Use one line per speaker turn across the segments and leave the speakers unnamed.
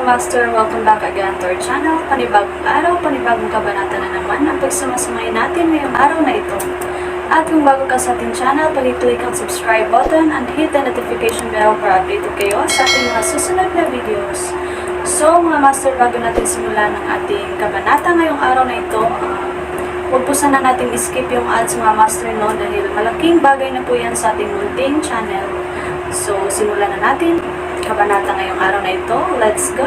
Master, welcome back again to our channel. Panibagong araw, panibagong kabanata na naman ang pagsumasamayin natin ngayong araw na ito. At kung bago ka sa ating channel, pag-click ang subscribe button and hit the notification bell para updated kayo sa ating mga susunod na videos. So mga Master, bago natin simulan ang ating kabanata ngayong araw na ito, huwag po sana natin skip yung ads mga Master, no, dahil malaking bagay na po yan sa ating munting channel. So simulan na natin kabanata ngayong araw na ito. Let's go!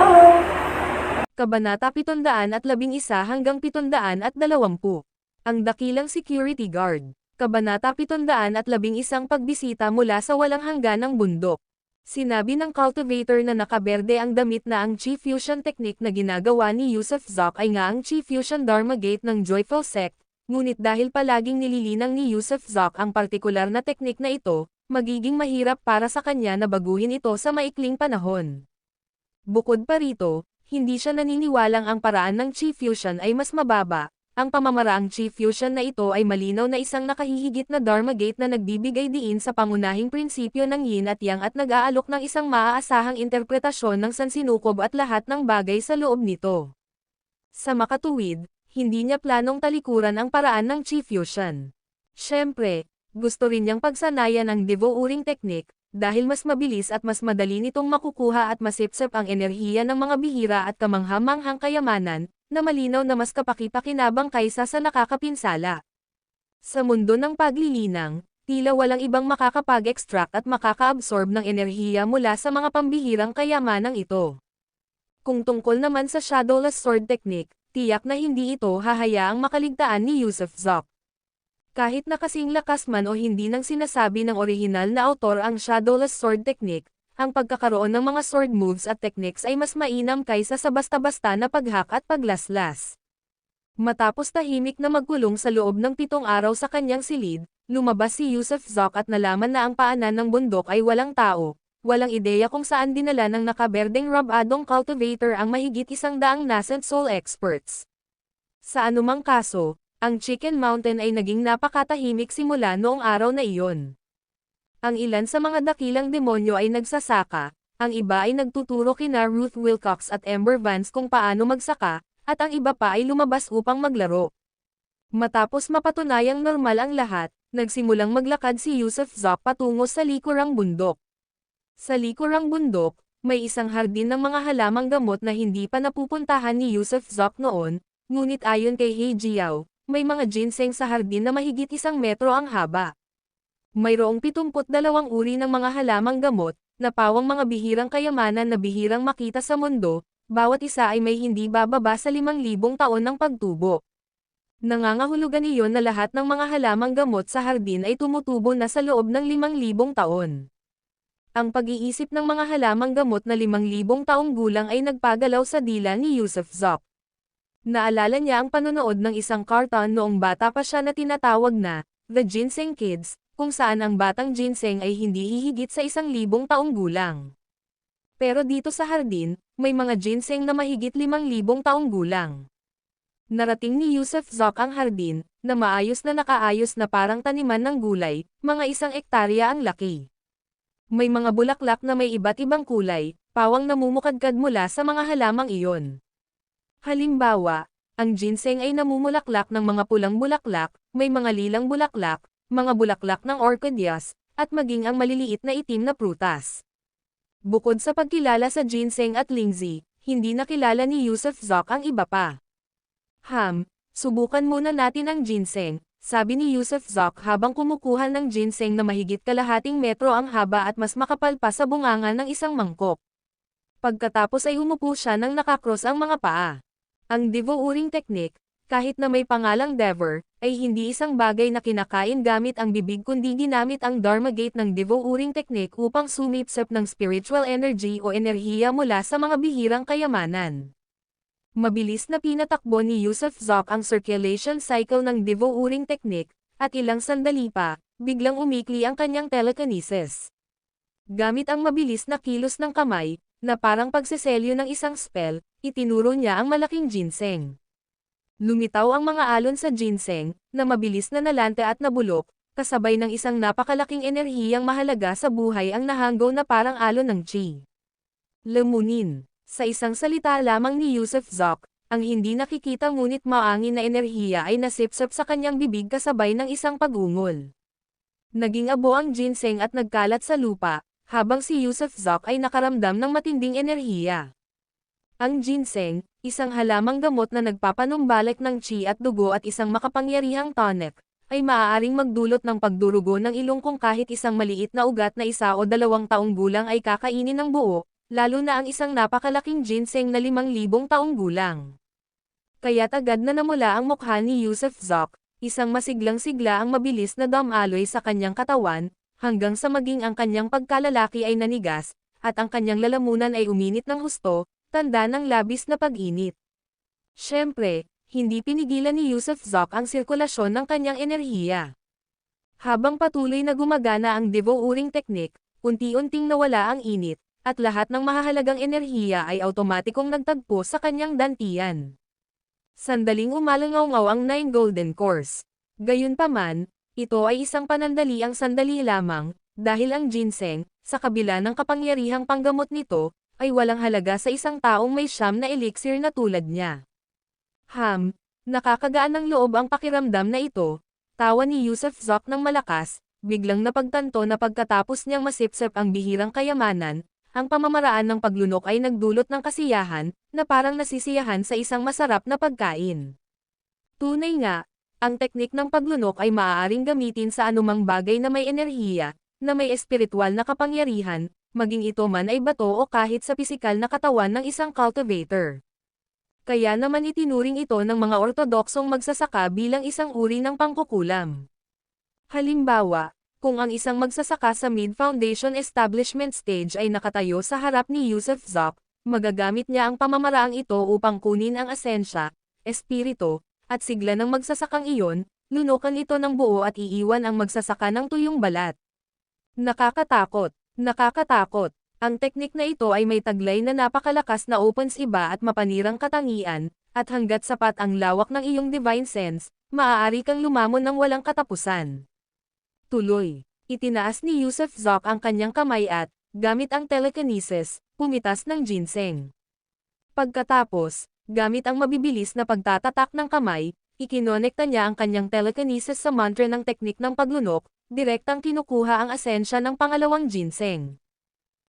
Kabanata 711 hanggang 720. Ang dakilang security guard. Kabanata 711 pagbisita mula sa walang hangganang bundok. Sinabi ng cultivator na nakaberde ang damit na ang Chi Fusion technique na ginagawa ni Yusuf Zok ay nga ang Chi Fusion Dharma Gate ng Joyful Sect, ngunit dahil palaging nililinang ni Yusuf Zok ang partikular na teknik na ito, magiging mahirap para sa kanya na baguhin ito sa maikling panahon. Bukod pa rito, hindi siya naniniwalang ang paraan ng Chi Fusion ay mas mababa. Ang pamamaraang Chi Fusion na ito ay malinaw na isang nakahihigit na Dharma Gate na nagbibigay diin sa pangunahing prinsipyo ng Yin at Yang at nag-aalok ng isang maaasahang interpretasyon ng sansinukob at lahat ng bagay sa loob nito. Sa makatuwid, hindi niya planong talikuran ang paraan ng Chi Fusion. Siyempre, gusto rin niyang pagsanayan ang devouring technique, dahil mas mabilis at mas madali nitong makukuha at masipsip ang enerhiya ng mga bihira at kamangha-manghang kayamanan, na malinaw na mas kapaki-pakinabang kaysa sa nakakapinsala. Sa mundo ng paglilinang, tila walang ibang makakapag-extract at makaka-absorb ng enerhiya mula sa mga pambihirang kayamanang ito. Kung tungkol naman sa Shadowless Sword Technique, tiyak na hindi ito hahayaang makaligtaan ni Yusuf Zok. Kahit na kasing lakas man o hindi nang sinasabi ng orihinal na autor ang Shadowless Sword Technique, ang pagkakaroon ng mga sword moves at techniques ay mas mainam kaysa sa basta-basta na paghak at paglaslas. Matapos tahimik na magkulong sa loob ng 7 araw sa kanyang silid, lumabas si Yusuf Zok at nalaman na ang paanan ng bundok ay walang tao, walang ideya kung saan dinala ng nakaberdeng rabadong cultivator ang mahigit 100 nascent soul experts. Sa anumang kaso, ang Chicken Mountain ay naging napakatahimik simula noong araw na iyon. Ang ilan sa mga dakilang demonyo ay nagsasaka, ang iba ay nagtuturo kina Ruth Wilcox at Ember Vance kung paano magsaka, at ang iba pa ay lumabas upang maglaro. Matapos mapatunayang normal ang lahat, nagsimulang maglakad si Yusuf Zok patungo sa likurang bundok. Sa likurang bundok, may isang hardin ng mga halamang gamot na hindi pa napupuntahan ni Yusuf Zok noon, ngunit ayon kay He Jiao, may mga ginseng sa hardin na mahigit 1 metro ang haba. Mayroong 72 uri ng mga halamang gamot, na pawang mga bihirang kayamanan na bihirang makita sa mundo, bawat isa ay may hindi bababa sa 5,000 taon ng pagtubo. Nangangahulugan iyon na lahat ng mga halamang gamot sa hardin ay tumutubo na sa loob ng 5,000 taon. Ang pag-iisip ng mga halamang gamot na 5,000 taong gulang ay nagpagalaw sa dila ni Yusuf Zok. Naalala niya ang panonood ng isang cartoon noong bata pa siya na tinatawag na The Ginseng Kids, kung saan ang batang ginseng ay hindi hihigit sa 1,000 taong gulang. Pero dito sa hardin, may mga ginseng na mahigit 5,000 taong gulang. Narating ni Yusuf Zok ang hardin, na maayos na nakaayos na parang taniman ng gulay, mga 1 ektarya ang laki. May mga bulaklak na may iba't ibang kulay, pawang namumukadkad mula sa mga halamang iyon. Halimbawa, ang ginseng ay namumulaklak ng mga pulang bulaklak, may mga lilang bulaklak, mga bulaklak ng orchideas, at maging ang maliliit na itim na prutas. Bukod sa pagkilala sa ginseng at lingzi, hindi nakilala ni Yusuf Zok ang iba pa. Subukan muna natin ang ginseng, sabi ni Yusuf Zok habang kumukuha ng ginseng na mahigit kalahating metro ang haba at mas makapal pa sa bunganga ng isang mangkok. Pagkatapos ay umupo siya nang nakakross ang mga paa. Ang devouring technique, kahit na may pangalang Devour, ay hindi isang bagay na kinakain gamit ang bibig kundi ginamit ang Dharma Gate ng devouring technique upang sumipsip ng spiritual energy o enerhiya mula sa mga bihirang kayamanan. Mabilis na pinatakbo ni Yusuf Zok ang circulation cycle ng devouring technique, at ilang sandali pa, biglang umikli ang kanyang telekinesis. Gamit ang mabilis na kilos ng kamay, na parang pagseselyo ng isang spell, itinuro niya ang malaking ginseng. Lumitaw ang mga alon sa ginseng, na mabilis na nalante at nabulok, kasabay ng isang napakalaking enerhiyang mahalaga sa buhay ang nahanggaw na parang alon ng chi. Lamunin. Sa isang salita lamang ni Yusuf Zoc, ang hindi nakikita ngunit maangin na enerhiya ay nasipsip sa kanyang bibig kasabay ng isang pag-ungol. Naging abo ang ginseng at nagkalat sa lupa, habang si Yusuf Zoc ay nakaramdam ng matinding enerhiya. Ang ginseng, isang halamang gamot na nagpapanumbalik ng qi at dugo at isang makapangyarihang tonic, ay maaaring magdulot ng pagdurugo ng ilong kung kahit isang maliit na ugat na 1 o 2 taong gulang ay kakainin ng buo, lalo na ang isang napakalaking ginseng na 5,000 taong gulang. Kaya't agad na namula ang mukha ni Yusuf Zoc, isang masiglang-sigla ang mabilis na damaloy sa kanyang katawan, hanggang sa maging ang kanyang pagkalalaki ay nanigas, at ang kanyang lalamunan ay uminit ng husto, tanda ng labis na pag-init. Siyempre, hindi pinigilan ni Yusuf Zoc ang sirkulasyon ng kanyang enerhiya. Habang patuloy na gumagana ang devo-uring teknik, unti-unting nawala ang init, at lahat ng mahahalagang enerhiya ay automatikong nagtagpo sa kanyang dantian. Sandaling umalangaw-ngaw ang 9 golden cores. Gayunpaman, ito ay isang panandaliang sandali lamang, dahil ang ginseng, sa kabila ng kapangyarihang panggamot nito, ay walang halaga sa isang taong may 9 na elixir na tulad niya. Nakakagaan ng loob ang pakiramdam na ito, tawa ni Yusuf Zoc ng malakas, biglang napagtanto na pagkatapos niyang masipsip ang bihirang kayamanan, ang pamamaraan ng paglunok ay nagdulot ng kasiyahan, na parang nasisiyahan sa isang masarap na pagkain. Tunay nga, ang teknik ng paglunok ay maaaring gamitin sa anumang bagay na may enerhiya, na may espiritual na kapangyarihan, maging ito man ay bato o kahit sa pisikal na katawan ng isang cultivator. Kaya naman itinuring ito ng mga ortodoksong magsasaka bilang isang uri ng pangkukulam. Halimbawa, kung ang isang magsasaka sa mid-foundation establishment stage ay nakatayo sa harap ni Yusuf Zoc, magagamit niya ang pamamaraang ito upang kunin ang asensya, espiritu, at sigla ng magsasakang iyon, lunukan ito ng buo at iiwan ang magsasaka ng tuyong balat. Nakakatakot, nakakatakot. Ang teknik na ito ay may taglay na napakalakas na opens iba at mapanirang katangian, at hanggat sapat ang lawak ng iyong divine sense, maaari kang lumamon ng walang katapusan. Tuloy, itinaas ni Yusuf Zoc ang kanyang kamay at, gamit ang telekinesis, pumitas ng ginseng. Pagkatapos, gamit ang mabibilis na pagtatatak ng kamay, ikinonekta niya ang kanyang telekinesis sa mantra ng teknik ng paglunok, direktang kinukuha ang asensya ng pangalawang ginseng.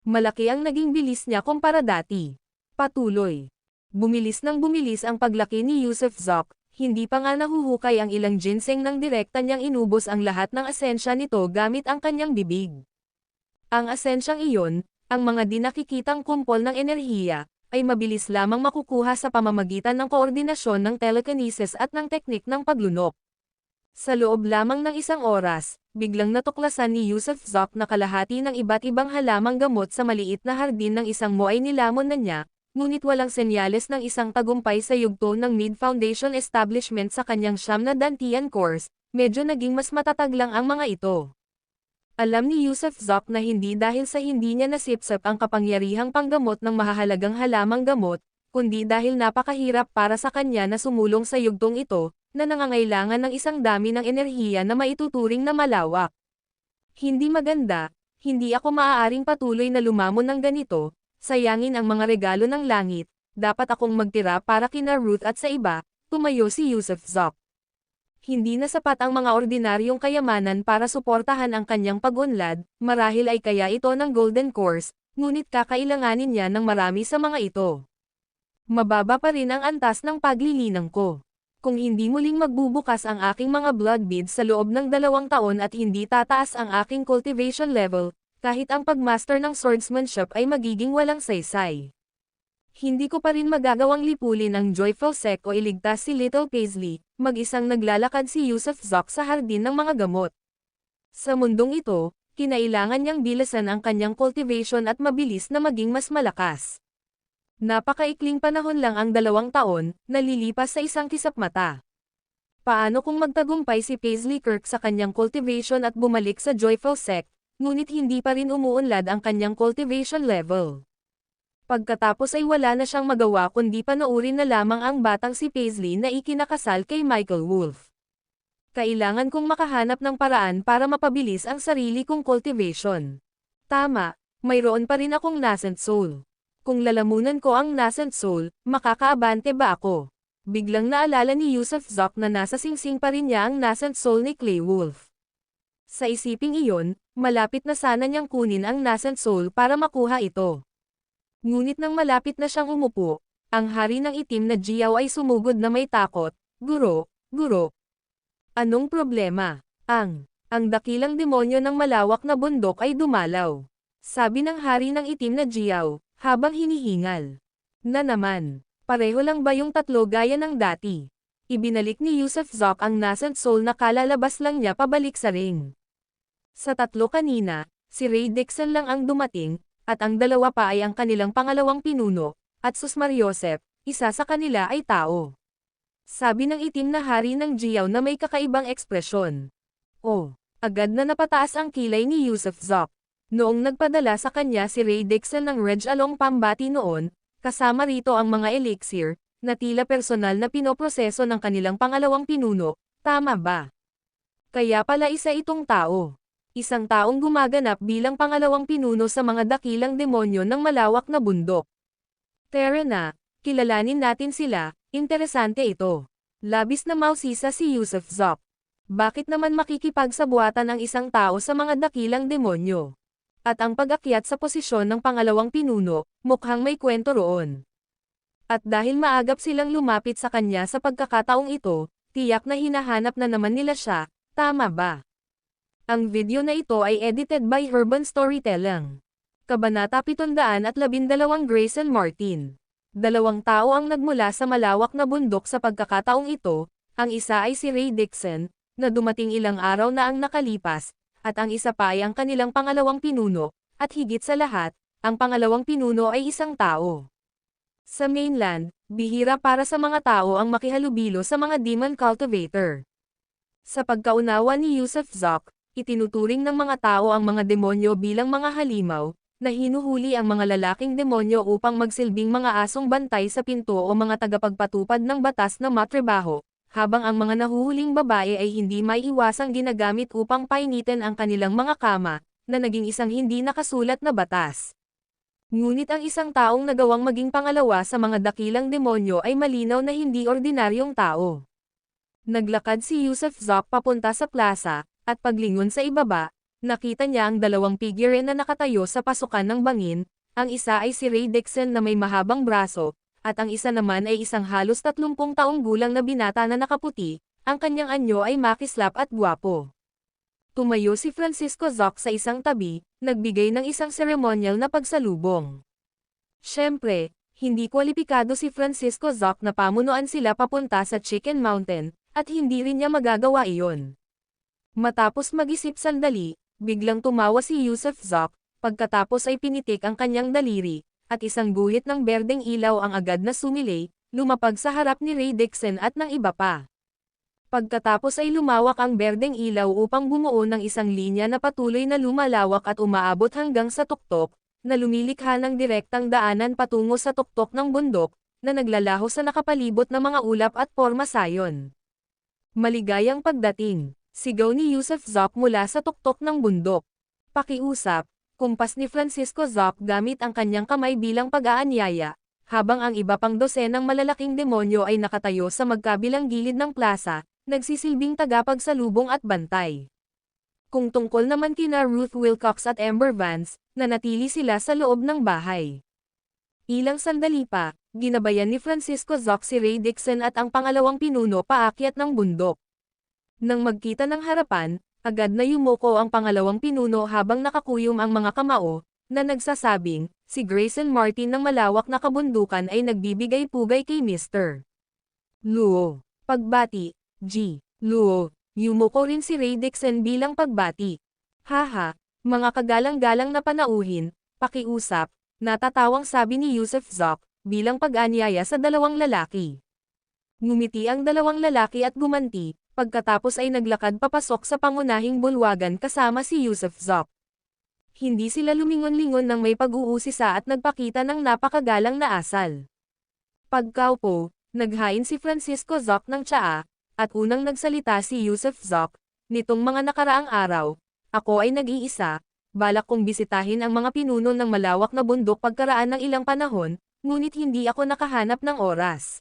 Malaki ang naging bilis niya kumpara dati. Patuloy. Bumilis ang paglaki ni Yusuf Zoc, hindi pa nga nahuhukay ang ilang ginseng nang direkta niyang inubos ang lahat ng asensya nito gamit ang kanyang bibig. Ang asensyang iyon, ang mga di nakikitang kumpol ng enerhiya, ay mabilis lamang makukuha sa pamamagitan ng koordinasyon ng telekinesis at ng teknik ng paglunok. Sa loob lamang ng 1 oras, biglang natuklasan ni Yusuf Zoc na kalahati ng iba't ibang halamang gamot sa maliit na hardin ng isang mo ay nilamon na niya, ngunit walang senyales ng isang tagumpay sa yugto ng mid-foundation establishment sa kanyang 9 na dantian cores, medyo naging mas matatag lang ang mga ito. Alam ni Yusuf Zoc na hindi dahil sa hindi niya nasipsip ang kapangyarihang panggamot ng mahahalagang halamang gamot, kundi dahil napakahirap para sa kanya na sumulong sa yugtong ito, na nangangailangan ng isang dami ng enerhiya na maituturing na malawak. Hindi maganda, hindi ako maaaring patuloy na lumamon ng ganito, sayangin ang mga regalo ng langit, dapat akong magtira para kina Ruth at sa iba, tumayo si Yusuf Zoc. Hindi na sapat ang mga ordinaryong kayamanan para suportahan ang kanyang pag-unlad, marahil ay kaya ito ng golden cores, ngunit kakailanganin niya ng marami sa mga ito. Mababa pa rin ang antas ng paglilinang ko. Kung hindi muling magbubukas ang aking mga blood beads sa loob ng 2 taon at hindi tataas ang aking cultivation level, kahit ang pagmaster ng swordsmanship ay magiging walang saysay. Hindi ko pa rin magagawang lipulin ang Joyful Sec o iligtas si Little Paisley, mag-isang naglalakad si Yusuf Zoc sa hardin ng mga gamot. Sa mundong ito, kinailangan niyang bilasan ang kanyang cultivation at mabilis na maging mas malakas. Napakaikling panahon lang ang 2 taon, nalilipas sa isang kisap mata. Paano kung magtagumpay si Paisley Kirk sa kanyang cultivation at bumalik sa Joyful Sect, ngunit hindi pa rin umuunlad ang kanyang cultivation level? Pagkatapos ay wala na siyang magawa kundi panoorin na lamang ang batang si Paisley na ikinakasal kay Michael Wolff. Kailangan kong makahanap ng paraan para mapabilis ang sarili kong cultivation. Tama, mayroon pa rin akong nascent soul. Kung lalamunan ko ang nascent soul, makakaabante ba ako? Biglang naalala ni Yusuf Zok na nasa singsing pa rin niya ang nascent soul ni Clay Wolf. Sa isiping iyon, malapit na sana niyang kunin ang nascent soul para makuha ito. Ngunit nang malapit na siyang umupo, ang hari ng itim na Jiao ay sumugod na may takot. Guro, guro. Anong problema? Ang dakilang demonyo ng malawak na bundok ay dumalaw. Sabi ng hari ng itim na Jiao, habang hinihingal. Na naman. Pareho lang ba yung tatlo gaya ng dati? Ibinalik ni Yusuf Zok ang nascent soul na kalalabas lang niya pabalik sa ring. Sa tatlo kanina, si Ray Dixon lang ang dumating, at ang dalawa pa ay ang kanilang pangalawang pinuno, at Susmar Yosef, isa sa kanila ay tao. Sabi ng itim na hari ng Jiao na may kakaibang ekspresyon. Oh, agad na napataas ang kilay ni Yusuf Zok. Noong nagpadala sa kanya si Ray Dixon ng Reg Along pambati noon, kasama rito ang mga elixir, na tila personal na pinoproseso ng kanilang pangalawang pinuno, tama ba? Kaya pala isa itong tao. Isang taong gumaganap bilang pangalawang pinuno sa mga dakilang demonyo ng malawak na bundok. Tara na, kilalanin natin sila, interesante ito. Labis na mausisa si Yusuf Zok. Bakit naman makikipagsabuatan ang isang tao sa mga dakilang demonyo? At ang pag-akyat sa posisyon ng pangalawang pinuno, mukhang may kwento roon. At dahil maagap silang lumapit sa kanya sa pagkakataong ito, tiyak na hinahanap na naman nila siya, tama ba? Ang video na ito ay edited by Urban Storytelling. Kabanata 712 Grayson Martin. Dalawang tao ang nagmula sa malawak na bundok sa pagkakataong ito, ang isa ay si Ray Dixon, na dumating ilang araw na ang nakalipas, at ang isa pa ay ang kanilang pangalawang pinuno, at higit sa lahat, ang pangalawang pinuno ay isang tao. Sa mainland, bihira para sa mga tao ang makihalubilo sa mga demon cultivator. Sa pagkaunawa ni Yusuf Zok, itinuturing ng mga tao ang mga demonyo bilang mga halimaw, na hinuhuli ang mga lalaking demonyo upang magsilbing mga asong bantay sa pinto o mga tagapagpatupad ng batas na matrabaho, habang ang mga nahuhuling babae ay hindi maiiwasang ginagamit upang painitin ang kanilang mga kama, na naging isang hindi nakasulat na batas. Ngunit ang isang taong nagawang maging pangalawa sa mga dakilang demonyo ay malinaw na hindi ordinaryong tao. Naglakad si Yusuf Zok papunta sa plaza, at paglingon sa ibaba, nakita niya ang dalawang figure na nakatayo sa pasukan ng bangin, ang isa ay si Ray Dixon na may mahabang braso, at ang isa naman ay isang halos 30 taong gulang na binata na nakaputi, ang kanyang anyo ay makislap at gwapo. Tumayo si Francisco Zok sa isang tabi, nagbigay ng isang seremonyal na pagsalubong. Siyempre, hindi kwalipikado si Francisco Zok na pamunuan sila papunta sa Chicken Mountain, at hindi rin niya magagawa iyon. Matapos mag-isip sandali, biglang tumawa si Yusuf Zok, pagkatapos ay pinitik ang kanyang daliri, at isang guhit ng berdeng ilaw ang agad na sumilay, lumapag sa harap ni Ray Dixon at ng iba pa. Pagkatapos ay lumawak ang berdeng ilaw upang bumuo ng isang linya na patuloy na lumalawak at umaabot hanggang sa tuktok, na lumilikha ng direktang daanan patungo sa tuktok ng bundok, na naglalaho sa nakapalibot na mga ulap at porma sayon. Maligayang pagdating, sigaw ni Yusuf Zok mula sa tuktok ng bundok. Pakiusap, kumpas ni Francisco Zok gamit ang kanyang kamay bilang pag-aanyaya, habang ang iba pang dosenang malalaking demonyo ay nakatayo sa magkabilang gilid ng plaza, nagsisilbing tagapagsalubong at bantay. Kung tungkol naman kina Ruth Wilcox at Amber Vance, nanatili sila sa loob ng bahay. Ilang sandali pa, ginabayan ni Francisco Zok si Ray Dixon at ang pangalawang pinuno paakyat ng bundok. Nang magkita ng harapan, agad na yumuko ang pangalawang pinuno habang nakakuyom ang mga kamao, na nagsasabing, si Grayson Martin ng malawak na kabundukan ay nagbibigay pugay kay Mr. Luo. Pagbati, G. Luo. Yumuko rin si Ray Dixon bilang pagbati. Haha, mga kagalang-galang na panauhin, pakiusap, natatawang sabi ni Yusuf Zok, bilang pag-anyaya sa dalawang lalaki. Ngumiti ang dalawang lalaki at gumanti, pagkatapos ay naglakad papasok sa pangunahing bulwagan kasama si Yusuf Zok. Hindi sila lumingon-lingon ng may pag-uusisa at nagpakita ng napakagalang na asal. Pagkaupo, naghain si Francisco Zok ng tsaa, at unang nagsalita si Yusuf Zok, nitong mga nakaraang araw, ako ay nag-iisa, Balak kong bisitahin ang mga pinuno ng malawak na bundok pagkaraan ng ilang panahon, ngunit hindi ako nakahanap ng oras.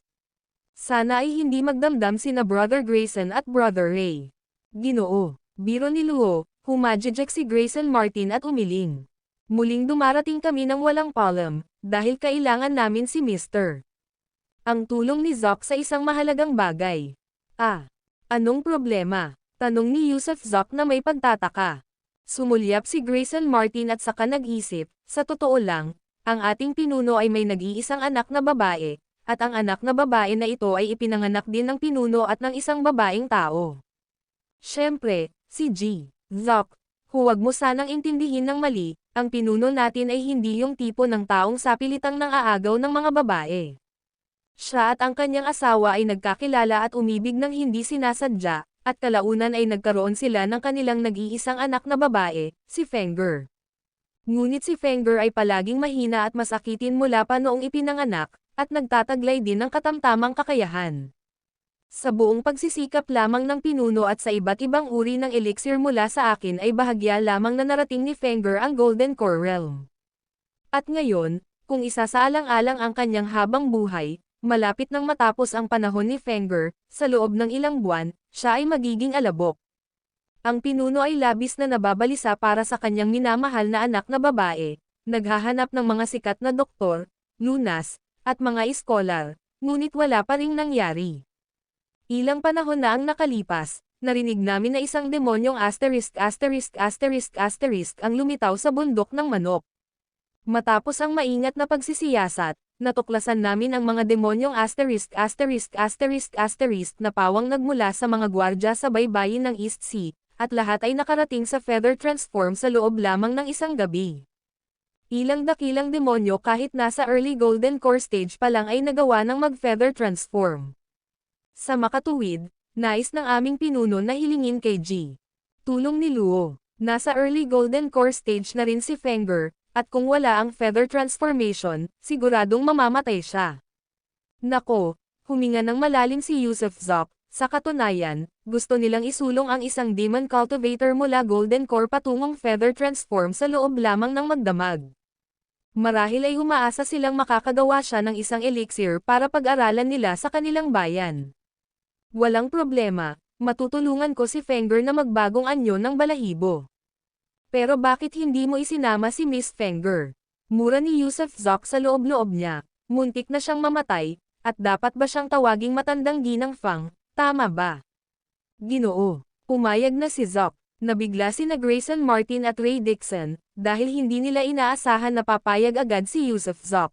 Sana ay hindi magdamdam sina Brother Grayson at Brother Ray. Ginoo, biro ni Luo, humajijek si Grayson Martin at umiling. Muling dumarating kami ng walang palem, dahil kailangan namin si Mr. Ang tulong ni Zoc sa isang mahalagang bagay. Anong problema? Tanong ni Yusuf Zoc na may pagtataka. Sumulyap si Grayson Martin at saka nag-isip, sa totoo lang, ang ating pinuno ay may nag-iisang anak na babae, at ang anak na babae na ito ay ipinanganak din ng pinuno at ng isang babaeng tao. Siyempre, si G. Zoc, huwag mo sanang intindihin ng mali, ang pinuno natin ay hindi yung tipo ng taong sapilitang nang aagaw ng mga babae. Siya at ang kanyang asawa ay nagkakilala at umibig ng hindi sinasadya, at kalaunan ay nagkaroon sila ng kanilang nag-iisang anak na babae, si Fenger. Ngunit si Fenger ay palaging mahina at masakitin mula pa noong ipinanganak, at nagtataglay din ng katamtamang kakayahan. Sa buong pagsisikap lamang ng pinuno at sa iba't ibang uri ng elixir mula sa akin ay bahagya lamang na narating ni Fenger ang Golden Core Realm. At ngayon, kung isasaalang-alang ang kanyang habang buhay, malapit nang matapos ang panahon ni Fenger, sa loob ng ilang buwan, siya ay magiging alabok. Ang pinuno ay labis na nababalisa para sa kanyang minamahal na anak na babae, naghahanap ng mga sikat na doktor, lunas, at mga iskolar, ngunit wala pa ring nangyari. Ilang panahon na ang nakalipas, narinig namin na isang demonyong **** ang lumitaw sa bundok ng manok. Matapos ang maingat na pagsisiyasat, natuklasan namin ang mga demonyong ***** na pawang nagmula sa mga gwardya sa baybayin ng East Sea, at lahat ay nakarating sa Feather Transform sa loob lamang ng isang gabi. Ilang dakilang demonyo kahit nasa early Golden Core stage pa lang ay nagawa ng mag-Feather Transform. Sa makatuwid, nais ng aming pinuno na hilingin kay G. Tulong ni Luo. Nasa early Golden Core stage na rin si Fenger, at kung wala ang Feather Transformation, siguradong mamamatay siya. Nako, huminga ng malalim si Yusuf Zoc. Sa katunayan, gusto nilang isulong ang isang Demon Cultivator mula Golden Core patungong Feather Transform sa loob lamang ng magdamag. Marahil ay umaasa silang makakagawa siya ng isang elixir para pag-aralan nila sa kanilang bayan. Walang problema, matutulungan ko si Fenger na magbagong anyo ng balahibo. Pero bakit hindi mo isinama si Miss Fenger? Mura ni Yusuf Zoc sa loob-loob niya, muntik na siyang mamatay, at dapat ba siyang tawaging matandang ginang Fang, tama ba? Ginoo, pumayag na si Zoc. Nabigla sina Grayson Martin at Ray Dixon, dahil hindi nila inaasahan na papayag agad si Yusuf Zoc.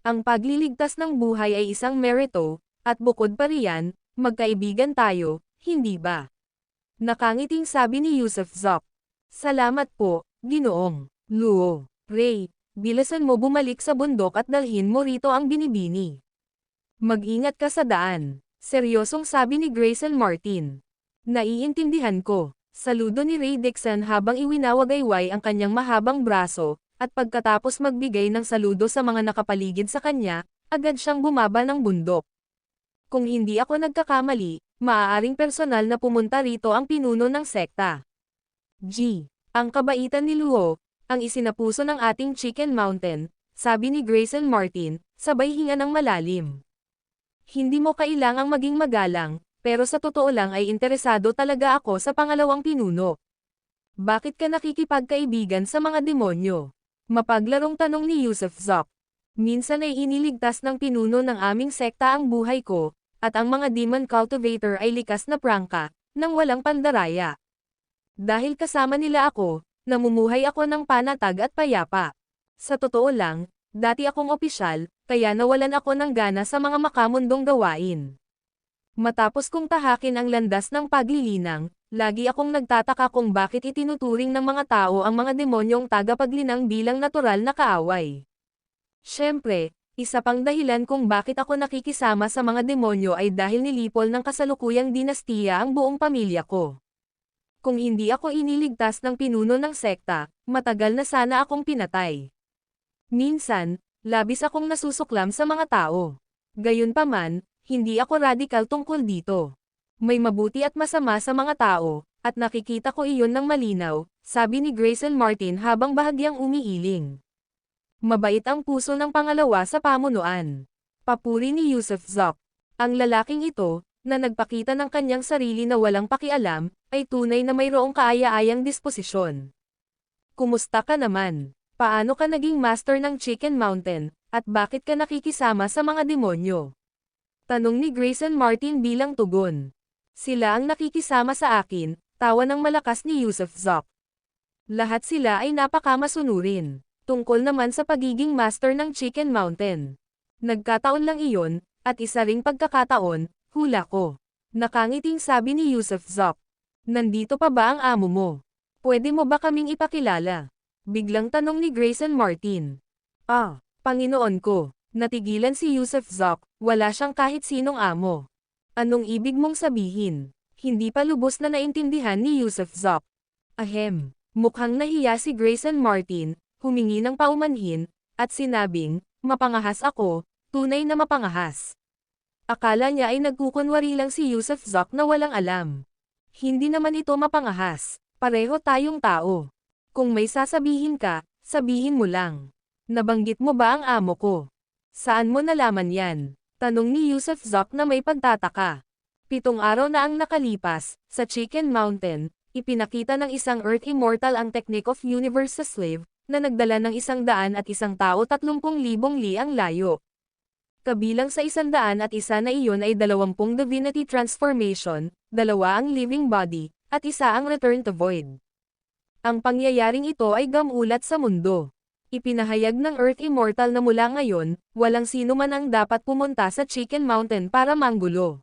Ang pagliligtas ng buhay ay isang merito, at bukod pa riyan, magkaibigan tayo, hindi ba? Nakangiting sabi ni Yusuf Zoc. Salamat po, Ginoong Luo. Ray, bilasan mo bumalik sa bundok at dalhin mo rito ang binibini. Mag-ingat ka sa daan, seryosong sabi ni Grayson Martin. Naiintindihan ko. Saludo ni Ray Dixon habang iwinawagayway ang kanyang mahabang braso, at pagkatapos magbigay ng saludo sa mga nakapaligid sa kanya, agad siyang bumaba ng bundok. Kung hindi ako nagkakamali, maaaring personal na pumunta rito ang pinuno ng sekta. G. Ang kabaitan ni Luo, ang isinapuso ng ating Chicken Mountain, sabi ni Grayson Martin, sabay hinga ng malalim. Hindi mo kailangang maging magalang, pero sa totoo lang ay interesado talaga ako sa pangalawang pinuno. Bakit ka nakikipagkaibigan sa mga demonyo? Mapaglarong tanong ni Yusuf Zoc. Minsan ay iniligtas ng pinuno ng aming sekta ang buhay ko, at ang mga demon cultivator ay likas na prangka, nang walang pandaraya. Dahil kasama nila ako, namumuhay ako ng panatag at payapa. Sa totoo lang, dati akong opisyal, kaya nawalan ako ng gana sa mga makamundong gawain. Matapos kong tahakin ang landas ng paglilinang, lagi akong nagtataka kung bakit itinuturing ng mga tao ang mga demonyong tagapaglinang bilang natural na kaaway. Siyempre, isa pang dahilan kung bakit ako nakikisama sa mga demonyo ay dahil nilipol ng kasalukuyang dinastiya ang buong pamilya ko. Kung hindi ako iniligtas ng pinuno ng sekta, matagal na sana akong pinatay. Minsan, labis akong nasusuklam sa mga tao. Gayunpaman, hindi ako radikal tungkol dito. May mabuti at masama sa mga tao, at nakikita ko iyon ng malinaw, sabi ni Grayson Martin habang bahagyang umiiling. Mabait ang puso ng pangalawa sa pamunuan. Papuri ni Yusuf Zoc. Ang lalaking ito, na nagpakita ng kanyang sarili na walang pakialam, ay tunay na mayroong kaaya-ayang disposisyon. Kumusta ka naman? Paano ka naging master ng Chicken Mountain, at bakit ka nakikisama sa mga demonyo? Tanong ni Grayson Martin bilang tugon. Sila ang nakikisama sa akin, tawa ng malakas ni Yusuf Zoc. Lahat sila ay napakamasunurin. Tungkol naman sa pagiging master ng Chicken Mountain. Nagkataon lang iyon, at isa ring pagkakataon, hula ko. Nakangiting sabi ni Yusuf Zoc. Nandito pa ba ang amo mo? Pwede mo ba kaming ipakilala? Biglang tanong ni Grayson Martin. Panginoon ko. Natigilan si Yusuf Zoc, wala siyang kahit sinong amo. Anong ibig mong sabihin? Hindi pa lubos na naintindihan ni Yusuf Zoc. Ahem. Mukhang nahiya si Grayson Martin, humingi ng paumanhin, at sinabing, mapangahas ako, tunay na mapangahas. Akala niya ay nagkukunwari lang si Yusuf Zoc na walang alam. Hindi naman ito mapangahas, pareho tayong tao. Kung may sasabihin ka, sabihin mo lang. Nabanggit mo ba ang amo ko? Saan mo nalaman yan? Tanong ni Yusuf Zoc na may pagtataka. 7 araw na ang nakalipas, sa Chicken Mountain, ipinakita ng isang Earth Immortal ang Technique of Universe sa slave, na nagdala ng 101 tao 30,000 li ang layo. Kabilang sa 101 na iyon ay 20 Divinity Transformation, 2 ang Living Body, at 1 ang Return to Void. Ang pangyayaring ito ay gamulat sa mundo. Ipinahayag ng Earth Immortal na mula ngayon, walang sino man ang dapat pumunta sa Chicken Mountain para manggulo.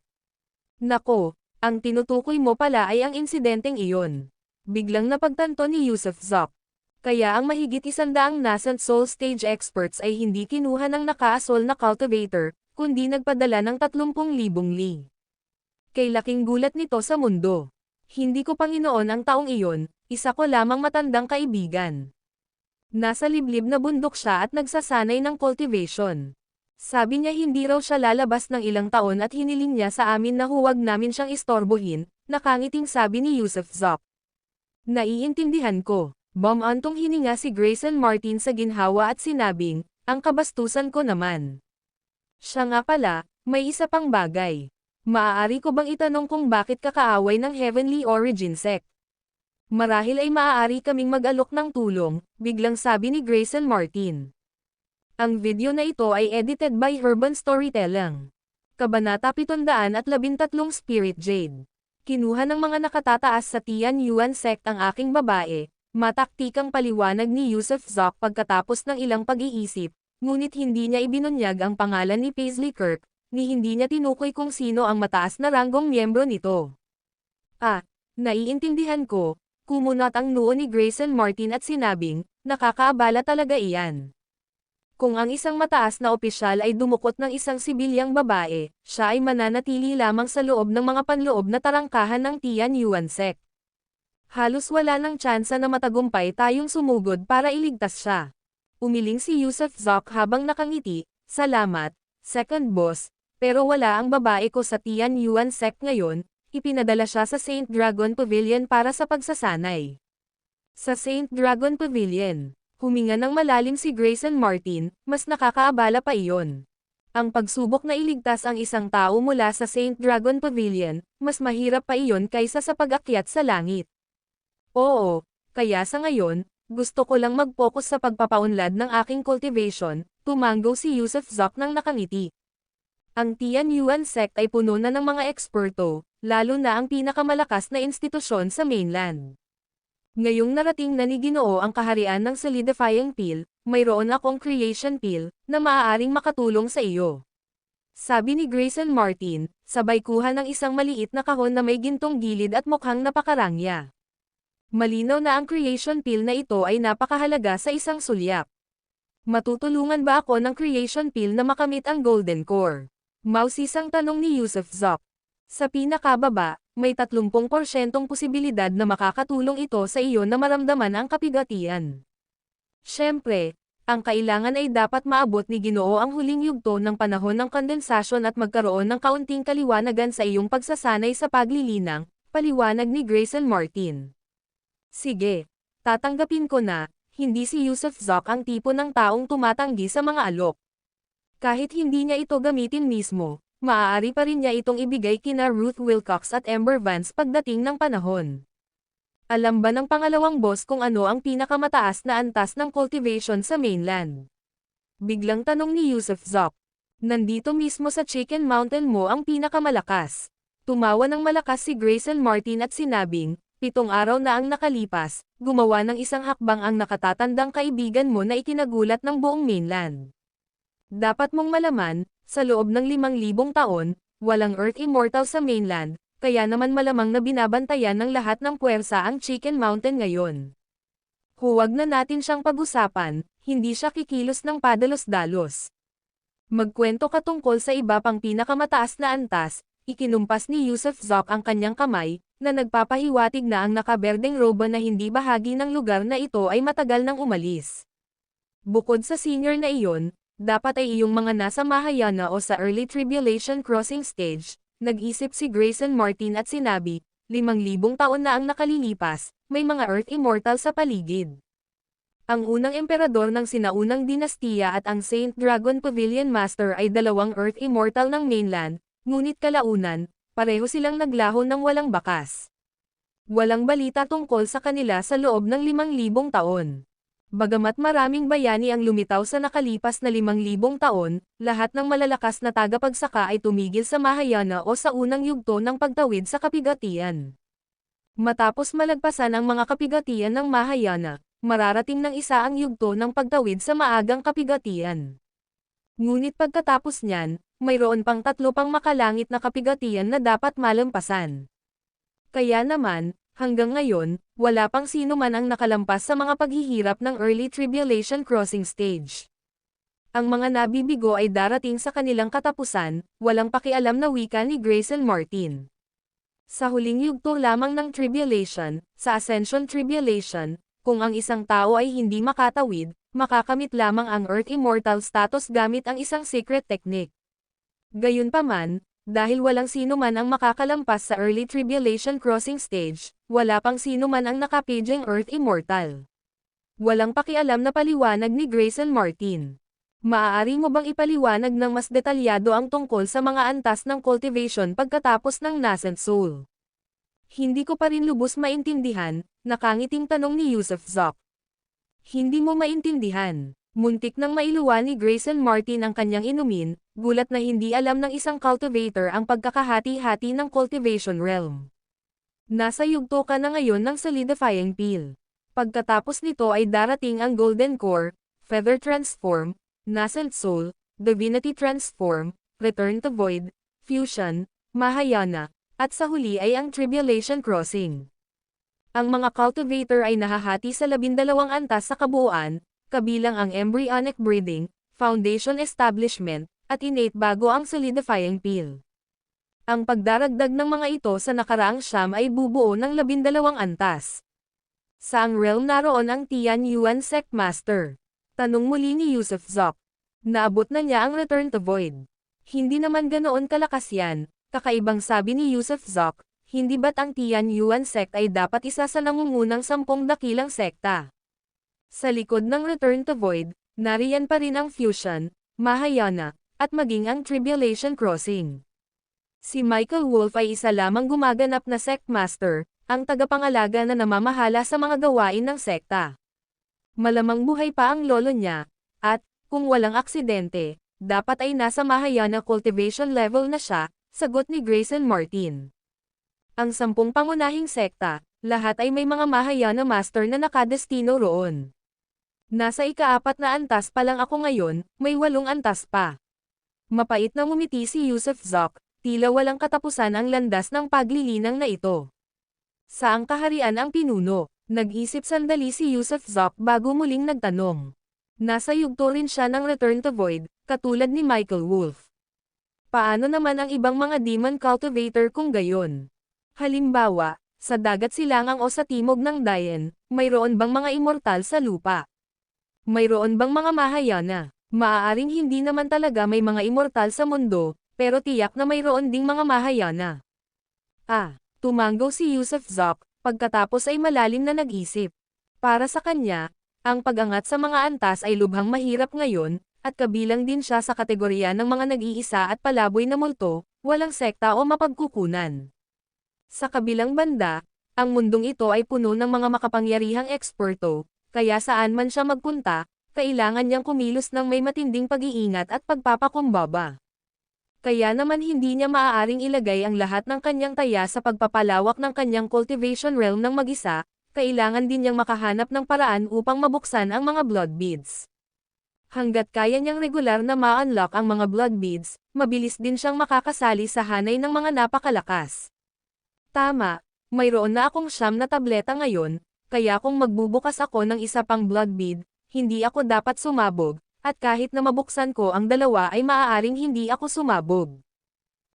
Nako, ang tinutukoy mo pala ay ang insidenteng iyon. Biglang napagtanto ni Yusuf Zoc. Kaya ang mahigit 100 nascent soul stage experts ay hindi kinuha ng nakaasol na cultivator, kundi nagpadala ng 30,000 li. Kay laking gulat nito sa mundo. Hindi ko Panginoon ang taong iyon, isa ko lamang matandang kaibigan. Nasa liblib na bundok siya at nagsasanay ng cultivation. Sabi niya hindi raw siya lalabas ng ilang taon at hiniling niya sa amin na huwag namin siyang istorbohin, nakangiting sabi ni Yusuf Zoc. Naiintindihan ko. Bumantong hininga si Grayson Martin sa ginhawa at sinabing, ang kabastusan ko naman. Siya nga pala, may isa pang bagay. Maaari ko bang itanong kung bakit kakaaway ng Heavenly Origin Sect? Marahil ay maaari kaming mag-alok ng tulong, biglang sabi ni Grayson Martin. Ang video na ito ay edited by Urban Storytelling. Kabanata 713 Spirit Jade. Kinuha ng mga nakatataas sa Tian Yuan Sect ang aking babae. Mataktikang paliwanag ni Yusuf Zoc pagkatapos ng ilang pag-iisip, ngunit hindi niya ibinunyag ang pangalan ni Paisley Kirk, ni hindi niya tinukoy kung sino ang mataas na ranggong miyembro nito. Naiintindihan ko, kumunot ang noo ni Grayson Martin at sinabing, nakakaabala talaga iyan. Kung ang isang mataas na opisyal ay dumukot ng isang sibilyang babae, siya ay mananatili lamang sa loob ng mga panloob na tarangkahan ng Tian Yuan Sect. Halos wala ng tsansa na matagumpay tayong sumugod para iligtas siya. Umiling si Yusuf Zoc habang nakangiti, salamat, second boss, pero wala ang babae ko sa Tian Yuan Sect ngayon, ipinadala siya sa Saint Dragon Pavilion para sa pagsasanay. Sa Saint Dragon Pavilion, huminga ng malalim si Grayson Martin, mas nakakaabala pa iyon. Ang pagsubok na iligtas ang isang tao mula sa Saint Dragon Pavilion, mas mahirap pa iyon kaysa sa pag-akyat sa langit. Oo, kaya sa ngayon, gusto ko lang mag-focus sa pagpapaunlad ng aking cultivation, tumanggo si Yusuf Zoc ng nakangiti. Ang Tian Yuan Sect ay puno na ng mga eksperto, lalo na ang pinakamalakas na institusyon sa mainland. Ngayong narating na ni Ginoo ang kaharian ng solidifying pill, mayroon akong creation pill, na maaaring makatulong sa iyo. Sabi ni Grayson Martin, sabay kuha ng isang maliit na kahon na may gintong gilid at mukhang napakarangya. Malinaw na ang creation pill na ito ay napakahalaga sa isang sulyap. Matutulungan ba ako ng creation pill na makamit ang golden core? Mausisang tanong ni Yusuf Zoc. Sa pinakababa, may 30% posibilidad na makakatulong ito sa iyo na maramdaman ang kapigatian. Siyempre, ang kailangan ay dapat maabot ni Ginoo ang huling yugto ng panahon ng kondensasyon at magkaroon ng kaunting kaliwanagan sa iyong pagsasanay sa paglilinang, paliwanag ni Grayson Martin. Sige, Tatanggapin ko na, hindi si Yusuf Zok ang tipo ng taong tumatanggi sa mga alok. Kahit hindi niya ito gamitin mismo, maaari pa rin niya itong ibigay kina Ruth Wilcox at Amber Vance pagdating ng panahon. Alam ba ng pangalawang boss kung ano ang pinakamataas na antas ng cultivation sa mainland? Biglang tanong ni Yusuf Zok. Nandito mismo sa Chicken Mountain mo ang pinakamalakas. Tumawa ng malakas si Grayson Martin at sinabing, 7 araw na ang nakalipas, gumawa ng isang hakbang ang nakatatandang kaibigan mo na ikinagulat ng buong mainland. Dapat mong malaman, sa loob ng 5,000 taon, walang Earth Immortal sa mainland, kaya naman malamang na binabantayan ng lahat ng puwersa ang Chicken Mountain ngayon. Huwag na natin siyang pag-usapan, hindi siya kikilos ng padalos-dalos. Magkwento ka tungkol sa iba pang pinakamataas na antas, ikinumpas ni Yusuf Zok ang kanyang kamay, na nagpapahiwatig na ang nakaberdeng roba na hindi bahagi ng lugar na ito ay matagal nang umalis. Bukod sa senior na iyon, dapat ay iyong mga nasa Mahayana o sa Early Tribulation Crossing Stage, nag-isip si Grayson Martin at sinabi, 5,000 taon na ang nakalilipas, may mga Earth Immortal sa paligid. Ang unang emperador ng sinaunang dinastiya at ang Saint Dragon Pavilion Master ay 2 Earth Immortal ng mainland, ngunit kalaunan, pareho silang naglaho ng walang bakas. Walang balita tungkol sa kanila sa loob ng 5,000 taon. Bagamat maraming bayani ang lumitaw sa nakalipas na 5,000 taon, lahat ng malalakas na tagapagsaka ay tumigil sa Mahayana o sa unang yugto ng pagtawid sa kapigatian. Matapos malagpasan ang mga kapigatian ng Mahayana, mararating ng isa ang yugto ng pagtawid sa maagang kapigatian. Ngunit pagkatapos niyan, mayroon pang 3 pang makalangit na kapigatian na dapat malampasan. Kaya naman, hanggang ngayon, wala pang sino man ang nakalampas sa mga paghihirap ng Early Tribulation Crossing Stage. Ang mga nabibigo ay darating sa kanilang katapusan, walang pakialam na wika ni Grayson Martin. Sa huling yugto lamang ng Tribulation, sa Ascension Tribulation, kung ang isang tao ay hindi makatawid, makakamit lamang ang Earth Immortal status gamit ang isang secret technique. Gayunpaman, dahil walang sino man ang makakalampas sa Early Tribulation Crossing Stage, wala pang sino man ang nakapijeng Earth Immortal. Walang pakialam na paliwanag ni Grayson Martin. Maaari mo bang ipaliwanag ng mas detalyado ang tungkol sa mga antas ng cultivation pagkatapos ng Nascent Soul? Hindi ko pa rin lubos maintindihan, nakangiting tanong ni Yusuf Zok. Hindi mo maintindihan. Muntik nang mailuwa ni Grayson Martin ang kanyang inumin, gulat na hindi alam ng isang cultivator ang pagkakahati-hati ng cultivation realm. Nasa yugto ka na ngayon ng solidifying peel. Pagkatapos nito ay darating ang Golden Core, Feather Transform, Nascent Soul, Divinity Transform, Return to Void, Fusion, Mahayana, at sa huli ay ang Tribulation Crossing. Ang mga cultivator ay nahahati sa 12 antas sa kabuuan, kabilang ang embryonic breeding, foundation establishment, at innate bago ang solidifying peel. Ang pagdaragdag ng mga ito sa nakaraang siyam ay bubuo ng 12 antas. Saang realm naroon ang Tian Yuan Sect Master? Tanong muli ni Yusuf Zok. Naabot na niya ang Return to Void. Hindi naman ganoon kalakas yan, kakaibang sabi ni Yusuf Zok, hindi ba't ang Tian Yuan Sect ay dapat isa sa nangungunang 10 dakilang sekta? Sa likod ng Return to Void, nariyan pa rin ang Fusion, Mahayana, at maging ang Tribulation Crossing. Si Michael Wolf ay isa lamang gumaganap na Sect Master, ang tagapangalaga na namamahala sa mga gawain ng sekta. Malamang buhay pa ang lolo niya, at, kung walang aksidente, dapat ay nasa Mahayana cultivation level na siya, sagot ni Grayson Martin. Ang 10 pangunahing sekta, lahat ay may mga Mahayana Master na nakadestino roon. Nasa ika-4 na antas pa lang ako ngayon, may 8 antas pa. Mapait na ngumiti si Yusuf Zok, tila walang katapusan ang landas ng paglilinang na ito. Saang kaharian ang pinuno? Nag-isip sandali si Yusuf Zok bago muling nagtanong. Nasa yugto rin siya ng Return to Void, katulad ni Michael Wolf. Paano naman ang ibang mga demon cultivator kung gayon? Halimbawa, sa dagat silangang o sa timog ng Dayan, mayroon bang mga immortal sa lupa? Mayroon bang mga Mahayana? Maaaring hindi naman talaga may mga immortal sa mundo, pero tiyak na mayroon ding mga Mahayana. Tumango si Yusuf Zok, pagkatapos ay malalim na nag-isip. Para sa kanya, ang pag-angat sa mga antas ay lubhang mahirap ngayon, at kabilang din siya sa kategorya ng mga nag-iisa at palaboy na multo, walang sekta o mapagkukunan. Sa kabilang banda, ang mundong ito ay puno ng mga makapangyarihang eksperto, kaya saan man siya magpunta, kailangan niyang kumilos ng may matinding pag-iingat at pagpapakumbaba. Kaya naman hindi niya maaaring ilagay ang lahat ng kanyang taya sa pagpapalawak ng kanyang cultivation realm ng mag-isa, kailangan din niyang makahanap ng paraan upang mabuksan ang mga blood beads. Hanggat kaya niyang regular na ma-unlock ang mga blood beads, mabilis din siyang makakasali sa hanay ng mga napakalakas. Tama, mayroon na akong 9 na tableta ngayon, kaya kung magbubukas ako ng isa pang blood bead, hindi ako dapat sumabog, at kahit na mabuksan ko ang 2 ay maaaring hindi ako sumabog.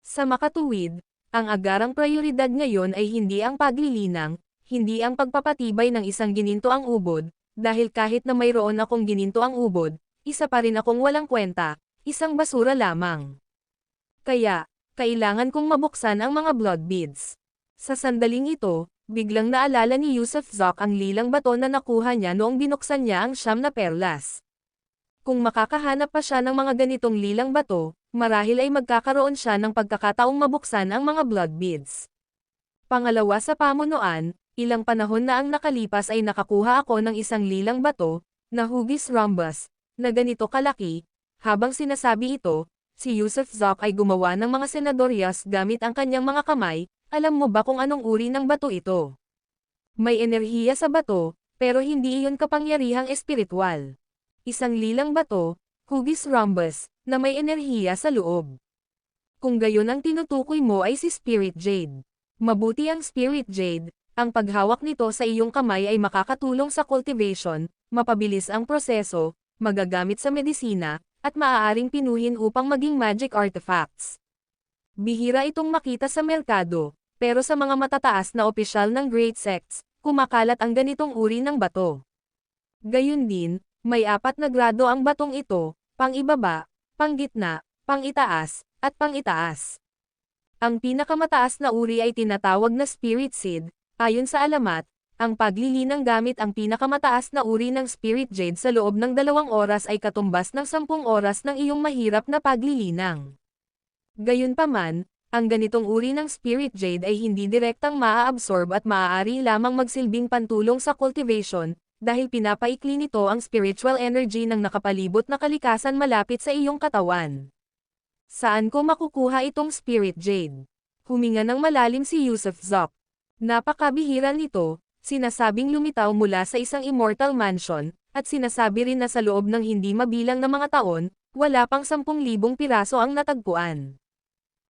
Sa makatuwid, ang agarang prioridad ngayon ay hindi ang paglilinang, hindi ang pagpapatibay ng isang ginintoang ubod, dahil kahit na mayroon akong ginintoang ubod, isa pa rin akong walang kwenta, isang basura lamang. Kaya, kailangan kong mabuksan ang mga blood beads. Sa sandaling ito, biglang naalala ni Yusuf Zok ang lilang bato na nakuha niya noong binuksan niya ang 9 na perlas. Kung makakahanap pa siya ng mga ganitong lilang bato, marahil ay magkakaroon siya ng pagkakataong mabuksan ang mga blood beads. Pangalawa sa pamunuan, ilang panahon na ang nakalipas ay nakakuha ako ng isang lilang bato, na hugis rhombus, na ganito kalaki. Habang sinasabi ito, si Yusuf Zok ay gumawa ng mga senadoryas gamit ang kanyang mga kamay. Alam mo ba kung anong uri ng bato ito? May enerhiya sa bato, pero hindi iyon kapangyarihang espiritual. Isang lilang bato, hugis rhombus, na may enerhiya sa loob. Kung gayon ang tinutukoy mo ay si Spirit Jade. Mabuti ang Spirit Jade, ang paghawak nito sa iyong kamay ay makakatulong sa cultivation, mapabilis ang proseso, magagamit sa medisina, at maaaring pinuhin upang maging magic artifacts. Bihira itong makita sa merkado, pero sa mga matataas na opisyal ng great sects, kumakalat ang ganitong uri ng bato. Gayun din, may 4 na grado ang batong ito, pang-ibaba, pang-gitna, pang-itaas, at pang-itaas. Ang pinakamataas na uri ay tinatawag na Spirit Seed. Ayon sa alamat, ang paglilinang gamit ang pinakamataas na uri ng Spirit Jade sa loob ng 2 oras ay katumbas ng 10 oras ng iyong mahirap na paglilinang. Gayunpaman, ang ganitong uri ng Spirit Jade ay hindi direktang maa-absorb at maaari lamang magsilbing pantulong sa cultivation, dahil pinapaikli nito ang spiritual energy ng nakapalibot na kalikasan malapit sa iyong katawan. Saan ko makukuha itong Spirit Jade? Huminga ng malalim si Yusuf Zok. Napakabihira nito, sinasabing lumitaw mula sa isang immortal mansion, at sinasabi rin na sa loob ng hindi mabilang na mga taon, wala pang 10,000 piraso ang natagpuan.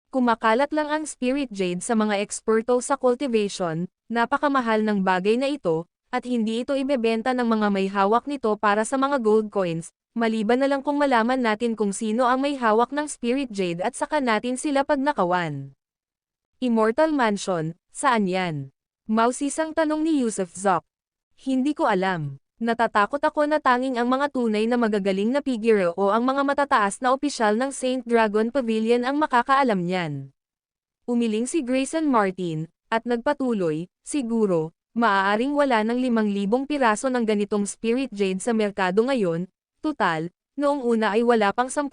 Kumakalat lang ang Spirit Jade sa mga eksperto sa cultivation, napakamahal ng bagay na ito, at hindi ito ibebenta ng mga may hawak nito para sa mga gold coins, maliban na lang kung malaman natin kung sino ang may hawak ng Spirit Jade at saka natin sila pagnakawan. Immortal Mansion, saan yan? Mausisang tanong ni Yusuf Zok. Hindi ko alam. Natatakot ako na tanging ang mga tunay na magagaling na figure o ang mga matataas na opisyal ng Saint Dragon Pavilion ang makakaalam niyan. Umiling si Grayson Martin, at nagpatuloy, siguro, maaaring wala ng 5,000 piraso ng ganitong Spirit Jade sa merkado ngayon, tutal, noong una ay wala pang 10,000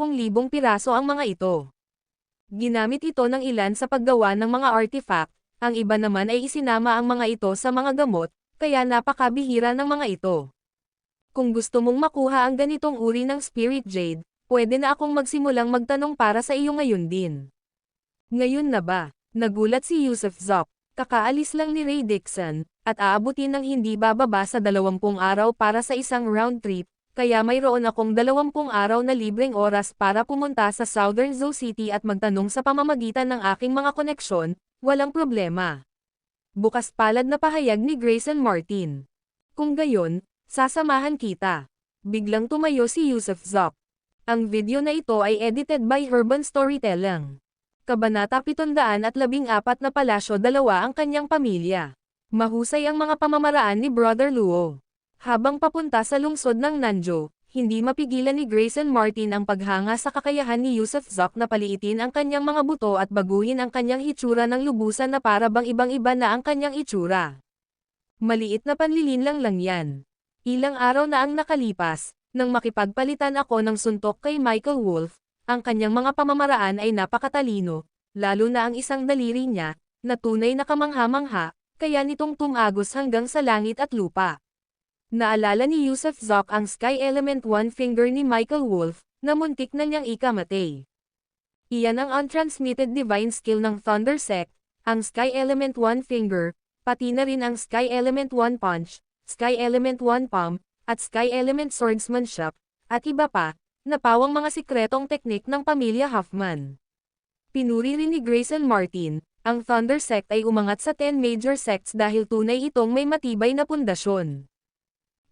piraso ang mga ito. Ginamit ito ng ilan sa paggawa ng mga artifact, ang iba naman ay isinama ang mga ito sa mga gamot, kaya napakabihira ng mga ito. Kung gusto mong makuha ang ganitong uri ng Spirit Jade, pwede na akong magsimulang magtanong para sa iyo ngayon din. Ngayon na ba? Nagulat si Yusuf Zok. Kakaalis lang ni Ray Dixon, at aabutin ng hindi bababa sa 20 araw para sa isang round trip, kaya mayroon akong 20 araw na libreng oras para pumunta sa Southern Zoo City at magtanong sa pamamagitan ng aking mga koneksyon, walang problema. Bukas palad na pahayag ni Grayson Martin. Kung gayon, sasamahan kita. Biglang tumayo si Yusuf Zok. Ang video na ito ay edited by Urban Storytelling. Kabanata 714 na Palasyo 2 ang kanyang pamilya. Mahusay ang mga pamamaraan ni Brother Luo. Habang papunta sa lungsod ng Nanjo, hindi mapigilan ni Grayson Martin ang paghanga sa kakayahan ni Yusuf Zok na paliitin ang kanyang mga buto at baguhin ang kanyang hitsura ng lubusan na para bang ibang-iba na ang kanyang itsura. Maliit na panlilinlang lang yan. Ilang araw na ang nakalipas, nang makipagpalitan ako ng suntok kay Michael Wolff, ang kanyang mga pamamaraan ay napakatalino, lalo na ang isang daliri niya, na tunay na kamangha-mangha, kaya nitong tumagos hanggang sa langit at lupa. Naalala ni Yusuf Zok ang Sky Element One Finger ni Michael Wolff, na muntik na niyang ikamatay. Iyan ang untransmitted divine skill ng Thunder Sect, ang Sky Element One Finger, pati na rin ang Sky Element One Punch, Sky Element One Palm, at Sky Element Swordsmanship, at iba pa, na pawang mga sikretong teknik ng pamilya Huffman. Pinuri rin ni Grayson Martin, ang Thunder Sect ay umangat sa 10 major sects dahil tunay itong may matibay na pundasyon.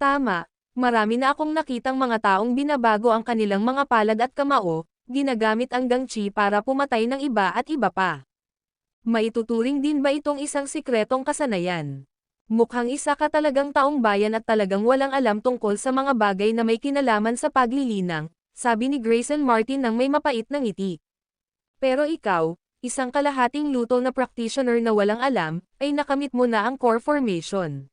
Tama, marami na akong nakitang mga taong binabago ang kanilang mga palad at kamao, ginagamit ang gangchi para pumatay ng iba at iba pa. Maituturing din ba itong isang sikretong kasanayan? Mukhang isa ka talagang taong bayan at talagang walang alam tungkol sa mga bagay na may kinalaman sa paglilinang, sabi ni Grayson Martin nang may mapait na ngiti. Pero ikaw, isang kalahating luto na practitioner na walang alam, ay nakamit mo na ang core formation.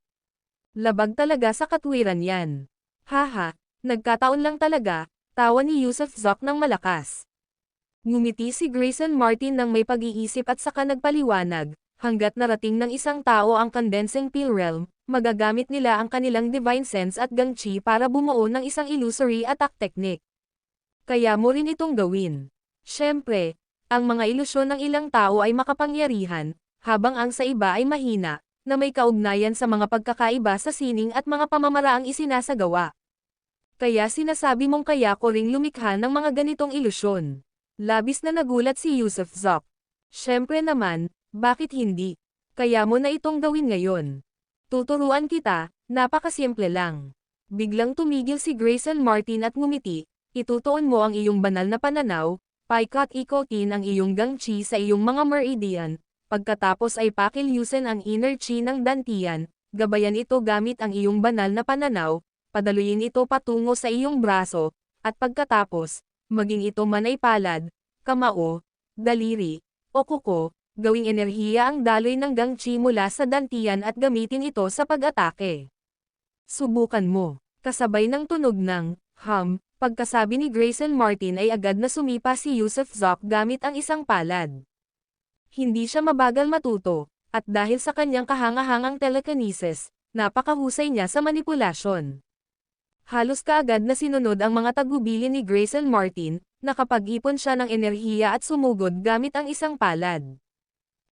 Labag talaga sa katwiran yan. Haha, nagkataon lang talaga, tawa ni Yusuf Zok ng malakas. Ngumiti si Grayson Martin nang may pag-iisip at saka nagpaliwanag, hanggat narating ng isang tao ang condensing pill realm, magagamit nila ang kanilang divine sense at gangchi para bumuo ng isang illusory attack technique. Kaya mo rin itong gawin. Siyempre, ang mga ilusyon ng ilang tao ay makapangyarihan, habang ang sa iba ay mahina, na may kaugnayan sa mga pagkakaiba sa sining at mga pamamaraang isinasagawa. Kaya sinasabi mong kaya ko ring lumikha ng mga ganitong ilusyon. Labis na nagulat si Yusuf Zok. Siyempre naman, bakit hindi? Kaya mo na itong gawin ngayon. Tuturuan kita, napakasimple lang. Biglang tumigil si Grayson Martin at ngumiti, itutuon mo ang iyong banal na pananaw, paikot-ikotin ang iyong gangchi sa iyong mga meridian, pagkatapos ay pakilyusin ang inner chi ng dantian, gabayan ito gamit ang iyong banal na pananaw, padaluyin ito patungo sa iyong braso, at pagkatapos, maging ito man ay palad, kamao, daliri, o kuko, gawing enerhiya ang daloy ng gangchi mula sa dantian at gamitin ito sa pag-atake. Subukan mo. Kasabay ng tunog ng pagkasabi ni Grayson Martin ay agad na sumipa si Yusuf Zok gamit ang isang palad. Hindi siya mabagal matuto, at dahil sa kanyang kahangahangang telekinesis, napakahusay niya sa manipulasyon. Halos kaagad na sinunod ang mga tagubilin ni Grayson Martin, nakapag-ipon siya ng enerhiya at sumugod gamit ang isang palad.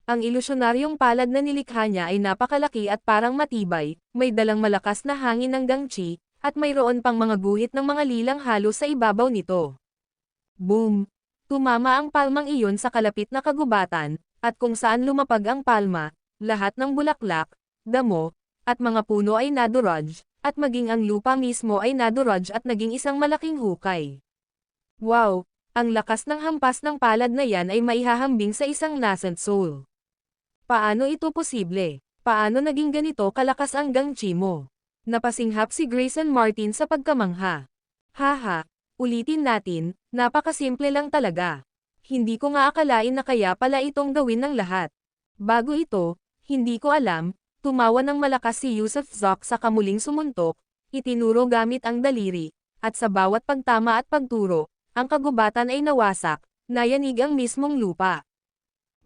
Ang ilusyonaryong palad na nilikha niya ay napakalaki at parang matibay, may dalang malakas na hangin ng gangchi, at mayroon pang mga guhit ng mga lilang halo sa ibabaw nito. Boom! Tumama ang palmang iyon sa kalapit na kagubatan, at kung saan lumapag ang palma, lahat ng bulaklak, damo, at mga puno ay naduraj, at maging ang lupa mismo ay naduraj at naging isang malaking hukay. Wow! Ang lakas ng hampas ng palad na yan ay maihahambing sa isang nascent soul. Paano ito posible? Paano naging ganito kalakas ang gangchi mo? Napasinghap si Grayson Martin sa pagkamangha. Haha, ulitin natin, napakasimple lang talaga. Hindi ko nga akalain na kaya pala itong gawin ng lahat. Bago ito, hindi ko alam. Tumawa ng malakas si Yusuf Zok sa kamuling sumuntok, itinuro gamit ang daliri, at sa bawat pagtama at pagturo, ang kagubatan ay nawasak, nayanig ang mismong lupa.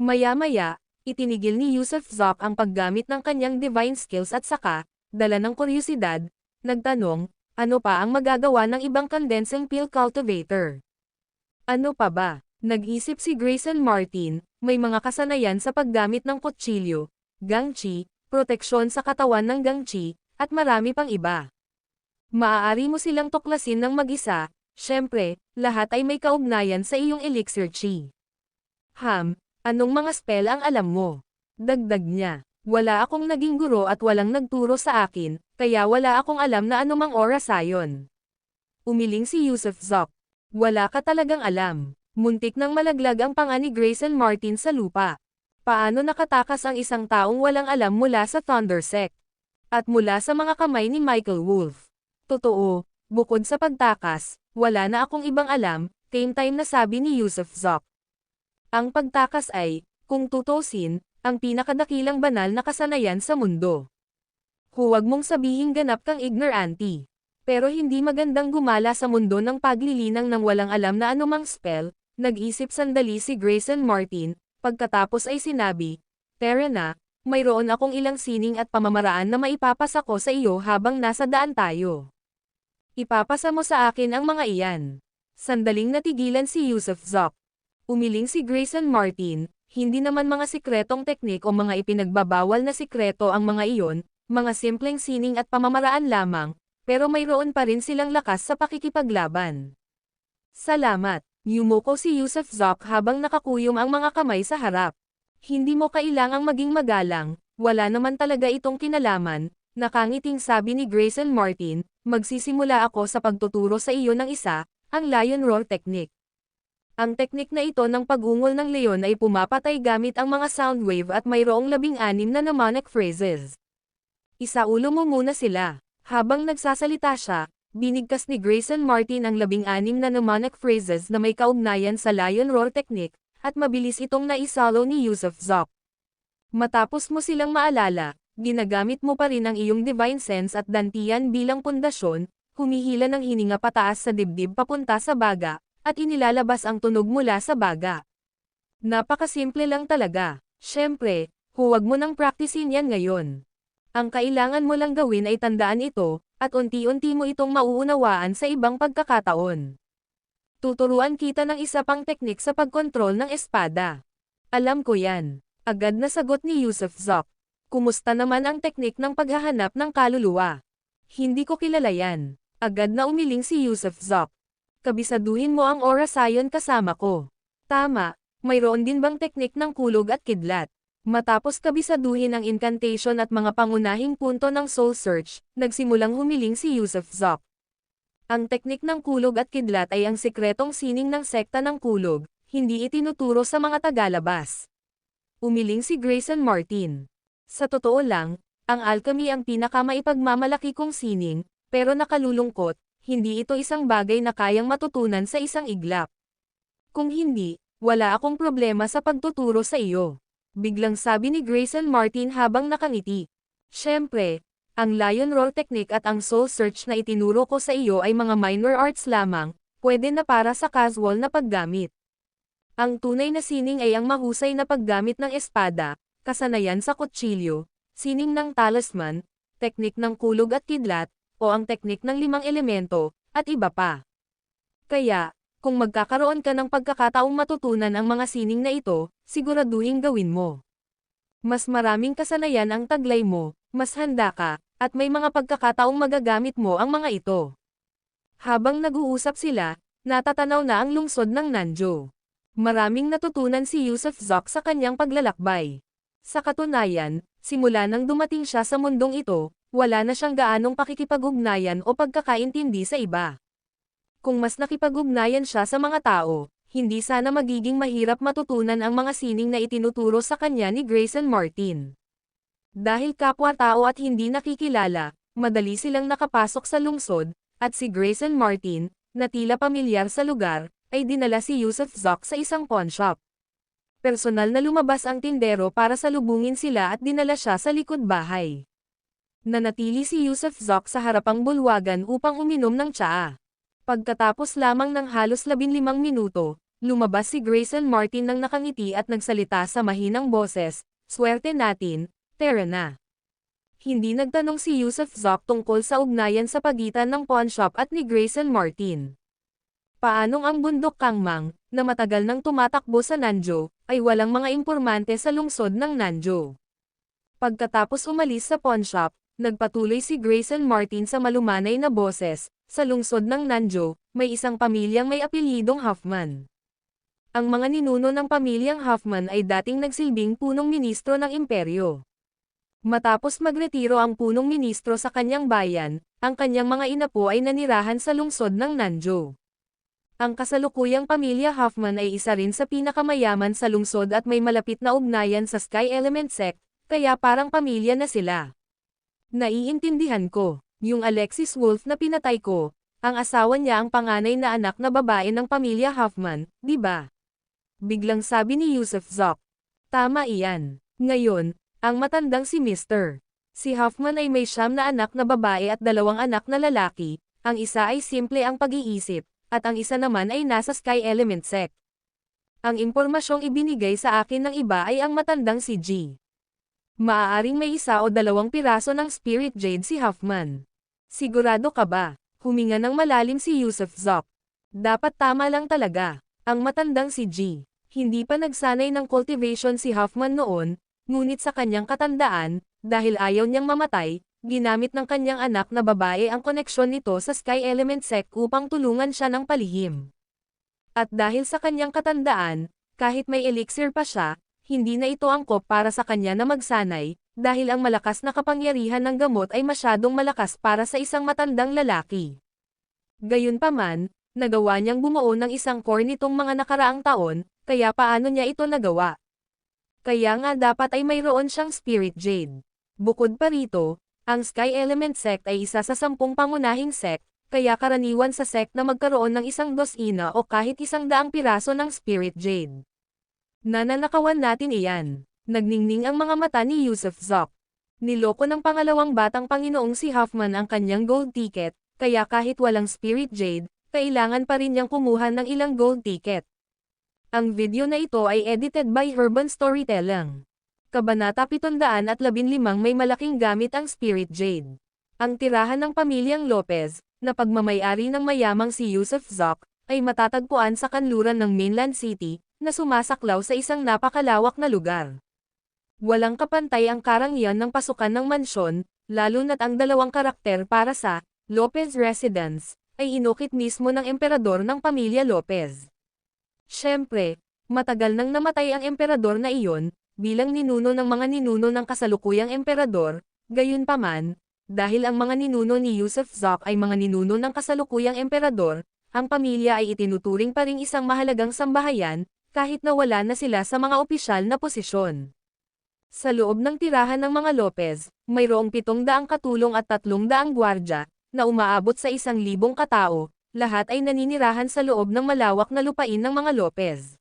Maya-maya, itinigil ni Yusuf Zok ang paggamit ng kanyang divine skills at saka, dala ng kuryosidad, nagtanong, ano pa ang magagawa ng ibang condensing pill cultivator? Ano pa ba? Nag-isip si Grayson Martin, may mga kasanayan sa paggamit ng kutsilyo, gangchi, proteksyon sa katawan ng gangchi, at marami pang iba. Maaari mo silang tuklasin ng mag-isa, syempre, lahat ay may kaugnayan sa iyong elixir chi. Anong mga spell ang alam mo? Dagdag niya, wala akong naging guro at walang nagturo sa akin, kaya wala akong alam na anumang oras ayon. Umiling si Yusuf Zok. Wala ka talagang alam. Muntik nang malaglag ang panga ni Grayson Martin sa lupa. Paano nakatakas ang isang taong walang alam mula sa Thunder Sect? At mula sa mga kamay ni Michael Wolff. Totoo, bukod sa pagtakas, wala na akong ibang alam, same time na sabi ni Yusuf Zok. Ang pagtakas ay, kung tutusin, ang pinakadakilang banal na kasanayan sa mundo. Huwag mong sabihing ganap kang ignorante. Pero hindi magandang gumala sa mundo ng paglilinang ng walang alam na anumang spell, nag-isip sandali si Grayson Martin, pagkatapos ay sinabi, "Tara na, mayroon akong ilang sining at pamamaraan na maipapasa ko sa iyo habang nasa daan tayo. Ipapasa mo sa akin ang mga iyan." Sandaling natigilan si Yusuf Zok. Umiling si Grayson Martin, hindi naman mga sikretong teknik o mga ipinagbabawal na sikreto ang mga iyon, mga simpleng sining at pamamaraan lamang, pero mayroon pa rin silang lakas sa pakikipaglaban. "Salamat," yumuko si Yusuf Zok habang nakakuyom ang mga kamay sa harap. "Hindi mo kailangang maging magalang, wala naman talaga itong kinalaman," nakangiting sabi ni Grayson Martin, "magsisimula ako sa pagtuturo sa iyo ng isa, ang Lion Roar Technique. Ang teknik na ito ng pag-ungol ng leon ay pumapatay gamit ang mga sound wave at mayroong 16 na mnemonic phrases. Isaulo mo muna sila." Habang nagsasalita siya, binigkas ni Grayson Martin ang 16 na mnemonic phrases na may kaugnayan sa Lion Roar Technique, at mabilis itong naisalo ni Yusuf Zok. "Matapos mo silang maalala, ginagamit mo pa rin ang iyong divine sense at dantian bilang pundasyon, humihila ng hininga pataas sa dibdib papunta sa baga, at inilalabas ang tunog mula sa baga. Napakasimple lang talaga. Siyempre, huwag mo nang praktisin yan ngayon. Ang kailangan mo lang gawin ay tandaan ito, at unti-unti mo itong mauunawaan sa ibang pagkakataon. Tuturuan kita ng isa pang teknik sa pagkontrol ng espada." "Alam ko yan," agad na sagot ni Yusuf Zok. "Kumusta naman ang teknik ng paghahanap ng kaluluwa?" "Hindi ko kilala yan," agad na umiling si Yusuf Zok. "Kabisaduhin mo ang orasayon kasama ko." "Tama, mayroon din bang teknik ng kulog at kidlat?" Matapos kabisaduhin ang incantation at mga pangunahing punto ng soul search, nagsimulang humiling si Yusuf Zok. Ang teknik ng kulog at kidlat ay ang sikretong sining ng sekta ng kulog, hindi itinuturo sa mga tagalabas. Umiling si Grayson Martin. "Sa totoo lang, ang alchemy ang pinakamaipagmamalaki kong sining, pero nakalulungkot, hindi ito isang bagay na kayang matutunan sa isang iglap. Kung hindi, wala akong problema sa pagtuturo sa iyo," biglang sabi ni Grayson Martin habang nakangiti. "Siyempre, ang Lion Roar Technique at ang Soul Search na itinuro ko sa iyo ay mga minor arts lamang, pwede na para sa casual na paggamit. Ang tunay na sining ay ang mahusay na paggamit ng espada, kasanayan sa kutsilyo, sining ng talisman, teknik ng kulog at kidlat, o ang teknik ng 5 elemento, at iba pa. Kaya, kung magkakaroon ka ng pagkakataong matutunan ang mga sining na ito, siguraduhin gawin mo. Mas maraming kasanayan ang taglay mo, mas handa ka, at may mga pagkakataong magagamit mo ang mga ito." Habang nag-uusap sila, natatanaw na ang lungsod ng Nanjo. Maraming natutunan si Yusuf Zok sa kanyang paglalakbay. Sa katunayan, simula nang dumating siya sa mundong ito, wala na siyang gaanong pakikipag-ugnayan o pagkakaintindi sa iba. Kung mas nakipag-ugnayan siya sa mga tao, hindi sana magiging mahirap matutunan ang mga sining na itinuturo sa kanya ni Grayson Martin. Dahil kapwa-tao at hindi nakikilala, madali silang nakapasok sa lungsod, at si Grayson Martin, na tila pamilyar sa lugar, ay dinala si Yusuf Zok sa isang pawn shop. Personal na lumabas ang tindero para salubungin sila at dinala siya sa likod bahay. Nanatili si Yusuf Zok sa harapang bulwagan upang uminom ng tsaa. Pagkatapos lamang ng halos 15 minuto, lumabas si Grayson Martin nang nakangiti at nagsalita sa mahinang boses, "Swerte natin, tara na." Hindi nagtanong si Yusuf Zok tungkol sa ugnayan sa pagitan ng pawn shop at ni Grayson Martin. Paanong ang bundok Kangmang, na matagal nang tumatakbo sa Nanjo, ay walang mga impormante sa lungsod ng Nanjo. Pagkatapos umalis sa pawn shop, nagpatuloy si Grayson Martin sa malumanay na boses, "Sa lungsod ng Nanjo, may isang pamilyang may apelyidong Hoffman. Ang mga ninuno ng pamilyang Hoffman ay dating nagsilbing punong ministro ng imperyo. Matapos magretiro ang punong ministro sa kanyang bayan, ang kanyang mga inapo ay nanirahan sa lungsod ng Nanjo. Ang kasalukuyang pamilya Hoffman ay isa rin sa pinakamayaman sa lungsod at may malapit na ugnayan sa Sky Element Sect, kaya parang pamilya na sila. Naiintindihan ko, yung Alexis Wolf na pinatay ko, ang asawa niya ang panganay na anak na babae ng pamilya Hoffman, di ba?" Biglang sabi ni Yusuf Zok. "Tama iyan. Ngayon, ang matandang si Mr. Si Hoffman ay may 9 na anak na babae at 2 anak na lalaki, ang isa ay simple ang pag-iisip, at ang isa naman ay nasa Sky Element sect. Ang impormasyong ibinigay sa akin ng iba ay ang matandang si G. Maaaring may 1 o 2 piraso ng Spirit Jade si Hoffman. Sigurado ka ba? Huminga ng malalim si Yusuf Zok. Dapat tama lang talaga. Ang matandang si G. Hindi pa nagsanay ng cultivation si Hoffman noon, ngunit sa kanyang katandaan, dahil ayaw niyang mamatay, ginamit ng kanyang anak na babae ang koneksyon nito sa Sky Element sect upang tulungan siya ng palihim. At dahil sa kanyang katandaan, kahit may elixir pa siya, hindi na ito angkop para sa kanya na magsanay, dahil ang malakas na kapangyarihan ng gamot ay masyadong malakas para sa isang matandang lalaki. Gayunpaman, nagawa niyang bumuo ng isang core nitong mga nakaraang taon, kaya paano niya ito nagawa? Kaya nga dapat ay mayroon siyang Spirit Jade. Bukod pa rito, ang Sky Element sect ay isa sa 10 pangunahing sect, kaya karaniwan sa sect na magkaroon ng 100 o kahit 100 piraso ng Spirit Jade. Nananakawan natin iyan. Nagningning ang mga mata ni Yusuf Zok. Niloko ng pangalawang batang Panginoong si Hoffman ang kanyang gold ticket, kaya kahit walang Spirit Jade, kailangan pa rin niyang kumuha ng ilang gold ticket. Ang video na ito ay edited by Herban Storytelling. Kabanata 715 may malaking gamit ang Spirit Jade. Ang tirahan ng pamilyang Lopez, na pagmamayari ng mayamang si Yusuf Zok, ay matatagpuan sa kanluran ng mainland city, na sumasaklaw sa isang napakalawak na lugar. Walang kapantay ang karangyaan ng pasukan ng mansyon, lalo na't ang 2 karakter para sa Lopez Residence, ay inukit mismo ng emperador ng pamilya Lopez. Siyempre, matagal nang namatay ang emperador na iyon, bilang ninuno ng mga ninuno ng kasalukuyang emperador, gayunpaman, dahil ang mga ninuno ni Yusuf Zok ay mga ninuno ng kasalukuyang emperador, ang pamilya ay itinuturing pa ring isang mahalagang sambahayan, kahit na wala na sila sa mga opisyal na posisyon. Sa loob ng tirahan ng mga Lopez, mayroong 700 katulong at 300 gwardya, na umaabot sa 1,000 katao, lahat ay naninirahan sa loob ng malawak na lupain ng mga Lopez.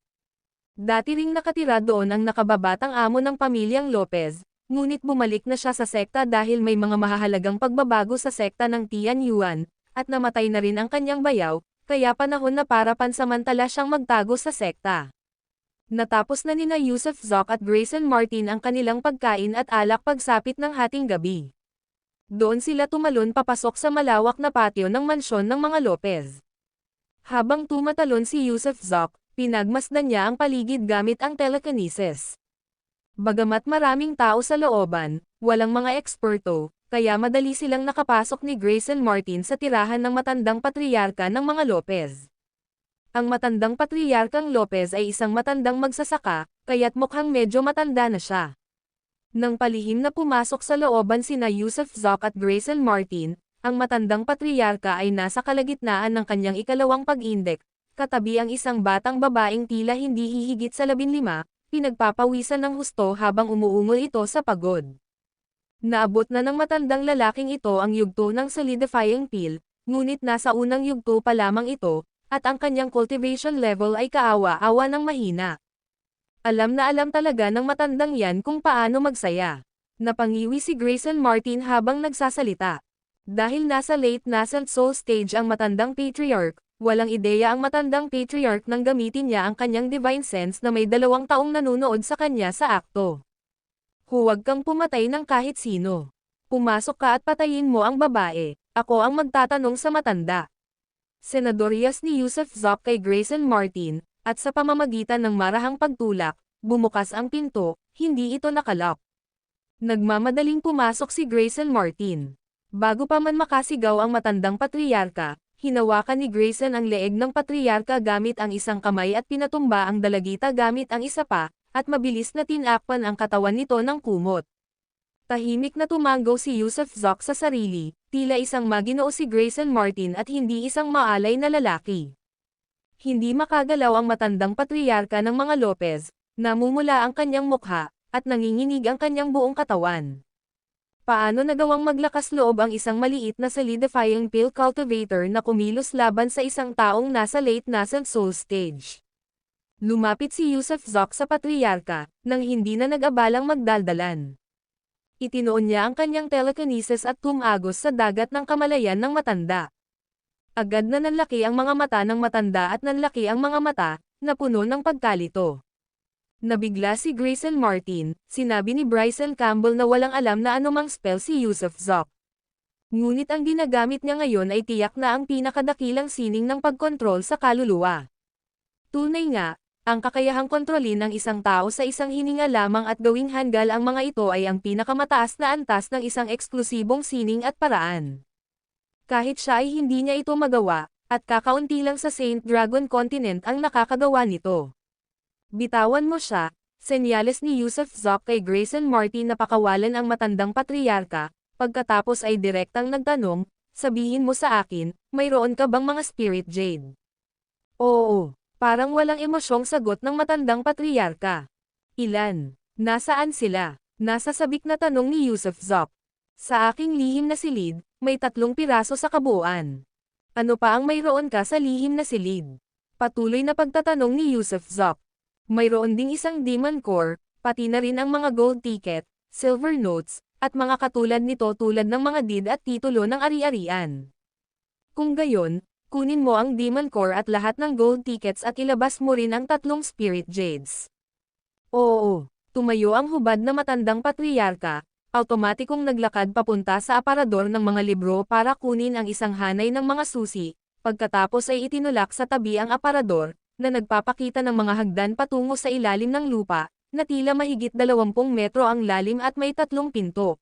Dati ring nakatira doon ang nakababatang amo ng pamilyang Lopez, ngunit bumalik na siya sa sekta dahil may mga mahahalagang pagbabago sa sekta ng Tian Yuan, at namatay na rin ang kanyang bayaw, kaya panahon na para pansamantala siyang magtago sa sekta. Natapos na nina Yusuf Zok at Grayson Martin ang kanilang pagkain at alak pagsapit ng hating gabi. Doon sila tumalon papasok sa malawak na patio ng mansyon ng mga Lopez. Habang tumatalon si Yusuf Zok, pinagmasdan niya ang paligid gamit ang telekinesis. Bagamat maraming tao sa looban, walang mga eksperto, kaya madali silang nakapasok ni Grayson Martin sa tirahan ng matandang patriarka ng mga Lopez. Ang matandang patriarkang Lopez ay isang matandang magsasaka, kaya't mukhang medyo matanda na siya. Nang palihim na pumasok sa looban sina Yusuf Zok at Grayson Martin, ang matandang patriarka ay nasa kalagitnaan ng kanyang ikalawang pag-indek, katabi ang isang batang babaeng tila hindi hihigit sa 15, pinagpapawisan ng husto habang umuungol ito sa pagod. Naabot na ng matandang lalaking ito ang yugto ng solidifying pill, ngunit nasa unang yugto pa lamang ito, at ang kanyang cultivation level ay kaawa-awa ng mahina. Alam na alam talaga ng matandang yan kung paano magsaya. Napangiwi si Grayson Martin habang nagsasalita. Dahil nasa late nascent soul stage ang matandang patriarch, walang ideya ang matandang patriarch nang gamitin niya ang kanyang divine sense na may 2 taong nanunood sa kanya sa akto. Huwag kang pumatay ng kahit sino. Pumasok ka at patayin mo ang babae, ako ang magtatanong sa matanda. Senadoriyas ni Yusuf Zok kay Grayson Martin, at sa pamamagitan ng marahang pagtulak, bumukas ang pinto, hindi ito nakalak. Nagmamadaling pumasok si Grayson Martin. Bago pa man makasigaw ang matandang patriarka, hinawakan ni Grayson ang leeg ng patriarka gamit ang isang kamay at pinatumba ang dalagita gamit ang isa pa, at mabilis na tinakpan ang katawan nito ng kumot. Tahimik na tumanggo si Yusuf Zok sa sarili, tila isang maginoo si Grayson Martin at hindi isang maalay na lalaki. Hindi makagalaw ang matandang patriarka ng mga Lopez, namumula ang kanyang mukha, at nanginginig ang kanyang buong katawan. Paano nagawang maglakas loob ang isang maliit na solidifying pill cultivator na kumilos laban sa isang taong nasa late nascent soul stage? Lumapit si Yusuf Zok sa patriarka, nang hindi na nag-abalang magdaldalan. Itinoon niya ang kanyang telekinesis at tumagos sa dagat ng kamalayan ng matanda. Agad na nanlaki ang mga mata ng matanda at nanlaki ang mga mata, na puno ng pagkalito. Nabigla si Grayson Martin, sinabi ni Bryson Campbell na walang alam na anumang spell si Yusuf Zoc. Ngunit ang ginagamit niya ngayon ay tiyak na ang pinakadakilang sining ng pagkontrol sa kaluluwa. Tunay nga, ang kakayahang kontrolin ng isang tao sa isang hininga lamang at gawing hanggal ang mga ito ay ang pinakamataas na antas ng isang eksklusibong sining at paraan. Kahit siya ay hindi niya ito magawa, at kakaunti lang sa Saint Dragon Continent ang nakakagawa nito. Bitawan mo siya, senyales ni Yusuf Zoc kay Grayson Martin na pakawalan ang matandang patriarka, pagkatapos ay direktang nagtanong, sabihin mo sa akin, mayroon ka bang mga spirit jade? Oo, parang walang emosyong sagot ng matandang patriarka. Ilan? Nasaan sila? Nasa sabik na tanong ni Yusuf Zoc. Sa aking lihim na silid, may 3 piraso sa kabuuan. Ano pa ang mayroon ka sa lihim na silid? Patuloy na pagtatanong ni Yusuf Zoc. Mayroon ding isang demon core, pati na rin ang mga gold ticket, silver notes, at mga katulad nito tulad ng mga deed at titulo ng ari-arian. Kung gayon, kunin mo ang demon core at lahat ng gold tickets at ilabas mo rin ang 3 spirit jades. Oo, tumayo ang hubad na matandang patriarka, automatikong naglakad papunta sa aparador ng mga libro para kunin ang isang hanay ng mga susi, pagkatapos ay itinulak sa tabi ang aparador, na nagpapakita ng mga hagdan patungo sa ilalim ng lupa, na tila mahigit 20 metro ang lalim at may 3 pinto.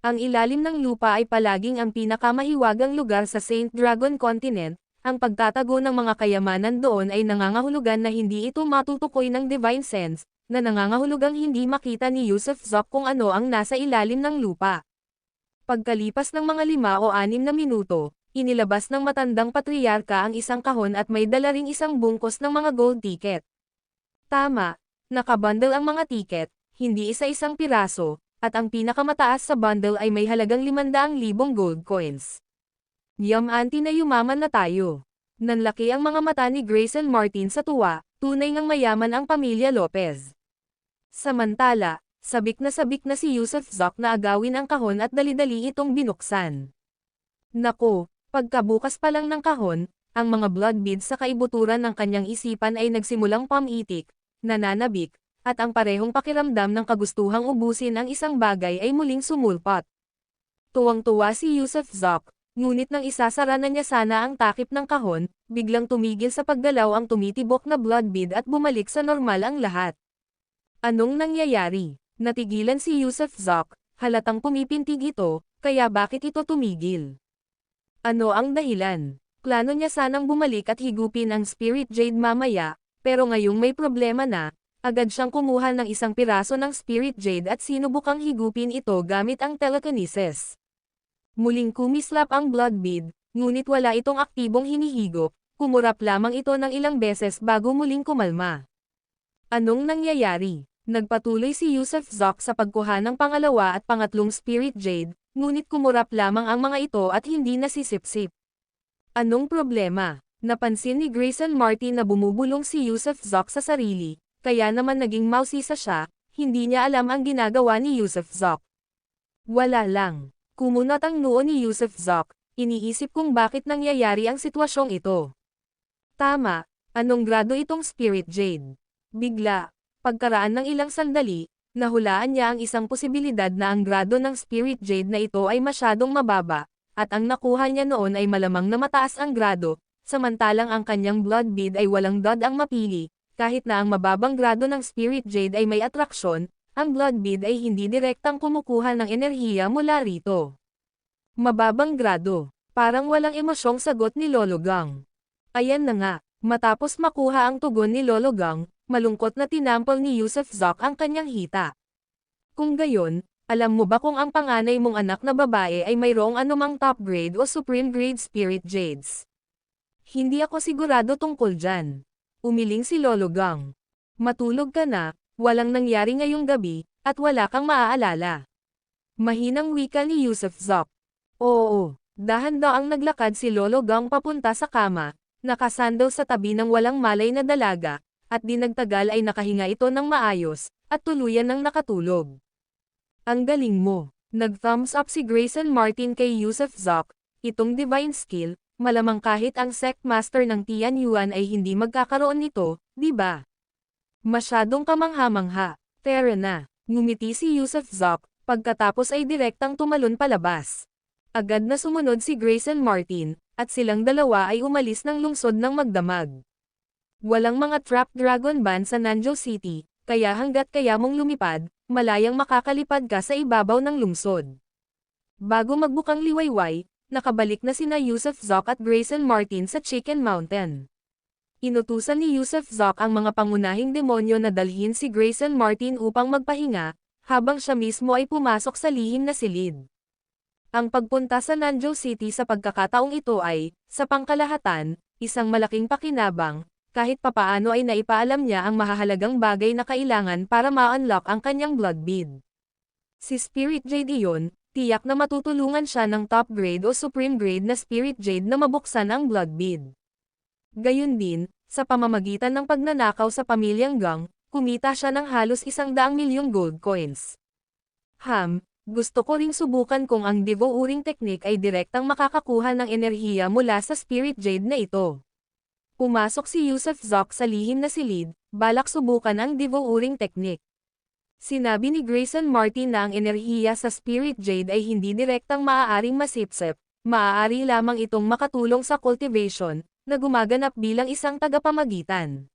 Ang ilalim ng lupa ay palaging ang pinakamahiwagang lugar sa Saint Dragon Continent, ang pagtatago ng mga kayamanan doon ay nangangahulugan na hindi ito matutukoy ng divine sense, na nangangahulugang hindi makita ni Yusuf Zoc kung ano ang nasa ilalim ng lupa. Pagkalipas ng mga 5 o 6 na minuto, inilabas ng matandang patriarka ang isang kahon at may dala ring isang bungkos ng mga gold ticket. Tama, nakabundle ang mga ticket, hindi isa-isang piraso, at ang pinakamataas sa bundle ay may halagang 500,000 gold coins. Yam-anti na yumaman na tayo. Nanlaki ang mga mata ni Grayson Martin sa tuwa, tunay ngang mayaman ang pamilya Lopez. Samantala, sabik na si Yusuf Zoc na agawin ang kahon at dali-dali itong binuksan. Nako, pagkabukas pa lang ng kahon, ang mga blood beads sa kaibuturan ng kanyang isipan ay nagsimulang pamitik, nananabik, at ang parehong pakiramdam ng kagustuhang ubusin ang isang bagay ay muling sumulpot. Tuwang-tuwa si Yusuf Zoc, ngunit nang isasara na niya sana ang takip ng kahon, biglang tumigil sa paggalaw ang tumitibok na blood bead at bumalik sa normal ang lahat. Anong nangyayari? Natigilan si Yusuf Zoc, halatang pumipintig ito, kaya bakit ito tumigil? Ano ang dahilan? Plano niya sanang bumalik at higupin ang spirit jade mamaya, pero ngayong may problema na, agad siyang kumuha ng isang piraso ng spirit jade at sinubukang higupin ito gamit ang telekinesis. Muling kumislap ang blood bead, ngunit wala itong aktibong hinihigop, kumurap lamang ito ng ilang beses bago muling kumalma. Anong nangyayari? Nagpatuloy si Yusuf Zoc sa pagkuha ng pangalawa at pangatlong spirit jade, ngunit kumurap lamang ang mga ito at hindi nasisipsip. Anong problema? Napansin ni Grayson Martin na bumubulong si Yusuf Zoc sa sarili, kaya naman naging mausisa siya, hindi niya alam ang ginagawa ni Yusuf Zoc. Wala lang. Kumunat ang noo ni Yusuf Zoc, iniisip kung bakit nangyayari ang sitwasyong ito. Tama, anong grado itong spirit jade? Bigla, pagkaraan ng ilang sandali, nahulaan niya ang isang posibilidad na ang grado ng spirit jade na ito ay masyadong mababa, at ang nakuha niya noon ay malamang na mataas ang grado, samantalang ang kanyang blood bead ay walang dot ang mapili, kahit na ang mababang grado ng spirit jade ay may atraksyon, ang blood bead ay hindi direktang kumukuha ng enerhiya mula rito. Mababang grado, parang walang emosyong sagot ni Lolo Gang. Ayan na nga, matapos makuha ang tugon ni Lolo Gang, malungkot na tinampol ni Yusuf Zoc ang kanyang hita. Kung gayon, alam mo ba kung ang panganay mong anak na babae ay mayroong anumang top grade o supreme grade spirit jades? Hindi ako sigurado tungkol dyan. Umiling si Lolo Gang. Matulog ka na, walang nangyari ngayong gabi, at wala kang maaalala. Mahinang wika ni Yusuf Zoc. Oo, dahan-daang naglakad si Lolo Gang papunta sa kama, nakasandal sa tabi ng walang malay na dalaga, at di nagtagal ay nakahinga ito ng maayos, at tuluyan ng nakatulog. Ang galing mo. Nag-thumbs up si Grayson Martin kay Yusuf Zok, itong divine skill, malamang kahit ang sect master ng Tian Yuan ay hindi magkakaroon nito, di ba? Masyadong kamangha-mangha. Tara na. Ngumiti si Yusuf Zok, pagkatapos ay direktang tumalon palabas. Agad na sumunod si Grayson Martin, at silang dalawa ay umalis ng lungsod ng magdamag. Walang mga trap dragon ban sa Nanzhou City, kaya hanggat kaya mong lumipad, malayang makakalipad ka sa ibabaw ng lungsod. Bago magbukang liwayway, nakabalik na sina Yusuf Zok at Grayson Martin sa Chicken Mountain. Inutusan ni Yusuf Zok ang mga pangunahing demonyo na dalhin si Grayson Martin upang magpahinga, habang siya mismo ay pumasok sa lihim na silid. Ang pagpunta sa Nanzhou City sa pagkakataong ito ay, sa pangkalahatan, isang malaking pakinabang, kahit papaano ay naipaalam niya ang mahahalagang bagay na kailangan para ma-unlock ang kanyang blood bead. Si Spirit Jade iyon, tiyak na matutulungan siya ng top grade o supreme grade na Spirit Jade na mabuksan ang blood bead. Gayun din, sa pamamagitan ng pagnanakaw sa pamilyang Gang, kumita siya ng halos 100 milyong gold coins. Gusto ko ring subukan kung ang Devo-uring technique ay direktang makakakuha ng enerhiya mula sa Spirit Jade na ito. Pumasok si Yusuf Zok sa lihim na silid, balak subukan ang Devo-uring technique. Sinabi ni Grayson Martin na ang enerhiya sa Spirit Jade ay hindi direktang maaaring masipsip, maaari lamang itong makatulong sa cultivation, na gumaganap bilang isang tagapamagitan.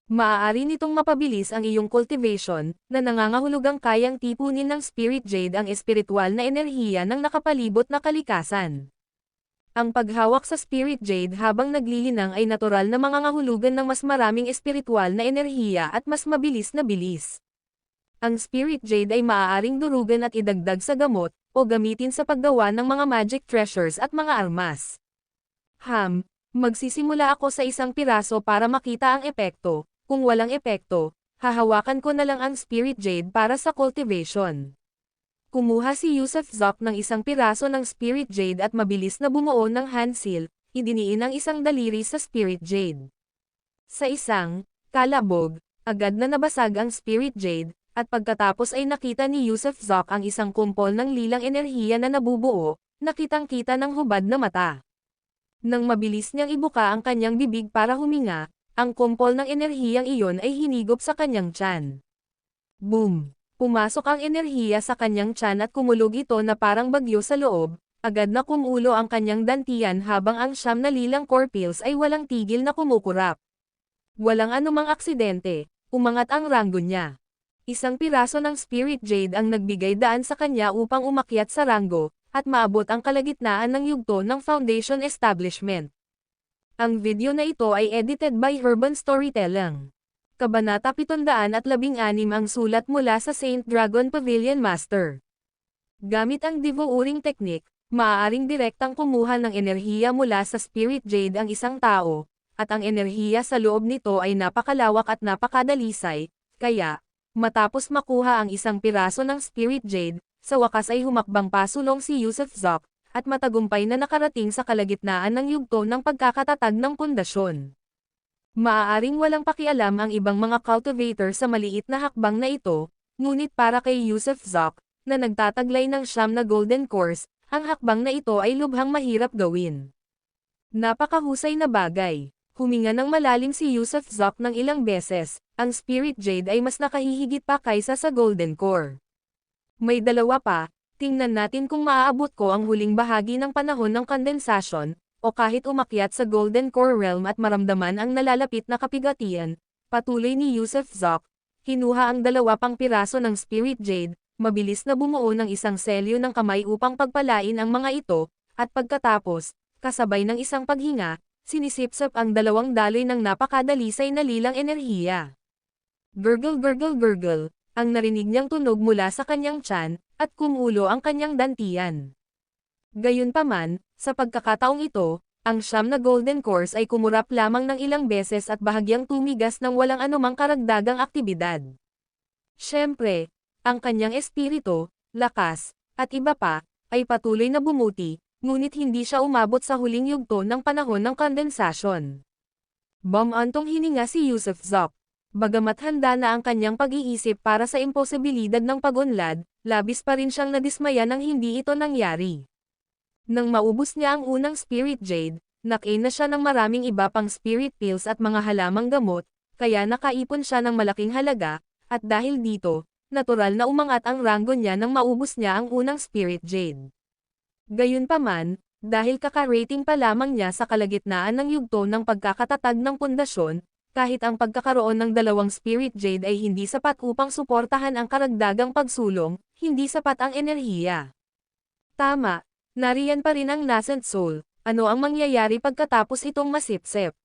Maaari nitong mapabilis ang iyong cultivation, na nangangahulugang kayang tipunin ng Spirit Jade ang espiritual na enerhiya ng nakapalibot na kalikasan. Ang paghawak sa Spirit Jade habang naglilinang ay natural na mangangahulugan ng mas maraming espiritual na enerhiya at mas mabilis na bilis. Ang Spirit Jade ay maaaring durugan at idagdag sa gamot, o gamitin sa paggawa ng mga magic treasures at mga armas. Magsisimula ako sa isang piraso para makita ang epekto. Kung walang epekto, hahawakan ko na lang ang Spirit Jade para sa cultivation. Kumuha si Yusuf Zok ng isang piraso ng Spirit Jade at mabilis na bumuo ng hand seal, idiniin ang isang daliri sa Spirit Jade. Sa isang kalabog, agad na nabasag ang Spirit Jade, at pagkatapos ay nakita ni Yusuf Zok ang isang kumpol ng lilang enerhiya na nabubuo, nakitang-kita ng hubad na mata. Nang mabilis niyang ibuka ang kanyang bibig para huminga, ang kumpol ng enerhiyang iyon ay hinigop sa kanyang tiyan. Boom! Pumasok ang enerhiya sa kanyang tiyan at kumulog ito na parang bagyo sa loob, agad na kumulo ang kanyang dantian habang ang 9 na lilang core pills ay walang tigil na kumukurap. Walang anumang aksidente, umangat ang ranggo niya. Isang piraso ng Spirit Jade ang nagbigay daan sa kanya upang umakyat sa ranggo, at maabot ang kalagitnaan ng yugto ng Foundation Establishment. Ang video na ito ay edited by Urban Storytelling. Kabanata 716 ang sulat mula sa Saint Dragon Pavilion Master. Gamit ang Devo-uring technique, maaaring direktang kumuha ng enerhiya mula sa Spirit Jade ang isang tao, at ang enerhiya sa loob nito ay napakalawak at napakadalisay, kaya, matapos makuha ang isang piraso ng Spirit Jade, sa wakas ay humakbang pasulong si Yusuf Zok, at matagumpay na nakarating sa kalagitnaan ng yugto ng pagkakatatag ng pundasyon. Maaaring walang pakialam ang ibang mga cultivator sa maliit na hakbang na ito, ngunit para kay Yusuf Zok, na nagtataglay ng 9 na golden cores, ang hakbang na ito ay lubhang mahirap gawin. Napakahusay na bagay. Huminga ng malalim si Yusuf Zok ng ilang beses, ang Spirit Jade ay mas nakahihigit pa kaysa sa golden core. May dalawa pa, tingnan natin kung maaabot ko ang huling bahagi ng panahon ng kondensasyon, o kahit umakyat sa Golden Core Realm at maramdaman ang nalalapit na kapigatian, patuloy ni Yusuf Zok, kinuha ang 2 pang piraso ng Spirit Jade, mabilis na bumuo ng isang selyo ng kamay upang pagpalain ang mga ito, at pagkatapos, kasabay ng isang paghinga, sinisipsap ang 2 daloy ng napakadalisay na lilang enerhiya. Gurgle gurgle gurgle. Ang narinig niyang tunog mula sa kanyang tiyan, at kumulo ang kanyang dantian. Gayunpaman, sa pagkakataong ito, ang 9 na golden cores ay kumurap lamang ng ilang beses at bahagyang tumigas ng walang anumang karagdagang aktibidad. Siyempre, ang kanyang espiritu, lakas, at iba pa, ay patuloy na bumuti, ngunit hindi siya umabot sa huling yugto ng panahon ng kondensasyon. Bumantong hininga si Yusuf Zok. Bagamat handa na ang kanyang pag-iisip para sa imposibilidad ng pag-unlad, labis pa rin siyang nadismaya nang hindi ito nangyari. Nang maubos niya ang unang spirit jade, nakain na siya ng maraming iba pang spirit pills at mga halamang gamot, kaya nakaipon siya ng malaking halaga, at dahil dito, natural na umangat ang ranggo niya nang maubos niya ang unang spirit jade. Gayunpaman, dahil kaka-rating pa lamang niya sa kalagitnaan ng yugto ng pagkakatatag ng pundasyon, kahit ang pagkakaroon ng 2 spirit jade ay hindi sapat upang suportahan ang karagdagang pagsulong, hindi sapat ang enerhiya. Tama, nariyan pa rin ang nascent soul. Ano ang mangyayari pagkatapos itong masipsip?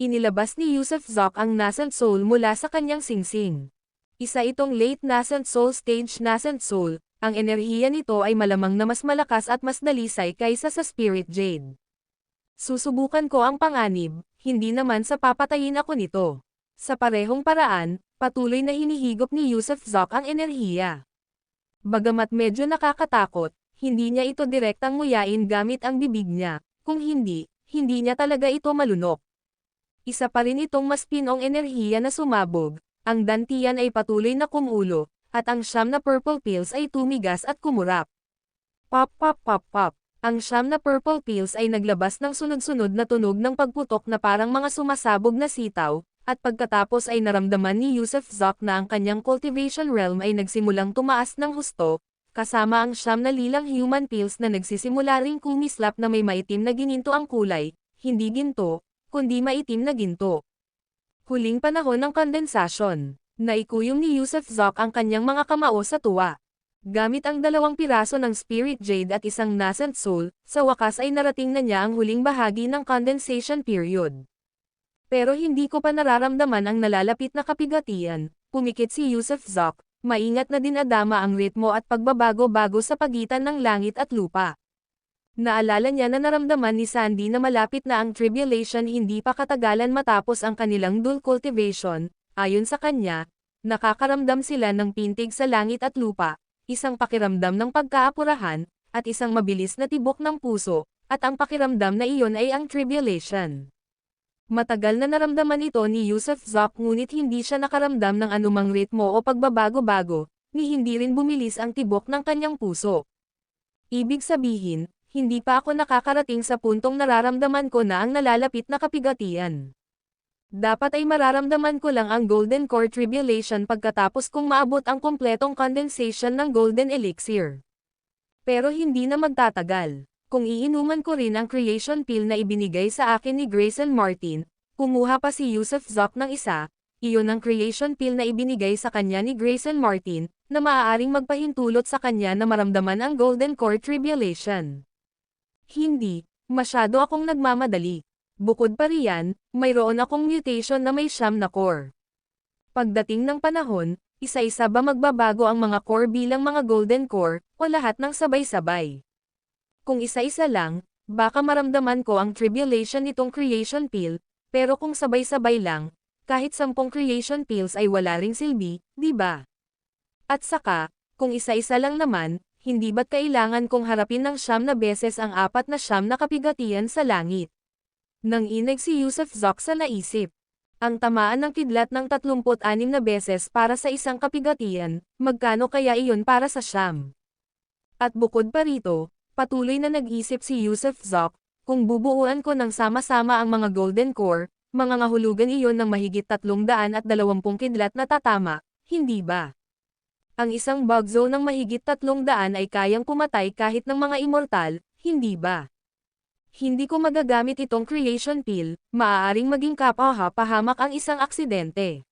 Inilabas ni Yusuf Zok ang nascent soul mula sa kanyang singsing. Isa itong late nascent soul stage nascent soul, ang enerhiya nito ay malamang na mas malakas at mas dalisay kaysa sa spirit jade. Susubukan ko ang panganib, hindi naman sa papatayin ako nito. Sa parehong paraan, patuloy na hinihigop ni Yusuf Zok ang enerhiya. Bagamat medyo nakakatakot, hindi niya ito direktang nguyain gamit ang bibig niya, kung hindi, hindi niya talaga ito malunok. Isa pa rin itong mas pinong enerhiya na sumabog, ang dantian ay patuloy na kumulo, at ang 9 na purple pills ay tumigas at kumurap. Pop pop pop pop, ang 9 na purple pills ay naglabas ng sunod-sunod na tunog ng pagputok na parang mga sumasabog na sitaw, at pagkatapos ay naramdaman ni Yusuf Zok na ang kanyang cultivation realm ay nagsimulang tumaas ng husto, kasama ang 9 na lilang human pills na nagsisimula ring kumislap na may maitim na gininto ang kulay, hindi ginto, kundi maitim na ginto. Huling panahon ng kondensasyon. Naikuyom ni Yusuf Zok ang kanyang mga kamao sa tuwa. Gamit ang 2 piraso ng spirit jade at isang nascent soul, sa wakas ay narating na niya ang huling bahagi ng condensation period. Pero hindi ko pa nararamdaman ang nalalapit na kapigatian, pumikit si Yusuf Zok. Maingat na dinadama ang ritmo at pagbabago-bago sa pagitan ng langit at lupa. Naalala niya na naramdaman ni Sandy na malapit na ang tribulation hindi pa katagalan matapos ang kanilang dual cultivation. Ayon sa kanya, nakakaramdam sila ng pintig sa langit at lupa, isang pakiramdam ng pagkaapurahan, at isang mabilis na tibok ng puso, at ang pakiramdam na iyon ay ang tribulation. Matagal na naramdaman ito ni Yusuf Zok ngunit hindi siya nakaramdam ng anumang ritmo o pagbabago-bago, ni hindi rin bumilis ang tibok ng kanyang puso. Ibig sabihin, hindi pa ako nakakarating sa puntong nararamdaman ko na ang nalalapit na kapigatian. Dapat ay mararamdaman ko lang ang Golden Core Tribulation pagkatapos kong maabot ang kumpletong condensation ng Golden Elixir. Pero hindi na magtatagal. Kung iinuman ko rin ang creation pill na ibinigay sa akin ni Grayson Martin, kumuha pa si Yusuf Zok ng isa, iyon ang creation pill na ibinigay sa kanya ni Grayson Martin, na maaaring magpahintulot sa kanya na maramdaman ang Golden Core Tribulation. Hindi, masyado akong nagmamadali. Bukod pa riyan, mayroon akong mutation na may 9 na core. Pagdating ng panahon, isa-isa ba magbabago ang mga core bilang mga Golden Core, o lahat ng sabay-sabay? Kung isa-isa lang, baka maramdaman ko ang tribulation nitong creation pill, pero kung sabay-sabay lang, kahit 10 creation pills ay wala ring silbi, di ba? At saka, kung isa-isa lang naman, hindi ba't kailangan kong harapin ng 9 na beses ang 4 na 9 na kapigatian sa langit? Nang inig si Yusuf Zok sa naisip. Ang tamaan ng kidlat ng 36 na beses para sa isang kapigatian, magkano kaya iyon para sa 9? At bukod pa rito, patuloy na nag-isip si Yusuf Zok, kung bubuuan ko ng sama-sama ang mga Golden Core, mangangahulugan iyon ng mahigit 320 kidlat na tatama, hindi ba? Ang isang bug zone ng mahigit 300 ay kayang pumatay kahit ng mga immortal, hindi ba? Hindi ko magagamit itong creation pill, maaaring maging kapahamak ang isang aksidente.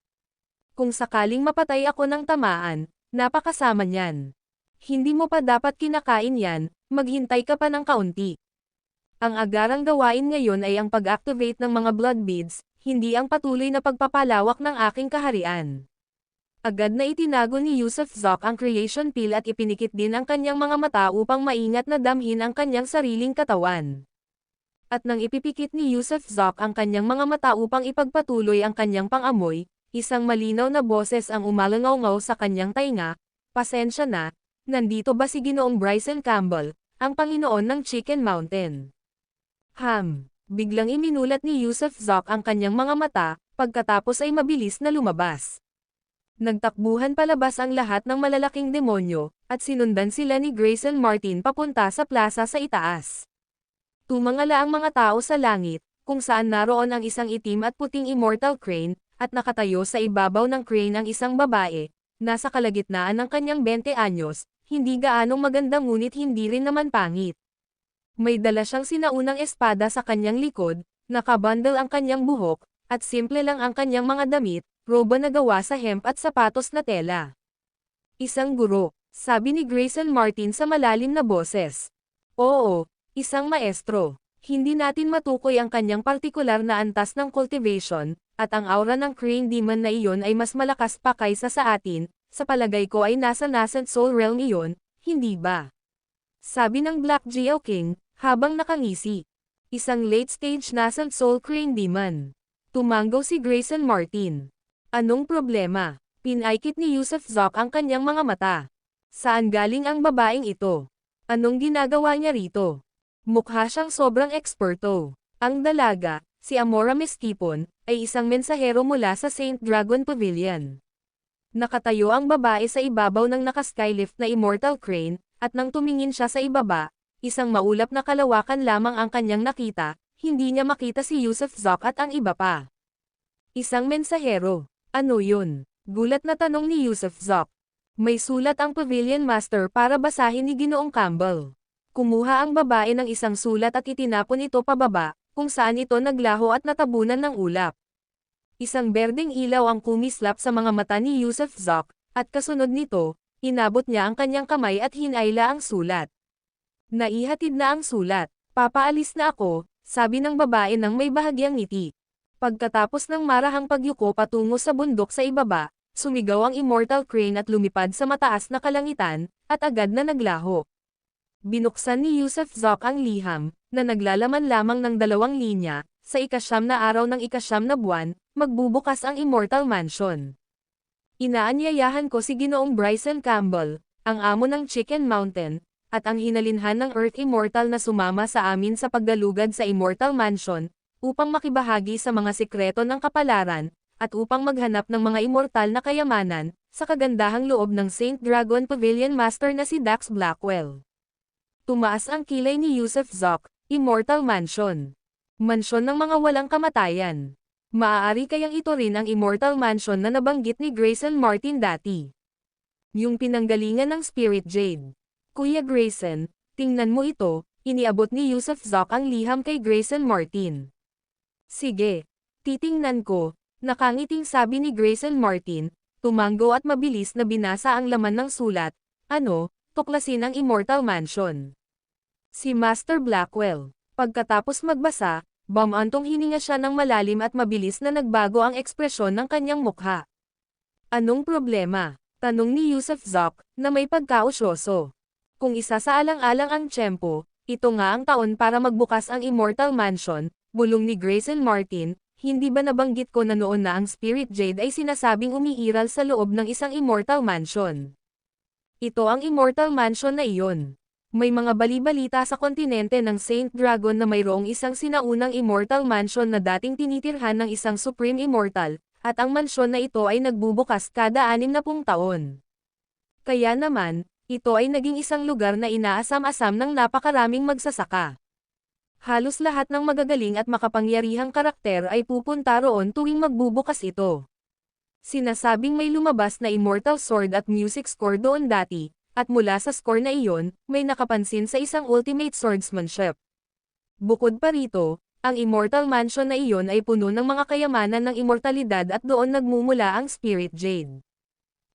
Kung sakaling mapatay ako ng tamaan, napakasama niyan. Hindi mo pa dapat kinakain yan, maghintay ka pa ng kaunti. Ang agarang gawain ngayon ay ang pag-activate ng mga blood beads, hindi ang patuloy na pagpapalawak ng aking kaharian. Agad na itinago ni Yusuf Zok ang creation pill at ipinikit din ang kanyang mga mata upang maingat na damhin ang kanyang sariling katawan. At nang ipipikit ni Yusuf Zok ang kanyang mga mata upang ipagpatuloy ang kanyang pangamoy, isang malinaw na boses ang umalangaw-ngaw sa kanyang tainga, "Pasensya na, nandito ba si Ginoong Bryson Campbell, ang Panginoon ng Chicken Mountain?" Biglang iminulat ni Yusuf Zok ang kanyang mga mata, pagkatapos ay mabilis na lumabas. Nagtakbuhan palabas ang lahat ng malalaking demonyo, at sinundan sila ni Grayson Martin papunta sa plaza sa itaas. Tumangala ang mga tao sa langit, kung saan naroon ang isang itim at puting immortal crane, at nakatayo sa ibabaw ng crane ang isang babae, nasa kalagitnaan ng kanyang 20 anyos, hindi gaanong maganda ngunit hindi rin naman pangit. May dala siyang sinaunang espada sa kanyang likod, nakabundle ang kanyang buhok, at simple lang ang kanyang mga damit, roba na gawa sa hemp at sapatos na tela. Isang guro, sabi ni Grayson Martin sa malalim na boses. Oo, isang maestro. Hindi natin matukoy ang kanyang partikular na antas ng cultivation, at ang aura ng Crane Demon na iyon ay mas malakas pa kaysa sa atin, sa palagay ko ay nasa nascent soul realm iyon, hindi ba? Sabi ng Black Geo King, habang nakangisi. Isang late-stage nascent soul Crane Demon. Tumanggaw si Grayson Martin. Anong problema? Pinaikit ni Yusuf Zok ang kanyang mga mata. Saan galing ang babaeng ito? Anong ginagawa niya rito? Mukha siyang sobrang eksperto. Ang dalaga, si Amora Meskipon, ay isang mensahero mula sa Saint Dragon Pavilion. Nakatayo ang babae sa ibabaw ng naka-skylift na immortal crane, at nang tumingin siya sa ibaba, isang maulap na kalawakan lamang ang kanyang nakita, hindi niya makita si Yusuf Zok at ang iba pa. Isang mensahero. Ano yun? Gulat na tanong ni Yusuf Zok. May sulat ang Pavilion Master para basahin ni Ginoong Campbell. Kumuha ang babae ng isang sulat at itinapon ito pababa, kung saan ito naglaho at natabunan ng ulap. Isang berdeng ilaw ang kumislap sa mga mata ni Yusuf Zok, at kasunod nito, inabot niya ang kanyang kamay at hinayla ang sulat. Naihatid na ang sulat. Papaalis na ako, sabi ng babae nang may bahagyang ngiti. Pagkatapos ng marahang pagyuko patungo sa bundok sa ibaba, sumigaw ang immortal crane at lumipad sa mataas na kalangitan, at agad na naglaho. Binuksan ni Yusuf Zok ang liham, na naglalaman lamang ng 2 linya, sa 9 na araw ng 9 na buwan, magbubukas ang Immortal Mansion. Inaanyayahan ko si Ginoong Bryson Campbell, ang amo ng Chicken Mountain, at ang hinalinhan ng Earth Immortal na sumama sa amin sa paggalugad sa Immortal Mansion, upang makibahagi sa mga sikreto ng kapalaran, at upang maghanap ng mga immortal na kayamanan, sa kagandahang loob ng Saint Dragon Pavilion Master na si Dax Blackwell. Tumaas ang kilay ni Yusuf Zok, Immortal Mansion. Mansyon ng mga walang kamatayan. Maaari kayang ito rin ang Immortal Mansion na nabanggit ni Grayson Martin dati. Yung pinanggalingan ng Spirit Jade. Kuya Grayson, tingnan mo ito, iniabot ni Yusuf Zok ang liham kay Grayson Martin. Sige, titingnan ko, nakangiting sabi ni Grayson Martin, tumanggo at mabilis na binasa ang laman ng sulat, tuklasin ang Immortal Mansion. Si Master Blackwell, pagkatapos magbasa, bumantong hininga siya ng malalim at mabilis na nagbago ang ekspresyon ng kanyang mukha. Anong problema? Tanong ni Yusuf Zok, na may pagkausyoso. Kung isa sa alang-alang ang tiyempo, ito nga ang taon para magbukas ang Immortal Mansion, bulong ni Grayson Martin, hindi ba nabanggit ko na noon na ang Spirit Jade ay sinasabing umiiral sa loob ng isang Immortal Mansion? Ito ang Immortal Mansion na iyon. May mga bali-balita sa kontinente ng Saint Dragon na mayroong isang sinaunang Immortal Mansion na dating tinitirhan ng isang Supreme Immortal, at ang mansyon na ito ay nagbubukas kada 60 taon. Kaya naman, ito ay naging isang lugar na inaasam-asam ng napakaraming magsasaka. Halos lahat ng magagaling at makapangyarihang karakter ay pupunta roon tuwing magbubukas ito. Sinasabing may lumabas na Immortal Sword at Music Score doon dati, at mula sa score na iyon, may nakapansin sa isang Ultimate Swordsmanship. Bukod pa rito, ang Immortal Mansion na iyon ay puno ng mga kayamanan ng immortalidad at doon nagmumula ang Spirit Jade.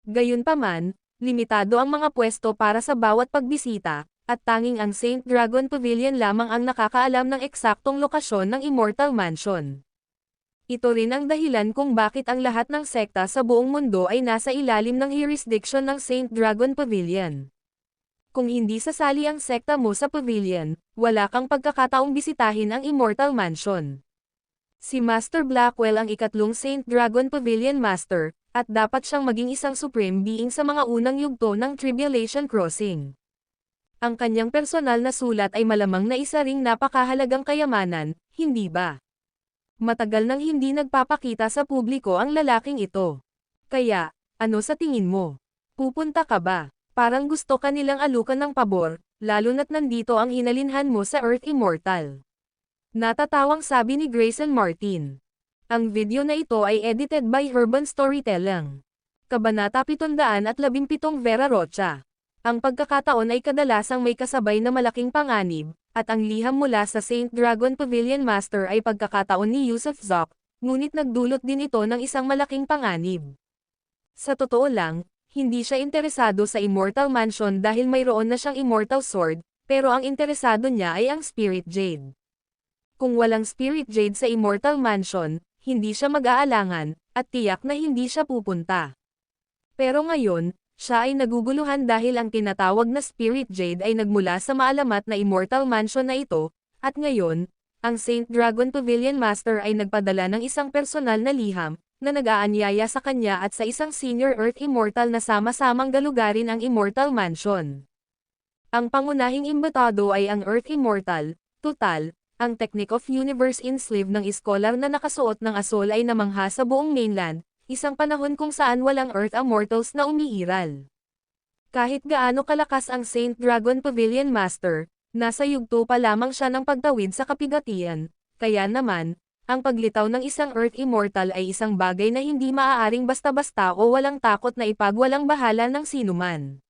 Gayunpaman, limitado ang mga pwesto para sa bawat pagbisita, at tanging ang Saint Dragon Pavilion lamang ang nakakaalam ng eksaktong lokasyon ng Immortal Mansion. Ito rin ang dahilan kung bakit ang lahat ng sekta sa buong mundo ay nasa ilalim ng jurisdiction ng Saint Dragon Pavilion. Kung hindi sasali ang sekta mo sa pavilion, wala kang pagkakataong bisitahin ang Immortal Mansion. Si Master Blackwell ang ikatlong Saint Dragon Pavilion Master, at dapat siyang maging isang supreme being sa mga unang yugto ng Tribulation Crossing. Ang kanyang personal na sulat ay malamang na isa ring napakahalagang kayamanan, hindi ba? Matagal nang hindi nagpapakita sa publiko ang lalaking ito. Kaya, Ano sa tingin mo? Pupunta ka ba? Parang gusto ka nilang alukan ng pabor, lalo na't nandito ang hinalinhan mo sa Earth Immortal. Natatawang sabi ni Grayson Martin. Ang video na ito ay edited by Urban Storytelling. Kabanata 717 Vera Rocha. Ang pagkakataon ay kadalasang may kasabay na malaking panganib, at ang liham mula sa Saint Dragon Pavilion Master ay pagkakataon ni Yusuf Zok, ngunit nagdulot din ito ng isang malaking panganib. Sa totoo lang, hindi siya interesado sa Immortal Mansion dahil mayroon na siyang Immortal Sword, pero ang interesado niya ay ang Spirit Jade. Kung walang Spirit Jade sa Immortal Mansion, hindi siya mag-aalangan, at tiyak na hindi siya pupunta. Pero ngayon, siya ay naguguluhan dahil ang tinatawag na Spirit Jade ay nagmula sa maalamat na Immortal Mansion na ito, at ngayon, ang Saint Dragon Pavilion Master ay nagpadala ng isang personal na liham, na nag-aanyaya sa kanya at sa isang Senior Earth Immortal na sama-samang galugarin ang Immortal Mansion. Ang pangunahing imbitado ay ang Earth Immortal, Total, ang Technique of Universe in Sleeve ng iskolar na nakasuot ng asol ay namangha sa buong mainland, isang panahon kung saan walang Earth Immortals na umiiral. Kahit gaano kalakas ang Saint Dragon Pavilion Master, nasa yugto pa lamang siya ng pagtawid sa kapigatian, kaya naman, ang paglitaw ng isang Earth Immortal ay isang bagay na hindi maaaring basta-basta o walang takot na ipagwalang bahala ng sinuman.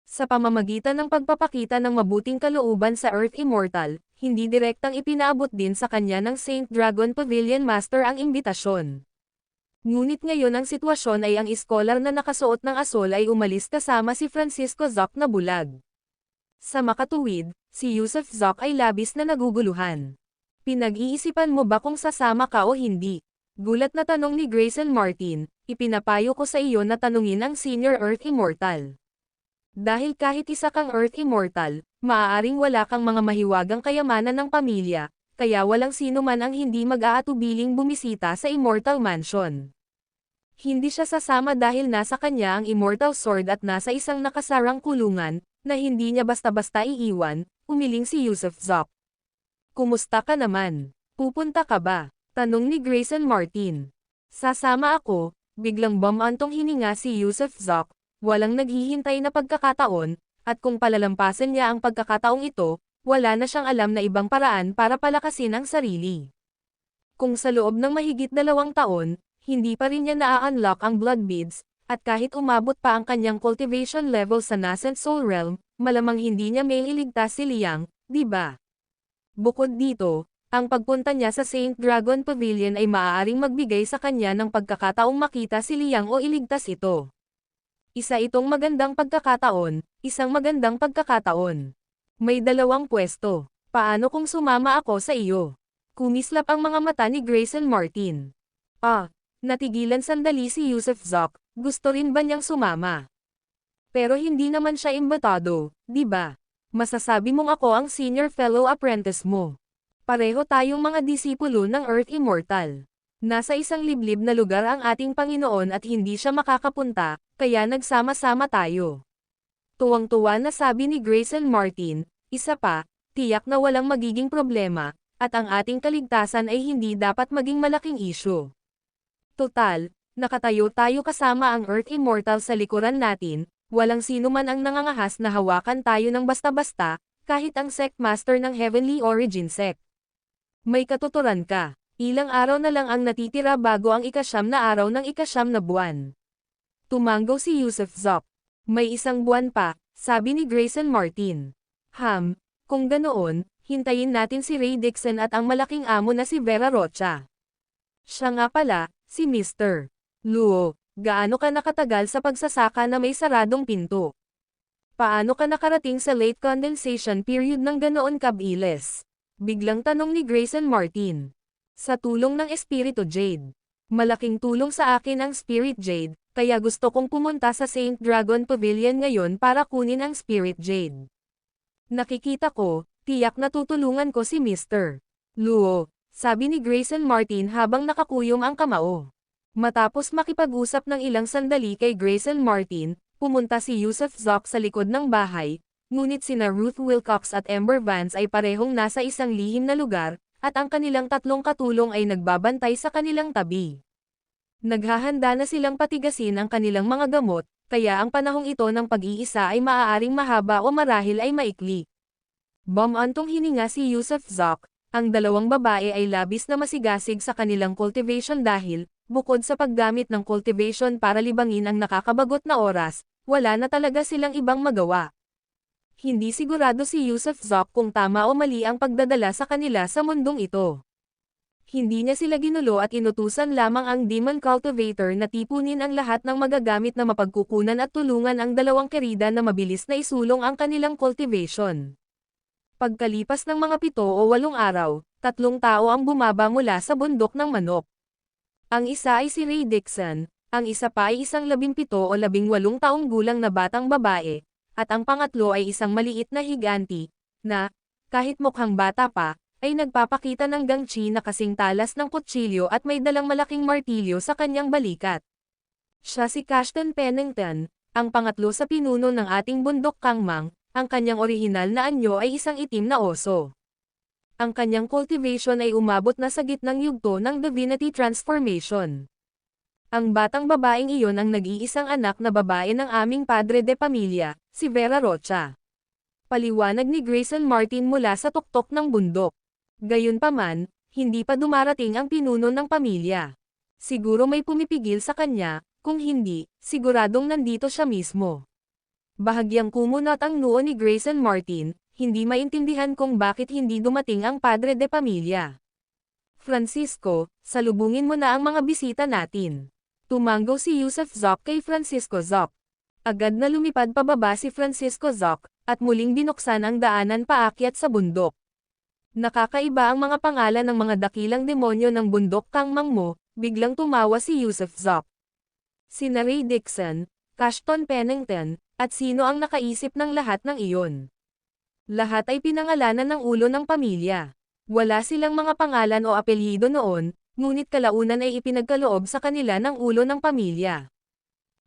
Sa pamamagitan ng pagpapakita ng mabuting kalooban sa Earth Immortal, hindi direktang ipinaabot din sa kanya ng Saint Dragon Pavilion Master ang imbitasyon. Ngunit ngayon ang sitwasyon ay ang iskolar na nakasuot ng asol ay umalis kasama si Francisco Zok na bulag. Sa makatuwid, si Yusuf Zok ay labis na naguguluhan. Pinag-iisipan mo ba kung sasama ka o hindi? Gulat na tanong ni Grayson Martin, ipinapayo ko sa iyo na tanungin ang Senior Earth Immortal. Dahil kahit isa kang Earth Immortal, maaaring wala kang mga mahiwagang kayamanan ng pamilya, kaya walang sino man ang hindi mag-aatubiling bumisita sa Immortal Mansion. Hindi siya sasama dahil nasa kanya ang Immortal Sword at nasa isang nakasarang kulungan, na hindi niya basta-basta iiwan, umiling si Yusuf Zok. Kumusta ka naman? Pupunta ka ba? Tanong ni Grayson Martin. Sasama ako, biglang bumantong hininga si Yusuf Zok, walang naghihintay na pagkakataon, at kung palalampasan niya ang pagkakataong ito, wala na siyang alam na ibang paraan para palakasin ang sarili. Kung sa loob ng mahigit 2 taon, hindi pa rin niya na-unlock ang Blood Beads, at kahit umabot pa ang kanyang cultivation level sa Nascent Soul Realm, malamang hindi niya may iligtas si Liang, di ba? Bukod dito, ang pagpunta niya sa Saint Dragon Pavilion ay maaaring magbigay sa kanya ng pagkakataong makita si Liang o iligtas ito. Isa itong magandang pagkakataon, isang magandang pagkakataon. May 2 pwesto. Paano kung sumama ako sa iyo? Kumislap ang mga mata ni Grayson Martin. Natigilan sandali si Yusuf Zok, gusto rin ba niyang sumama? Pero hindi naman siya imbitado, di ba? Masasabi mong ako ang senior fellow apprentice mo. Pareho tayong mga disipulo ng Earth Immortal. Nasa isang liblib na lugar ang ating Panginoon at hindi siya makakapunta, kaya nagsama-sama tayo. Tuwang-tuwa na sabi ni Grayson Martin, isa pa, tiyak na walang magiging problema, at ang ating kaligtasan ay hindi dapat maging malaking isyu. Total, nakatayo tayo kasama ang Earth Immortal sa likuran natin, walang sino man ang nangangahas na hawakan tayo ng basta-basta, kahit ang Sect Master ng Heavenly Origin Sect. May katuturan ka. Ilang araw na lang ang natitira bago ang 9 na araw ng 9 na buwan. Tumanggaw si Yusuf Zok. May 1 buwan pa, sabi ni Grayson Martin. Kung ganoon, hintayin natin si Ray Dixon at ang malaking amo na si Vera Rocha. Siya nga pala, si Mr. Luo, gaano ka nakatagal sa pagsasaka na may saradong pinto? Paano ka nakarating sa late condensation period ng ganoon kabilis? Biglang tanong ni Grayson Martin. Sa tulong ng Espiritu Jade. Malaking tulong sa akin ang Spirit Jade, kaya gusto kong pumunta sa Saint Dragon Pavilion ngayon para kunin ang Spirit Jade. Nakikita ko, tiyak na tutulungan ko si Mr. Luo, sabi ni Grayson Martin habang nakakuyom ang kamao. Matapos makipag-usap ng ilang sandali kay Grayson Martin, pumunta si Yusuf Zok sa likod ng bahay, ngunit sina Ruth Wilcox at Ember Vance ay parehong nasa isang lihim na lugar, at ang kanilang 3 katulong ay nagbabantay sa kanilang tabi. Naghahanda na silang patigasin ang kanilang mga gamot, kaya ang panahong ito ng pag-iisa ay maaaring mahaba o marahil ay maikli. Bumantong hininga si Yusuf Zak, ang dalawang babae ay labis na masigasig sa kanilang cultivation dahil, bukod sa paggamit ng cultivation para libangin ang nakakabagot na oras, wala na talaga silang ibang magawa. Hindi sigurado si Yusuf Zak kung tama o mali ang pagdadala sa kanila sa mundong ito. Hindi niya sila ginulo at inutusan lamang ang Demon Cultivator na tipunin ang lahat ng magagamit na mapagkukunan at tulungan ang dalawang kerida na mabilis na isulong ang kanilang cultivation. Pagkalipas ng mga 7 o 8 araw, 3 tao ang bumaba mula sa bundok ng manok. Ang isa ay si Ray Dixon, ang isa pa ay isang 17 o 18 taong gulang na batang babae, at ang pangatlo ay isang maliit na higanti, na, kahit mukhang bata pa, ay nagpapakita ng gangchi na kasing talas ng kutsilyo at may dalang malaking martilyo sa kanyang balikat. Siya si Cashton Pennington, ang pangatlo sa pinuno ng ating bundok kangmang, ang kanyang orihinal na anyo ay isang itim na oso. Ang kanyang cultivation ay umabot na sa gitnang yugto ng Divinity Transformation. Ang batang babaeng iyon ang nag-iisang anak na babae ng aming padre de pamilya, si Vera Rocha. Paliwanag ni Grayson Martin mula sa tuktok ng bundok. Gayunpaman, hindi pa dumarating ang pinuno ng pamilya. Siguro may pumipigil sa kanya, kung hindi, siguradong nandito siya mismo. Bahagyang kumunot ang noo ni Grayson Martin, hindi maintindihan kung bakit hindi dumating ang padre de pamilya. Francisco, salubungin mo na ang mga bisita natin. Tumanggo si Yusuf Zak kay Francisco Zak. Agad na lumipad pababa si Francisco Zak, at muling binuksan ang daanan paakyat sa bundok. Nakakaiba ang mga pangalan ng mga dakilang demonyo ng bundok kangmang mo, biglang tumawa si Yusuf Zak. Sina Ray Dixon, Cashton Pennington, at sino ang nakaisip ng lahat ng iyon. Lahat ay pinangalanan ng ulo ng pamilya. Wala silang mga pangalan o apelyido noon, ngunit kalaunan ay ipinagkaloob sa kanila ng ulo ng pamilya.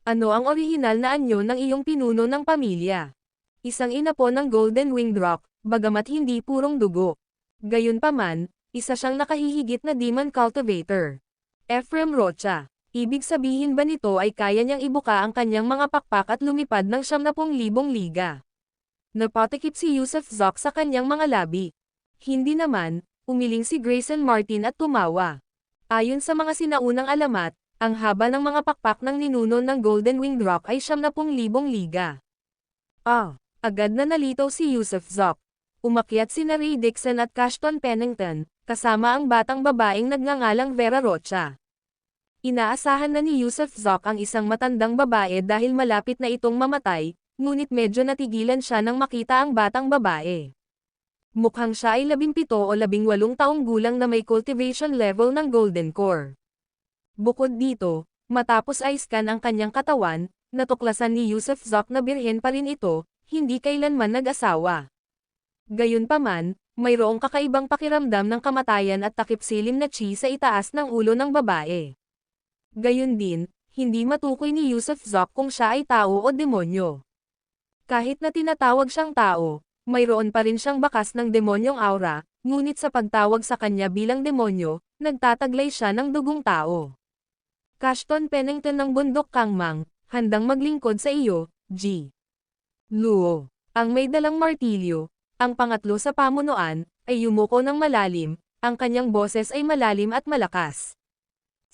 Ano ang orihinal na anyo ng iyong pinuno ng pamilya? Isang inapo ng Golden Winged Rock, bagamat hindi purong dugo. Gayunpaman, isa siyang nakahihigit na Demon Cultivator. Ephraim Rocha. Ibig sabihin ba nito ay kaya niyang ibuka ang kanyang mga pakpak at lumipad ng 70,000 liga? Napatikip si Yusuf Zak sa kanyang mga labi. Hindi naman, umiling si Grayson Martin at tumawa. Ayon sa mga sinaunang alamat, ang haba ng mga pakpak ng ninuno ng Golden Winged Rock ay 70,000 liga. Agad na nalitaw si Yusuf Zak. Umakyat sina Ray Dixon at Cashton Pennington, kasama ang batang babaeng nagngangalang Vera Rocha. Inaasahan na ni Yusuf Zak ang isang matandang babae dahil malapit na itong mamatay, ngunit medyo natigilan siya nang makita ang batang babae. Mukhang siya ay 17 o 18 taong gulang na may cultivation level ng Golden Core. Bukod dito, matapos i-scan ang kanyang katawan, natuklasan ni Yusuf Zak na birhen pa rin ito, hindi kailanman nag-asawa. Gayunpaman, mayroong kakaibang pakiramdam ng kamatayan at takip silim na chi sa itaas ng ulo ng babae. Gayun din, hindi matukoy ni Yusuf Zak kung siya ay tao o demonyo. Kahit na tinatawag siyang tao, mayroon pa rin siyang bakas ng demonyong aura, ngunit sa pagtawag sa kanya bilang demonyo, nagtataglay siya ng dugong tao. Cashton Pennington ng bundok kangmang, handang maglingkod sa iyo, G. Luo. Ang may dalang martilyo. Ang pangatlo sa pamunuan, ay yumuko ng malalim, ang kanyang boses ay malalim at malakas.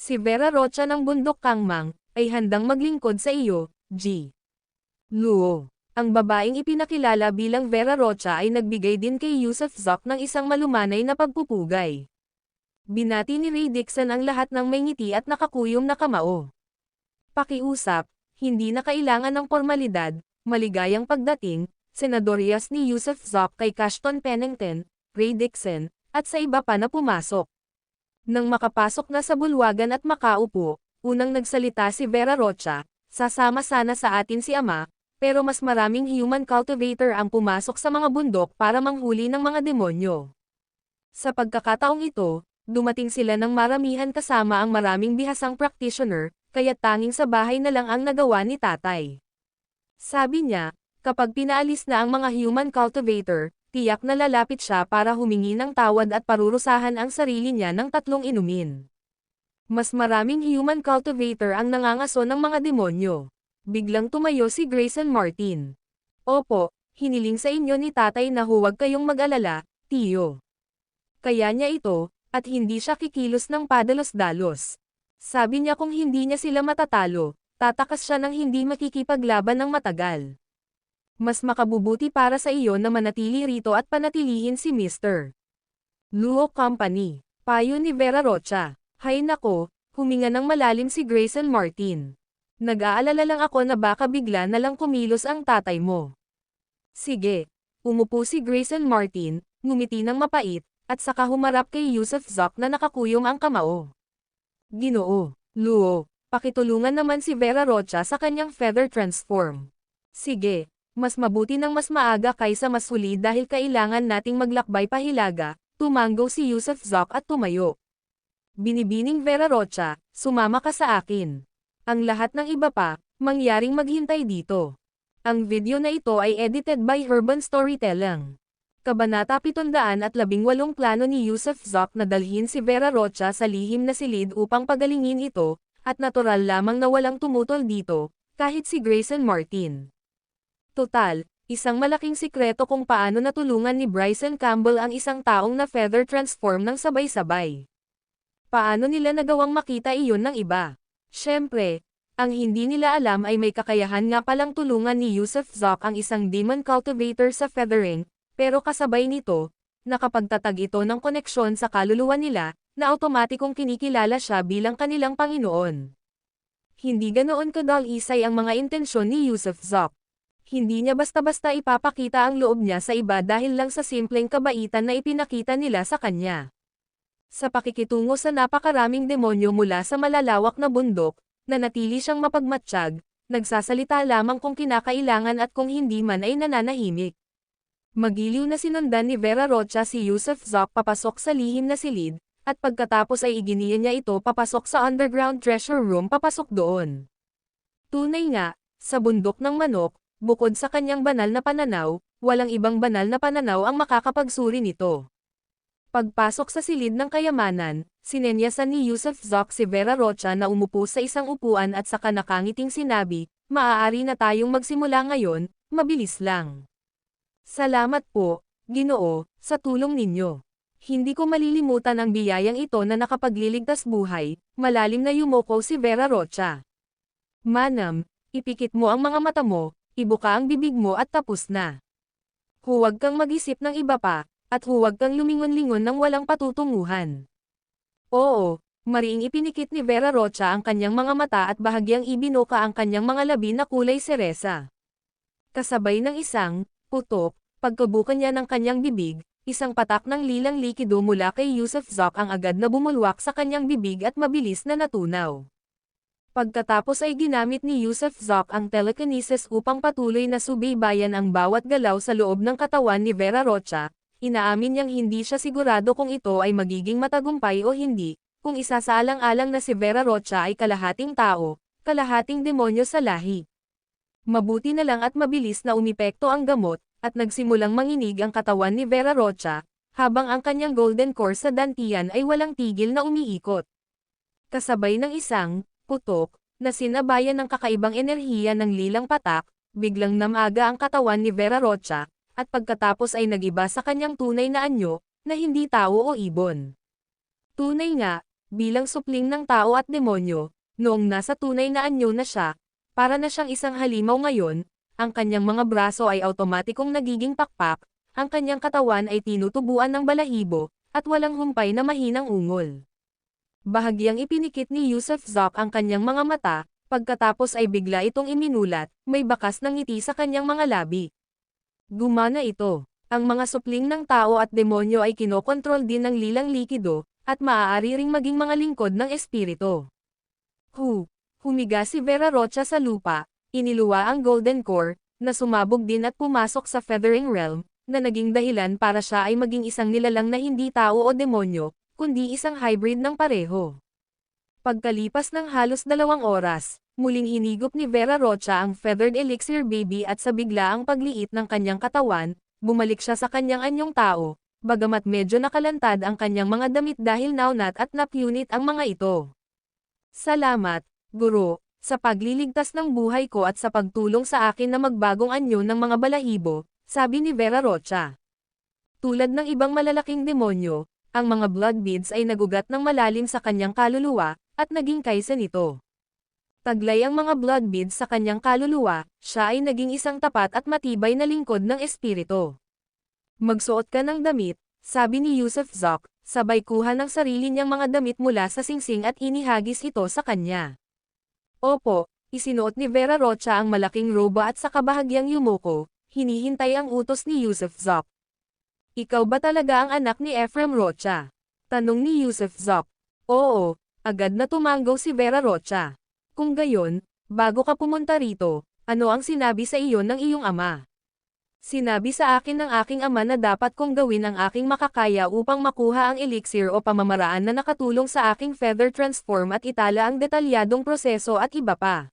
Si Vera Rocha ng bundok kangmang, ay handang maglingkod sa iyo, G. Luo. Ang babaeng ipinakilala bilang Vera Rocha ay nagbigay din kay Yusuf Zak ng isang malumanay na pagpupugay. Binati ni Ray Dixon ang lahat ng may ngiti at nakakuyom na kamao. Pakiusap, hindi na kailangan ng formalidad, maligayang pagdating, senadoryas ni Yusuf Zak kay Cashton Pennington, Ray Dixon, at sa iba pa na pumasok. Nang makapasok na sa bulwagan at makaupo, unang nagsalita si Vera Rocha, sasama sana sa atin si Ama, pero mas maraming human cultivator ang pumasok sa mga bundok para manghuli ng mga demonyo. Sa pagkakataong ito, dumating sila ng maramihan kasama ang maraming bihasang practitioner, kaya't tanging sa bahay na lang ang nagawa ni tatay. Sabi niya, kapag pinaalis na ang mga human cultivator, tiyak na lalapit siya para humingi ng tawad at parurusahan ang sarili niya ng 3 inumin. Mas maraming human cultivator ang nangangaso ng mga demonyo. Biglang tumayo si Grayson Martin. Opo, hiniling sa inyo ni tatay na huwag kayong mag-alala, tiyo. Kaya niya ito, at hindi siya kikilos ng padalos-dalos. Sabi niya kung hindi niya sila matatalo, tatakas siya ng hindi makikipaglaban ng matagal. Mas makabubuti para sa iyo na manatili rito at panatilihin si Mr. Luo Company. Payo ni Vera Rocha. Hay nako, huminga ng malalim si Grayson Martin. Nag-aalala lang ako na baka bigla na lang kumilos ang tatay mo. Sige. Umupo si Grayson Martin, ngumiti ng mapait, at saka humarap kay Yusuf Zoc na nakakuyong ang kamao. Ginoo, Luo, pakitulungan naman si Vera Rocha sa kanyang feather transform. Sige. Mas mabuti ng mas maaga kaysa mas huli dahil kailangan nating maglakbay pahilaga, tumanggo si Yusuf Zoc at tumayo. Binibining Vera Rocha, sumama ka sa akin. Ang lahat ng iba pa, mangyaring maghintay dito. Ang video na ito ay edited by Urban Storytelling. Kabanata 718 plano ni Yusuf Zoc na dalhin si Vera Rocha sa lihim na silid upang pagalingin ito, at natural lamang na walang tumutol dito, kahit si Grayson Martin. Total, isang malaking sikreto kung paano natulungan ni Bryson Campbell ang isang taong na feather transform ng sabay-sabay. Paano nila nagawang makita iyon ng iba? Syempre, ang hindi nila alam ay may kakayahan nga palang tulungan ni Yusuf Zoc ang isang demon cultivator sa feathering, pero kasabay nito, nakapagtatag ito ng koneksyon sa kaluluwa nila, na automatikong kinikilala siya bilang kanilang Panginoon. Hindi ganoon kadal-isay ang mga intensyon ni Yusuf Zoc. Hindi niya basta-basta ipapakita ang loob niya sa iba dahil lang sa simpleng kabaitan na ipinakita nila sa kanya. Sa pakikitungo sa napakaraming demonyo mula sa malalawak na bundok, nanatili siyang mapagmatsyag, nagsasalita lamang kung kinakailangan at kung hindi man ay nananahimik. Magiliw na sinundan ni Vera Rocha si Yusuf Zoc papasok sa lihim na silid, at pagkatapos ay iginiya niya ito papasok sa underground treasure room papasok doon. Tunay nga, sa bundok ng manok, bukod sa kanyang banal na pananaw, walang ibang banal na pananaw ang makakapagsuri nito. Pagpasok sa silid ng kayamanan, sinenyasan ni Yusuf Zoc si Vera Rocha na umupo sa isang upuan at saka nakangiting sinabi, maaari na tayong magsimula ngayon, mabilis lang. Salamat po, Ginoo, sa tulong ninyo. Hindi ko malilimutan ang biyayang ito na nakapagliligtas buhay, malalim na yumoko si Vera Rocha. Manam, ipikit mo ang mga mata mo, ibuka ang bibig mo at tapos na. Huwag kang mag-isip ng iba pa, at huwag kang lumingon-lingon ng walang patutunguhan. Oo, mariing ipinikit ni Vera Rocha ang kanyang mga mata at bahagyang ibinuka ang kanyang mga labi na kulay seresa. Kasabay ng isang putok, pagkabuka niya ng kanyang bibig, isang patak ng lilang likido mula kay Yusuf Zoc ang agad na bumulwak sa kanyang bibig at mabilis na natunaw. Pagkatapos ay ginamit ni Yusuf Zoc ang telekinesis upang patuloy na subaybayan ang bawat galaw sa loob ng katawan ni Vera Rocha, inaamin niyang hindi siya sigurado kung ito ay magiging matagumpay o hindi, kung isasaalang-alang na si Vera Rocha ay kalahating tao, kalahating demonyo sa lahi. Mabuti na lang at mabilis na umepekto ang gamot, at nagsimulang manginig ang katawan ni Vera Rocha, habang ang kanyang golden core sa dantian ay walang tigil na umiikot. Kasabay ng isang putok, na sinabayan ng kakaibang enerhiya ng lilang patak, biglang namaga ang katawan ni Vera Rocha, at pagkatapos ay nagiba sa kanyang tunay na anyo, na hindi tao o ibon. Tunay nga, bilang supling ng tao at demonyo, noong nasa tunay na anyo na siya, para na siyang isang halimaw ngayon, ang kanyang mga braso ay automatikong nagiging pakpak, ang kanyang katawan ay tinutubuan ng balahibo, at walang humpay na mahinang ungol. Bahagyang ipinikit ni Yusuf Zoc ang kanyang mga mata, pagkatapos ay bigla itong iminulat, may bakas ng ngiti sa kanyang mga labi. Gumana ito. Ang mga supling ng tao at demonyo ay kinokontrol din ng lilang likido, at maaari ring maging mga lingkod ng espiritu. Humiga si Vera Rocha sa lupa, iniluwa ang golden core, na sumabog din at pumasok sa feathering realm, na naging dahilan para siya ay maging isang nilalang na hindi tao o demonyo, kundi isang hybrid ng pareho. Pagkalipas ng halos 2 oras, muling hinigop ni Vera Rocha ang feathered elixir baby at sa biglaang pagliit ng kanyang katawan, bumalik siya sa kanyang anyong tao, bagamat medyo nakalantad ang kanyang mga damit dahil naunat at napunit ang mga ito. Salamat, Guro, sa pagliligtas ng buhay ko at sa pagtulong sa akin na magbagong anyo ng mga balahibo, sabi ni Vera Rocha. Tulad ng ibang malalaking demonyo, ang mga blood beads ay nagugat ng malalim sa kanyang kaluluwa, at naging kaisa nito. Taglay ang mga blood beads sa kanyang kaluluwa, siya ay naging isang tapat at matibay na lingkod ng espiritu. Magsuot ka ng damit, sabi ni Yusuf Zok, sabay kuha ng sarili niyang mga damit mula sa singsing at inihagis ito sa kanya. Opo, isinuot ni Vera Rocha ang malaking roba at sa kabahagyang yumuko, hinihintay ang utos ni Yusuf Zok. Ikaw ba talaga ang anak ni Ephraim Rocha? Tanong ni Yusuf Zok. Oo, agad na tumanggaw si Vera Rocha. Kung gayon, bago ka pumunta rito, ano ang sinabi sa iyo ng iyong ama? Sinabi sa akin ng aking ama na dapat kong gawin ang aking makakaya upang makuha ang elixir o pamamaraan na nakatulong sa aking feather transform at itala ang detalyadong proseso at iba pa.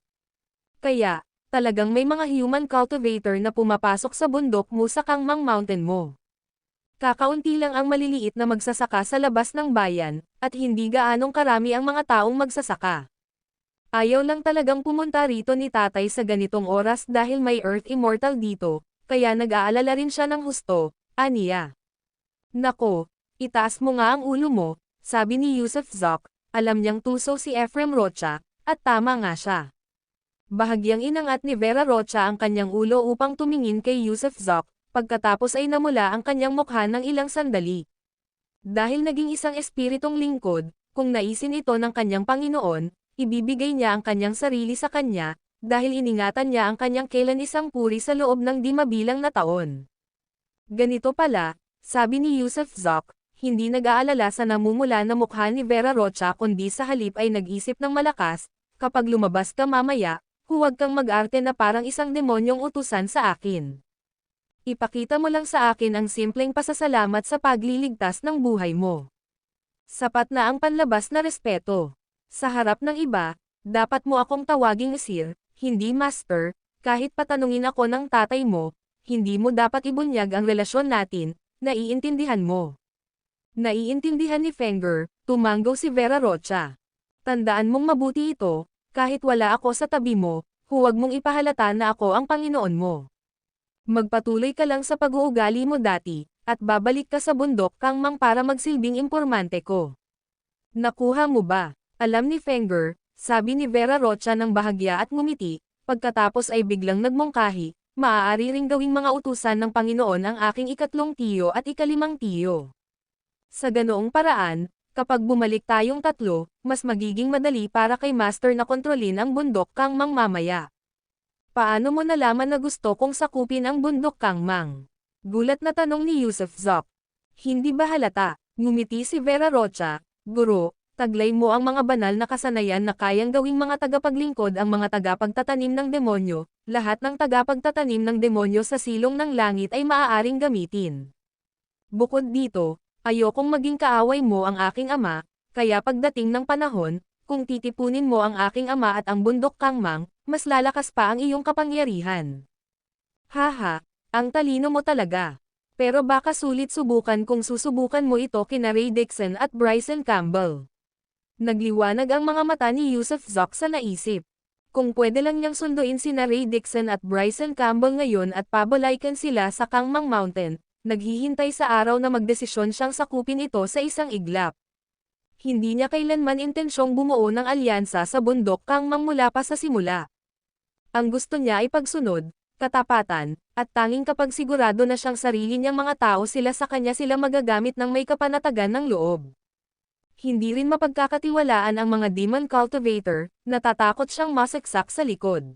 Kaya, talagang may mga human cultivator na pumapasok sa bundok mo sa Kangmang Mountain mo. Kakaunti lang ang maliliit na magsasaka sa labas ng bayan, at hindi gaanong karami ang mga taong magsasaka. Ayaw lang talagang pumunta rito ni tatay sa ganitong oras dahil may Earth Immortal dito, kaya nag-aalala rin siya ng husto, aniya. Nako, itaas mo nga ang ulo mo, sabi ni Yusuf Zok, alam niyang tuso si Ephraim Rocha, at tama nga siya. Bahagyang inangat ni Vera Rocha ang kanyang ulo upang tumingin kay Yusuf Zok, pagkatapos ay namula ang kanyang mukha ng ilang sandali. Dahil naging isang espiritong lingkod, kung naisin ito ng kanyang Panginoon, ibibigay niya ang kanyang sarili sa kanya, dahil iningatan niya ang kanyang kailan isang puri sa loob ng di mabilang na taon. Ganito pala, sabi ni Yusuf Zok, hindi nag-aalala sa namumula na mukha ni Vera Rocha kundi sa halip ay nag-isip ng malakas, kapag lumabas ka mamaya, huwag kang mag-arte na parang isang demonyong utusan sa akin. Ipakita mo lang sa akin ang simpleng pasasalamat sa pagliligtas ng buhay mo. Sapat na ang panlabas na respeto. Sa harap ng iba, dapat mo akong tawaging sir, hindi master, kahit patanungin ako ng tatay mo, hindi mo dapat ibunyag ang relasyon natin, naiintindihan mo. Naiintindihan ni Fenger, tumanggaw si Vera Rocha. Tandaan mong mabuti ito, kahit wala ako sa tabi mo, huwag mong ipahalata na ako ang Panginoon mo. Magpatuloy ka lang sa pag-uugali mo dati, at babalik ka sa bundok Kangmang para magsilbing impormante ko. Nakuha mo ba? Alam ni Fenger, sabi ni Vera Rocha ng bahagya at ngumiti, pagkatapos ay biglang nagmungkahi, maaari ring gawing mga utusan ng Panginoon ang aking ikatlong tiyo at ikalimang tiyo. Sa ganoong paraan, kapag bumalik tayong tatlo, mas magiging madali para kay Master na kontrolin ang bundok Kangmang mamaya. Paano mo nalaman na gusto kong sakupin ang bundok Kangmang? Gulat na tanong ni Yusuf Zok. Hindi ba halata? Ngumiti si Vera Rocha. Guro, taglay mo ang mga banal na kasanayan na kayang gawing mga tagapaglingkod ang mga tagapagtatanim ng demonyo. Lahat ng tagapagtatanim ng demonyo sa silong ng langit ay maaaring gamitin. Bukod dito, ayokong maging kaaway mo ang aking ama, kaya pagdating ng panahon, kung titipunin mo ang aking ama at ang bundok Kangmang, mas lalakas pa ang iyong kapangyarihan. Haha, ang talino mo talaga. Pero baka sulit subukan kung susubukan mo ito kina Ray Dixon at Bryson Campbell. Nagliwanag ang mga mata ni Yusuf Zok sa naisip. Kung pwede lang niyang sunduin sina Ray Dixon at Bryson Campbell ngayon at pabalaykan sila sa Kangmang Mountain, naghihintay sa araw na magdesisyon siyang sakupin ito sa isang iglap. Hindi niya kailanman intensyong bumuo ng alyansa sa bundok Kangmang mula pa sa simula. Ang gusto niya ay pagsunod, katapatan, at tanging kapag sigurado na siyang sarili niyang mga tao sila sa kanya sila magagamit ng may kapanatagan ng loob. Hindi rin mapagkakatiwalaan ang mga demon cultivator, natatakot siyang masaksak sa likod.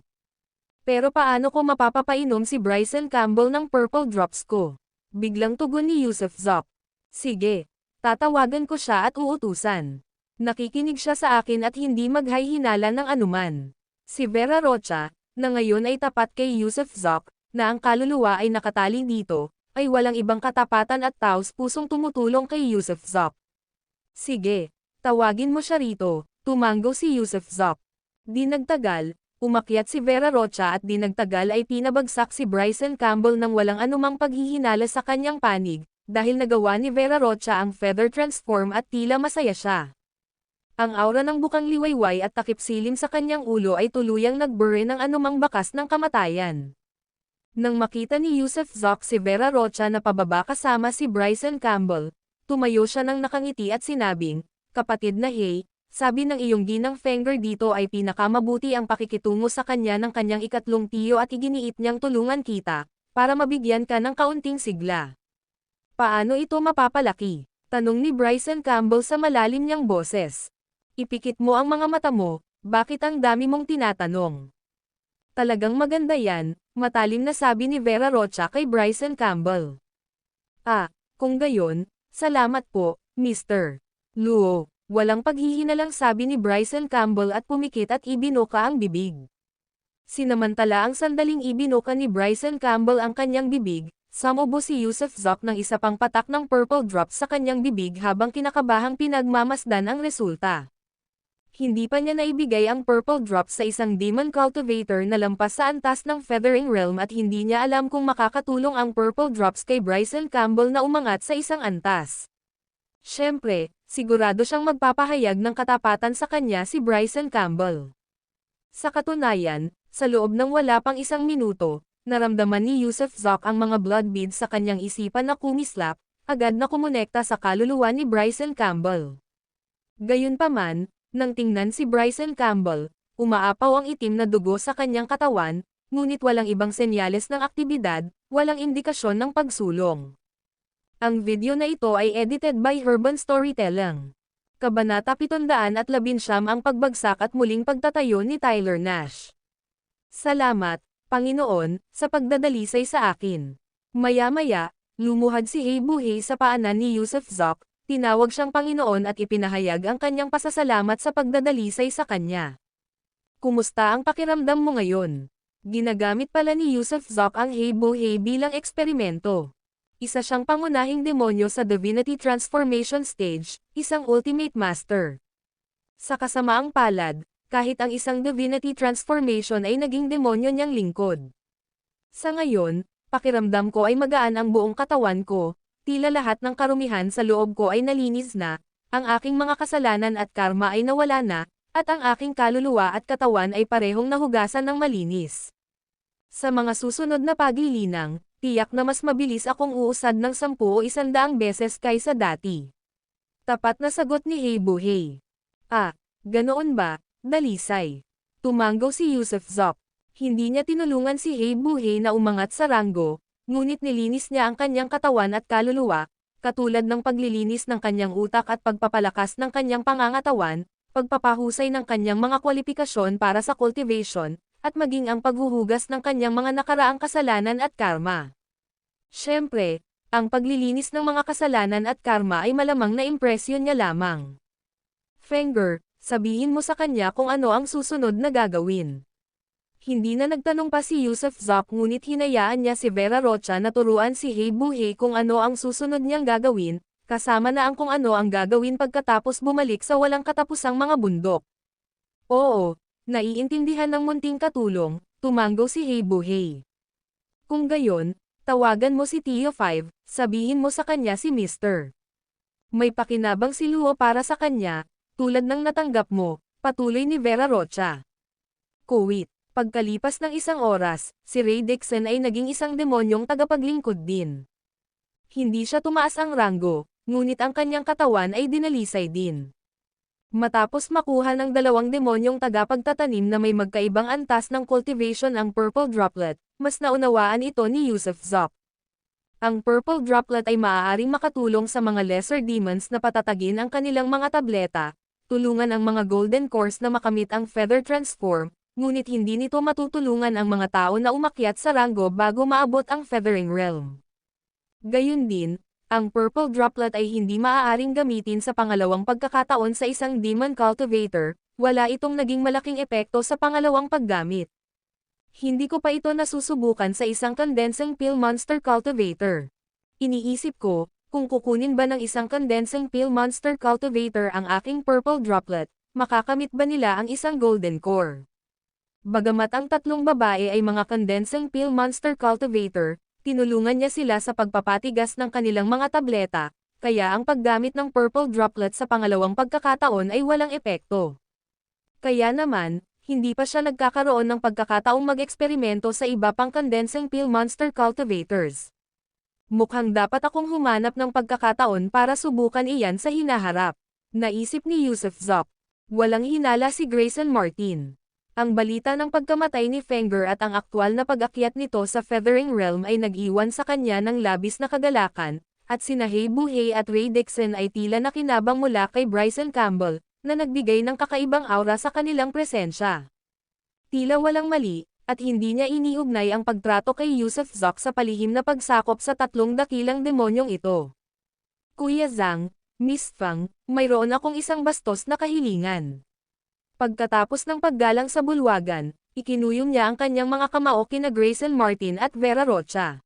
Pero paano ko mapapapainom si Bryson Campbell ng purple drops ko? Biglang tugon ni Yusuf Zok. Sige, tatawagan ko siya at uutusan. Nakikinig siya sa akin at hindi maghay-hinala ng anuman. Si Vera Rocha, na ngayon ay tapat kay Yusuf Zok, na ang kaluluwa ay nakatali dito, ay walang ibang katapatan at taos pusong tumutulong kay Yusuf Zok. Sige, tawagin mo siya rito, tumanggo si Yusuf Zok. Di nagtagal, umakyat si Vera Rocha at di nagtagal ay pinabagsak si Bryson Campbell nang walang anumang paghihinala sa kanyang panig, dahil nagawa ni Vera Rocha ang feather transform at tila masaya siya. Ang aura ng bukang liwayway at takip silim sa kanyang ulo ay tuluyang nagbure ng anumang bakas ng kamatayan. Nang makita ni Yusuf Zoc si Vera Rocha na pababa kasama si Bryson Campbell, tumayo siya ng nakangiti at sinabing, "Kapatid na Hey, sabi ng iyong ginang Fenger dito ay pinakamabuti ang pakikitungo sa kanya ng kanyang ikatlong tiyo at iginiit niyang tulungan kita, para mabigyan ka ng kaunting sigla." "Paano ito mapapalaki?" tanong ni Bryson Campbell sa malalim niyang boses. "Ipikit mo ang mga mata mo, bakit ang dami mong tinatanong?" "Talagang maganda yan," matalim na sabi ni Vera Rocha kay Bryson Campbell. "Ah, kung gayon, salamat po, Mr. Luo." Walang paghihinalang sabi ni Bryson Campbell at pumikit at ibinuka ang bibig. Sinamantala ang sandaling ibinuka ni Bryson Campbell ang kanyang bibig, sumubo si Yusuf Zoc ng isa pang patak ng purple drops sa kanyang bibig habang kinakabahang pinagmamasdan ang resulta. Hindi pa niya naibigay ang purple drops sa isang demon cultivator na lampas sa antas ng Feathering Realm at hindi niya alam kung makakatulong ang purple drops kay Bryson Campbell na umangat sa isang antas. Siyempre, sigurado siyang magpapahayag ng katapatan sa kanya si Bryson Campbell. Sa katunayan, sa loob ng wala pang isang minuto, naramdaman ni Yusuf Zoc ang mga blood beads sa kanyang isipan na kumislap, agad na kumonekta sa kaluluwa ni Bryson Campbell. Gayunpaman, nang tingnan si Bryson Campbell, umaapaw ang itim na dugo sa kanyang katawan, ngunit walang ibang senyales ng aktibidad, walang indikasyon ng pagsulong. Ang video na ito ay edited by Urban Storytelling. Kabanata 719 ang pagbagsak at muling pagtatayo ni Tyler Nash. "Salamat, Panginoon, sa pagdadalisay sa akin." Maya-maya, lumuhad si Hey Buhay sa paanan ni Yusuf Zoc, tinawag siyang Panginoon at ipinahayag ang kanyang pasasalamat sa pagdadalisay sa kanya. "Kumusta ang pakiramdam mo ngayon?" Ginagamit pala ni Yusuf Zoc ang Hey Buhay bilang eksperimento. Isa siyang pangunahing demonyo sa Divinity Transformation Stage, isang Ultimate Master. Sa kasamaang palad, kahit ang isang Divinity Transformation ay naging demonyo niyang lingkod. Sa ngayon, pakiramdam ko ay magaan ang buong katawan ko, tila lahat ng karumihan sa loob ko ay nalinis na, ang aking mga kasalanan at karma ay nawala na, at ang aking kaluluwa at katawan ay parehong nahugasan ng malinis. Sa mga susunod na paglilinang, tiyak na mas mabilis akong uusad ng 10 o 100 beses kaysa dati. Tapat na sagot ni Hey Buhay. "Ah, ganoon ba, dalisay?" Tumanggaw si Yusuf Zoc. Hindi niya tinulungan si Hey Buhay na umangat sa ranggo, ngunit nilinis niya ang kanyang katawan at kaluluwa, katulad ng paglilinis ng kanyang utak at pagpapalakas ng kanyang pangangatawan, pagpapahusay ng kanyang mga kwalifikasyon para sa cultivation, at maging ang paghuhugas ng kanyang mga nakaraang kasalanan at karma. Siyempre, ang paglilinis ng mga kasalanan at karma ay malamang na impresyon niya lamang. "Fenger, sabihin mo sa kanya kung ano ang susunod na gagawin." Hindi na nagtanong pa si Yusuf Zoc ngunit hinayaan niya si Vera Rocha na turuan si Hey Buhay kung ano ang susunod niyang gagawin, kasama na ang kung ano ang gagawin pagkatapos bumalik sa walang katapusang mga bundok. "Oo, naiintindihan ng munting katulong," tumanggaw si Hey Buhay. "Kung gayon, tawagan mo si Tio 5, sabihin mo sa kanya si Mr. May pakinabang si Luo para sa kanya, tulad ng natanggap mo," patuloy ni Vera Rocha. Kuwit. Pagkalipas ng isang oras, si Ray Dixon ay naging isang demonyong tagapaglingkod din. Hindi siya tumaas ang ranggo, ngunit ang kanyang katawan ay dinalisay din. Matapos makuha ng 2 demonyong tagapagtatanim na may magkaibang antas ng cultivation ang Purple Droplet, mas naunawaan ito ni Yusuf Zoc. Ang Purple Droplet ay maaaring makatulong sa mga lesser demons na patatagin ang kanilang mga tableta, tulungan ang mga Golden Cores na makamit ang Feather Transform, ngunit hindi nito matutulungan ang mga tao na umakyat sa ranggo bago maabot ang Feathering Realm. Gayun din, ang Purple Droplet ay hindi maaaring gamitin sa pangalawang pagkakataon sa isang Demon Cultivator, wala itong naging malaking epekto sa pangalawang paggamit. Hindi ko pa ito nasusubukan sa isang Condensing Pill Monster Cultivator. Iniisip ko, kung kukunin ba ng isang Condensing Pill Monster Cultivator ang aking Purple Droplet, makakamit ba nila ang isang Golden Core? Bagamat ang 3 babae ay mga Condensing Pill Monster Cultivator, tinulungan niya sila sa pagpapatigas ng kanilang mga tableta, kaya ang paggamit ng purple droplet sa pangalawang pagkakataon ay walang epekto. Kaya naman, hindi pa siya nagkakaroon ng pagkakataong mag-eksperimento sa iba pang condensing pill monster cultivators. Mukhang dapat akong humanap ng pagkakataon para subukan iyan sa hinaharap. Naisip ni Yusuf Zok. Walang hinala si Grayson Martin. Ang balita ng pagkamatay ni Fenger at ang aktwal na pag-akyat nito sa Feathering Realm ay nag-iwan sa kanya ng labis na kagalakan, at sina Hei Buhey at Ray Dixon ay tila nakinabang mula kay Bryson Campbell, na nagbigay ng kakaibang aura sa kanilang presensya. Tila walang mali, at hindi niya iniugnay ang pagtrato kay Yusuf Zok sa palihim na pagsakop sa tatlong dakilang demonyong ito. Kuya Zhang, Miss Fang, mayroon akong isang bastos na kahilingan. Pagkatapos ng paggalang sa bulwagan, ikinuyom niya ang kanyang mga kamao kina Grayson Martin at Vera Rocha.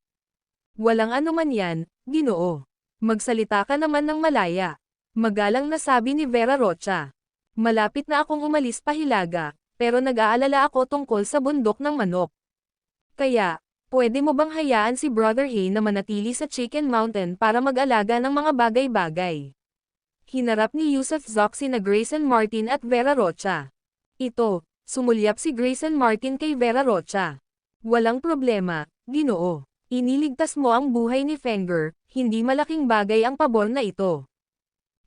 Walang anuman yan, Ginoo. Magsalita ka naman ng malaya. Magalang na sabi ni Vera Rocha. Malapit na akong umalis pa Hilaga, pero nag-aalala ako tungkol sa bundok ng manok. Kaya, pwede mo bang hayaan si Brother Hay na manatili sa Chicken Mountain para mag-alaga ng mga bagay-bagay? Hinarap ni Yusuf Zok sina Grayson Martin at Vera Rocha. Ito, sumulyap si Grayson Martin kay Vera Rocha. Walang problema, Ginoo. Iniligtas mo ang buhay ni Fenger, hindi malaking bagay ang pabor na ito.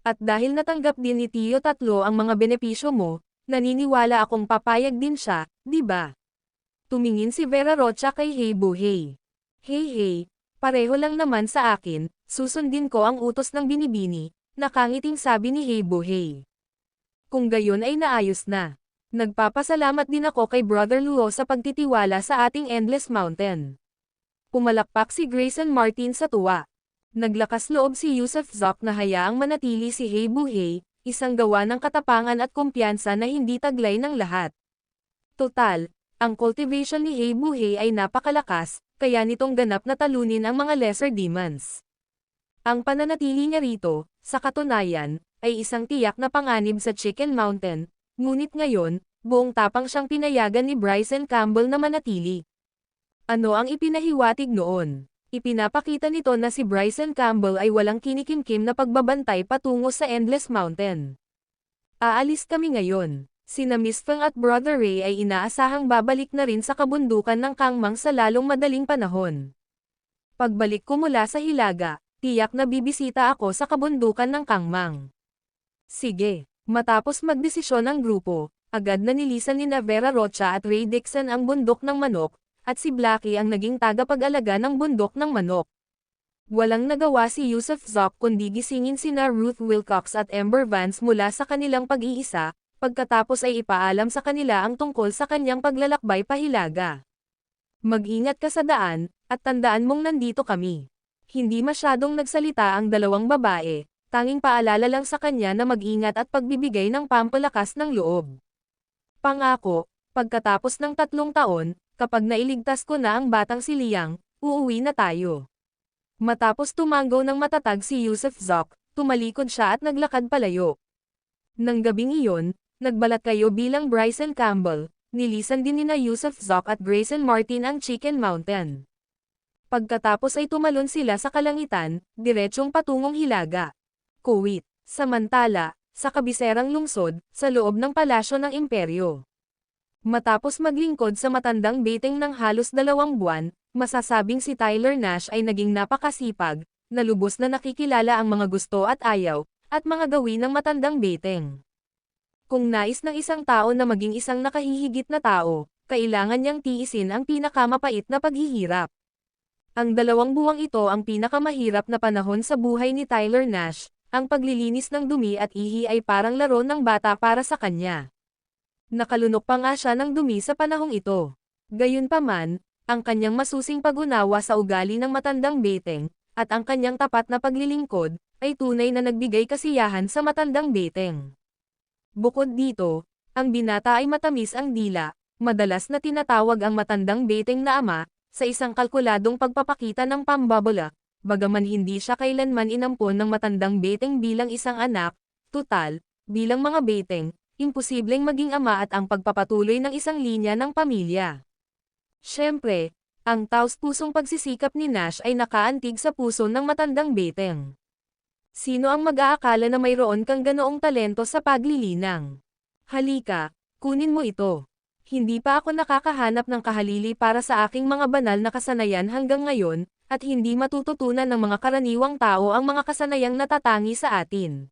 At dahil natanggap din ni Tio Tatlo ang mga benepisyo mo, naniniwala akong papayag din siya, di ba? Tumingin si Vera Rocha kay Hei Buhey. Hey, pareho lang naman sa akin, susundin ko ang utos ng binibini, nakangiting sabi ni Hei Buhey. Kung gayon ay naayos na. Nagpapasalamat din ako kay Brother Luo sa pagtitiwala sa ating Endless Mountain. Pumalakpak si Grayson Martin sa tuwa. Naglakas loob si Yusuf Zok na hayaang manatili si Hei Buhey, isang gawa ng katapangan at kumpiyansa na hindi taglay ng lahat. Total, ang cultivation ni Hei Buhey ay napakalakas, kaya nitong ganap na talunin ang mga lesser demons. Ang pananatili niya rito, sa katunayan, ay isang tiyak na panganib sa Chicken Mountain, ngunit ngayon, buong tapang siyang pinayagan ni Bryson Campbell na manatili. Ano ang ipinahiwatig noon? Ipinapakita nito na si Bryson Campbell ay walang kinikimkim na pagbabantay patungo sa Endless Mountain. Aalis kami ngayon. Sina Miss Fang at Brother Ray ay inaasahang babalik na rin sa kabundukan ng Kangmang sa lalong madaling panahon. Pagbalik ko mula sa Hilaga, tiyak na bibisita ako sa kabundukan ng Kangmang. Sige. Matapos magdesisyon ang grupo, agad na nilisan ni Vera Rocha at Ray Dixon ang bundok ng manok, at si Blackie ang naging tagapag-alaga ng bundok ng manok. Walang nagawa si Yusuf Zok kundi gisingin sina Ruth Wilcox at Ember Vance mula sa kanilang pag-iisa, pagkatapos ay ipaalam sa kanila ang tungkol sa kanyang paglalakbay pa Hilaga. Mag-ingat ka sa daan, at tandaan mong nandito kami. Hindi masyadong nagsalita ang dalawang babae, tanging paalala lang sa kanya na mag-ingat at pagbibigay ng pampalakas ng loob. Pangako, pagkatapos ng 3 taon, kapag nailigtas ko na ang batang si Liang, uuwi na tayo. Matapos tumanggaw ng matatag si Yusuf Zok, tumalikod siya at naglakad palayo. Nang gabing iyon, nagbalat kayo bilang Bryson Campbell, nilisan din nina Yusuf Zok at Grayson Martin ang Chicken Mountain. Pagkatapos ay tumalon sila sa kalangitan, diretsyong patungong Hilaga. Kuwait. Samantala, sa kabiserang lungsod, sa loob ng palasyo ng imperyo. Matapos maglingkod sa matandang beteng ng halos 2 buwan, masasabing si Tyler Nash ay naging napakasipag, na lubos na nakikilala ang mga gusto at ayaw, at mga gawin ng matandang beteng. Kung nais ng isang tao na maging isang nakahihigit na tao, kailangan niyang tiisin ang pinakamapait na paghihirap. Ang 2 buwang ito ang pinakamahirap na panahon sa buhay ni Tyler Nash, ang paglilinis ng dumi at ihi ay parang laro ng bata para sa kanya. Nakalunok pa nga siya ng dumi sa panahong ito. Gayunpaman, ang kanyang masusing pag-unawa sa ugali ng matandang beteng, at ang kanyang tapat na paglilingkod, ay tunay na nagbigay kasiyahan sa matandang beteng. Bukod dito, ang binata ay matamis ang dila, madalas na tinatawag ang matandang beteng na ama, sa isang kalkuladong pagpapakita ng pambabala, bagaman hindi siya kailanman inampon ng matandang beteng bilang isang anak, tutal, bilang mga beteng, imposibleng maging ama at ang pagpapatuloy ng isang linya ng pamilya. Siyempre, ang taos-pusong pagsisikap ni Nash ay nakaantig sa puso ng matandang beteng. Sino ang mag-aakala na mayroon kang ganoong talento sa paglilinang? Halika, kunin mo ito. Hindi pa ako nakakahanap ng kahalili para sa aking mga banal na kasanayan hanggang ngayon, at hindi matututunan ng mga karaniwang tao ang mga kasanayang natatangi sa atin.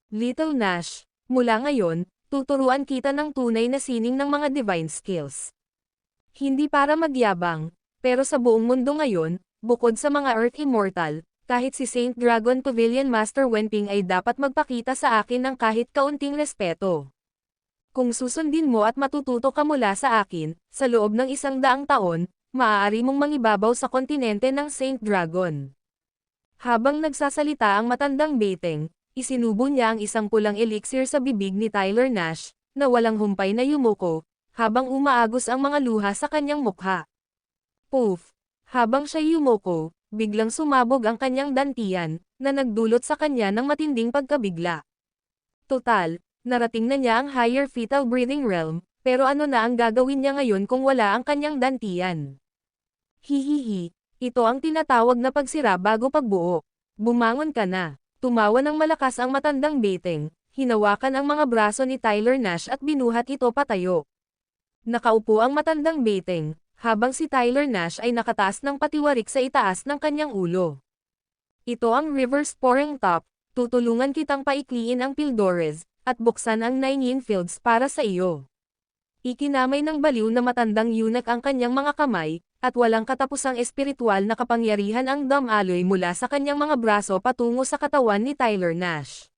Little Nash, mula ngayon, tuturuan kita ng tunay na sining ng mga divine skills. Hindi para magyabang, pero sa buong mundo ngayon, bukod sa mga Earth Immortal, kahit si Saint Dragon Pavilion Master Wenping ay dapat magpakita sa akin ng kahit kaunting respeto. Kung susundin mo at matututo ka mula sa akin, sa loob ng 100 taon, maaari mong mangibabaw sa kontinente ng Saint Dragon. Habang nagsasalita ang matandang Beteng, isinubo niya ang isang pulang elixir sa bibig ni Tyler Nash, na walang humpay na yumuko, habang umaagos ang mga luha sa kanyang mukha. Poof! Habang siya yumuko, biglang sumabog ang kanyang dantian, na nagdulot sa kanya ng matinding pagkabigla. Total, narating na niya ang higher fetal breathing realm, pero ano na ang gagawin niya ngayon kung wala ang kanyang dantian? Hihihi, ito ang tinatawag na pagsira bago pagbuo. Bumangon ka na. Tumawa ng malakas ang matandang Beteng, hinawakan ang mga braso ni Tyler Nash at binuhat ito patayo. Nakaupo ang matandang Beteng, habang si Tyler Nash ay nakataas ng patiwarik sa itaas ng kanyang ulo. Ito ang River Sporing Top, tutulungan kitang paikliin ang Pildores, at buksan ang 9 yin fields para sa iyo. Ikinamay ng baliw na matandang eunuch ang kanyang mga kamay, at walang katapusang espiritual na kapangyarihan ang damaloy mula sa kanyang mga braso patungo sa katawan ni Tyler Nash.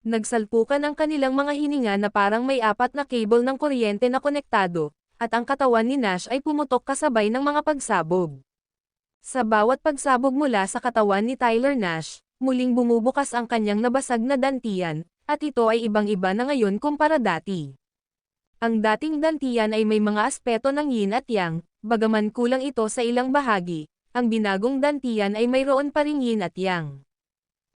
Nagsalpukan ang kanilang mga hininga na parang may 4 na cable ng kuryente na konektado, at ang katawan ni Nash ay pumutok kasabay ng mga pagsabog. Sa bawat pagsabog mula sa katawan ni Tyler Nash, muling bumubukas ang kanyang nabasag na dantian, at ito ay ibang-iba na ngayon kumpara dati. Ang dating dantian ay may mga aspeto ng yin at yang, bagaman kulang ito sa ilang bahagi, ang binagong dantian ay mayroon pa ring yin at yang.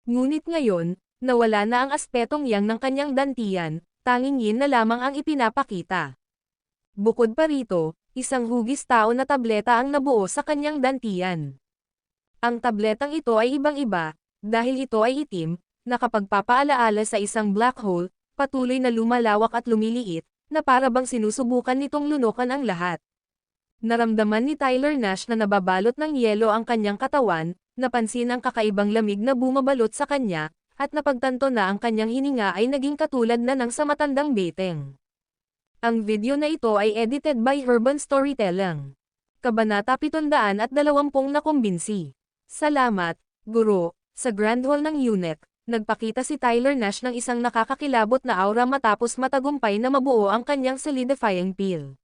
Ngunit ngayon, nawala na ang aspetong yang ng kanyang dantian, tanging yin na lamang ang ipinapakita. Bukod pa rito, isang hugis tao na tableta ang nabuo sa kanyang dantian. Ang tabletang ito ay ibang-iba, dahil ito ay itim, nakapagpapaalaala sa isang black hole, patuloy na lumalawak at lumiliit, na para bang sinusubukan nitong lunukan ang lahat. Naramdaman ni Tyler Nash na nababalot ng yelo ang kanyang katawan, napansin ang kakaibang lamig na bumabalot sa kanya, at napagtanto na ang kanyang hininga ay naging katulad na ng sa matandang Beteng. Ang video na ito ay edited by Urban Storytelling. Kabanata 720 na kumbinsi. Salamat, Guro. Sa Grand Hall ng UNEC, nagpakita si Tyler Nash ng isang nakakakilabot na aura matapos matagumpay na mabuo ang kanyang solidifying peel.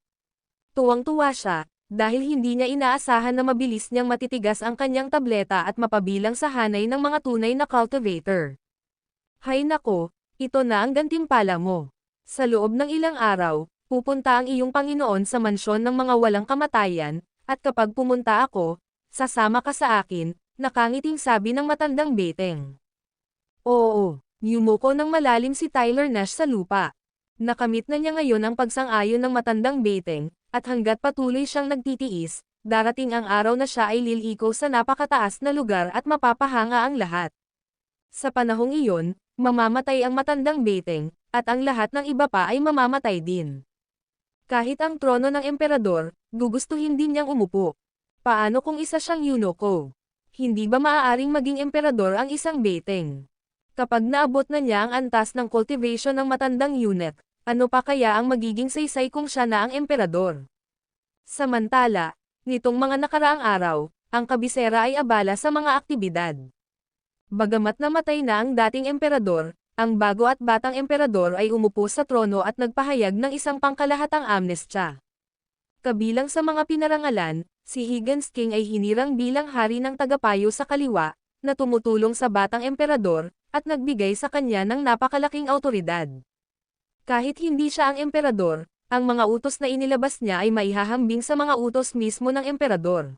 Tuwang-tuwa siya, dahil hindi niya inaasahan na mabilis niyang matitigas ang kanyang tableta at mapabilang sa hanay ng mga tunay na cultivator. Hay nako, ito na ang gantimpala mo. Sa loob ng ilang araw, pupunta ang iyong Panginoon sa mansyon ng mga walang kamatayan, at kapag pumunta ako, sasama ka sa akin, nakangiting sabi ng matandang Beteng. Oo, yumuko ng malalim si Tyler Nash sa lupa. Nakamit na niya ngayon ang pagsang-ayon ng matandang Beteng, at hanggat patuloy siyang nagtitiis, darating ang araw na siya ay liliko sa napakataas na lugar at mapapahanga ang lahat. Sa panahong iyon, mamamatay ang matandang Beteng, at ang lahat ng iba pa ay mamamatay din. Kahit ang trono ng emperador, gugustuhin din niyang umupo. Paano kung isa siyang eunuko? Hindi ba maaaring maging emperador ang isang Beteng? Kapag naabot na niya ang antas ng cultivation ng matandang eunuch, ano pa kaya ang magiging saysay kung siya na ang emperador? Samantala, nitong mga nakaraang araw, ang kabisera ay abala sa mga aktibidad. Bagamat namatay na ang dating emperador, ang bago at batang emperador ay umupo sa trono at nagpahayag ng isang pangkalahatang amnestya. Kabilang sa mga pinarangalan, si Higgins King ay hinirang bilang hari ng tagapayo sa kaliwa, na tumutulong sa batang emperador, at nagbigay sa kanya ng napakalaking awtoridad. Kahit hindi siya ang emperador, ang mga utos na inilabas niya ay maihahambing sa mga utos mismo ng emperador.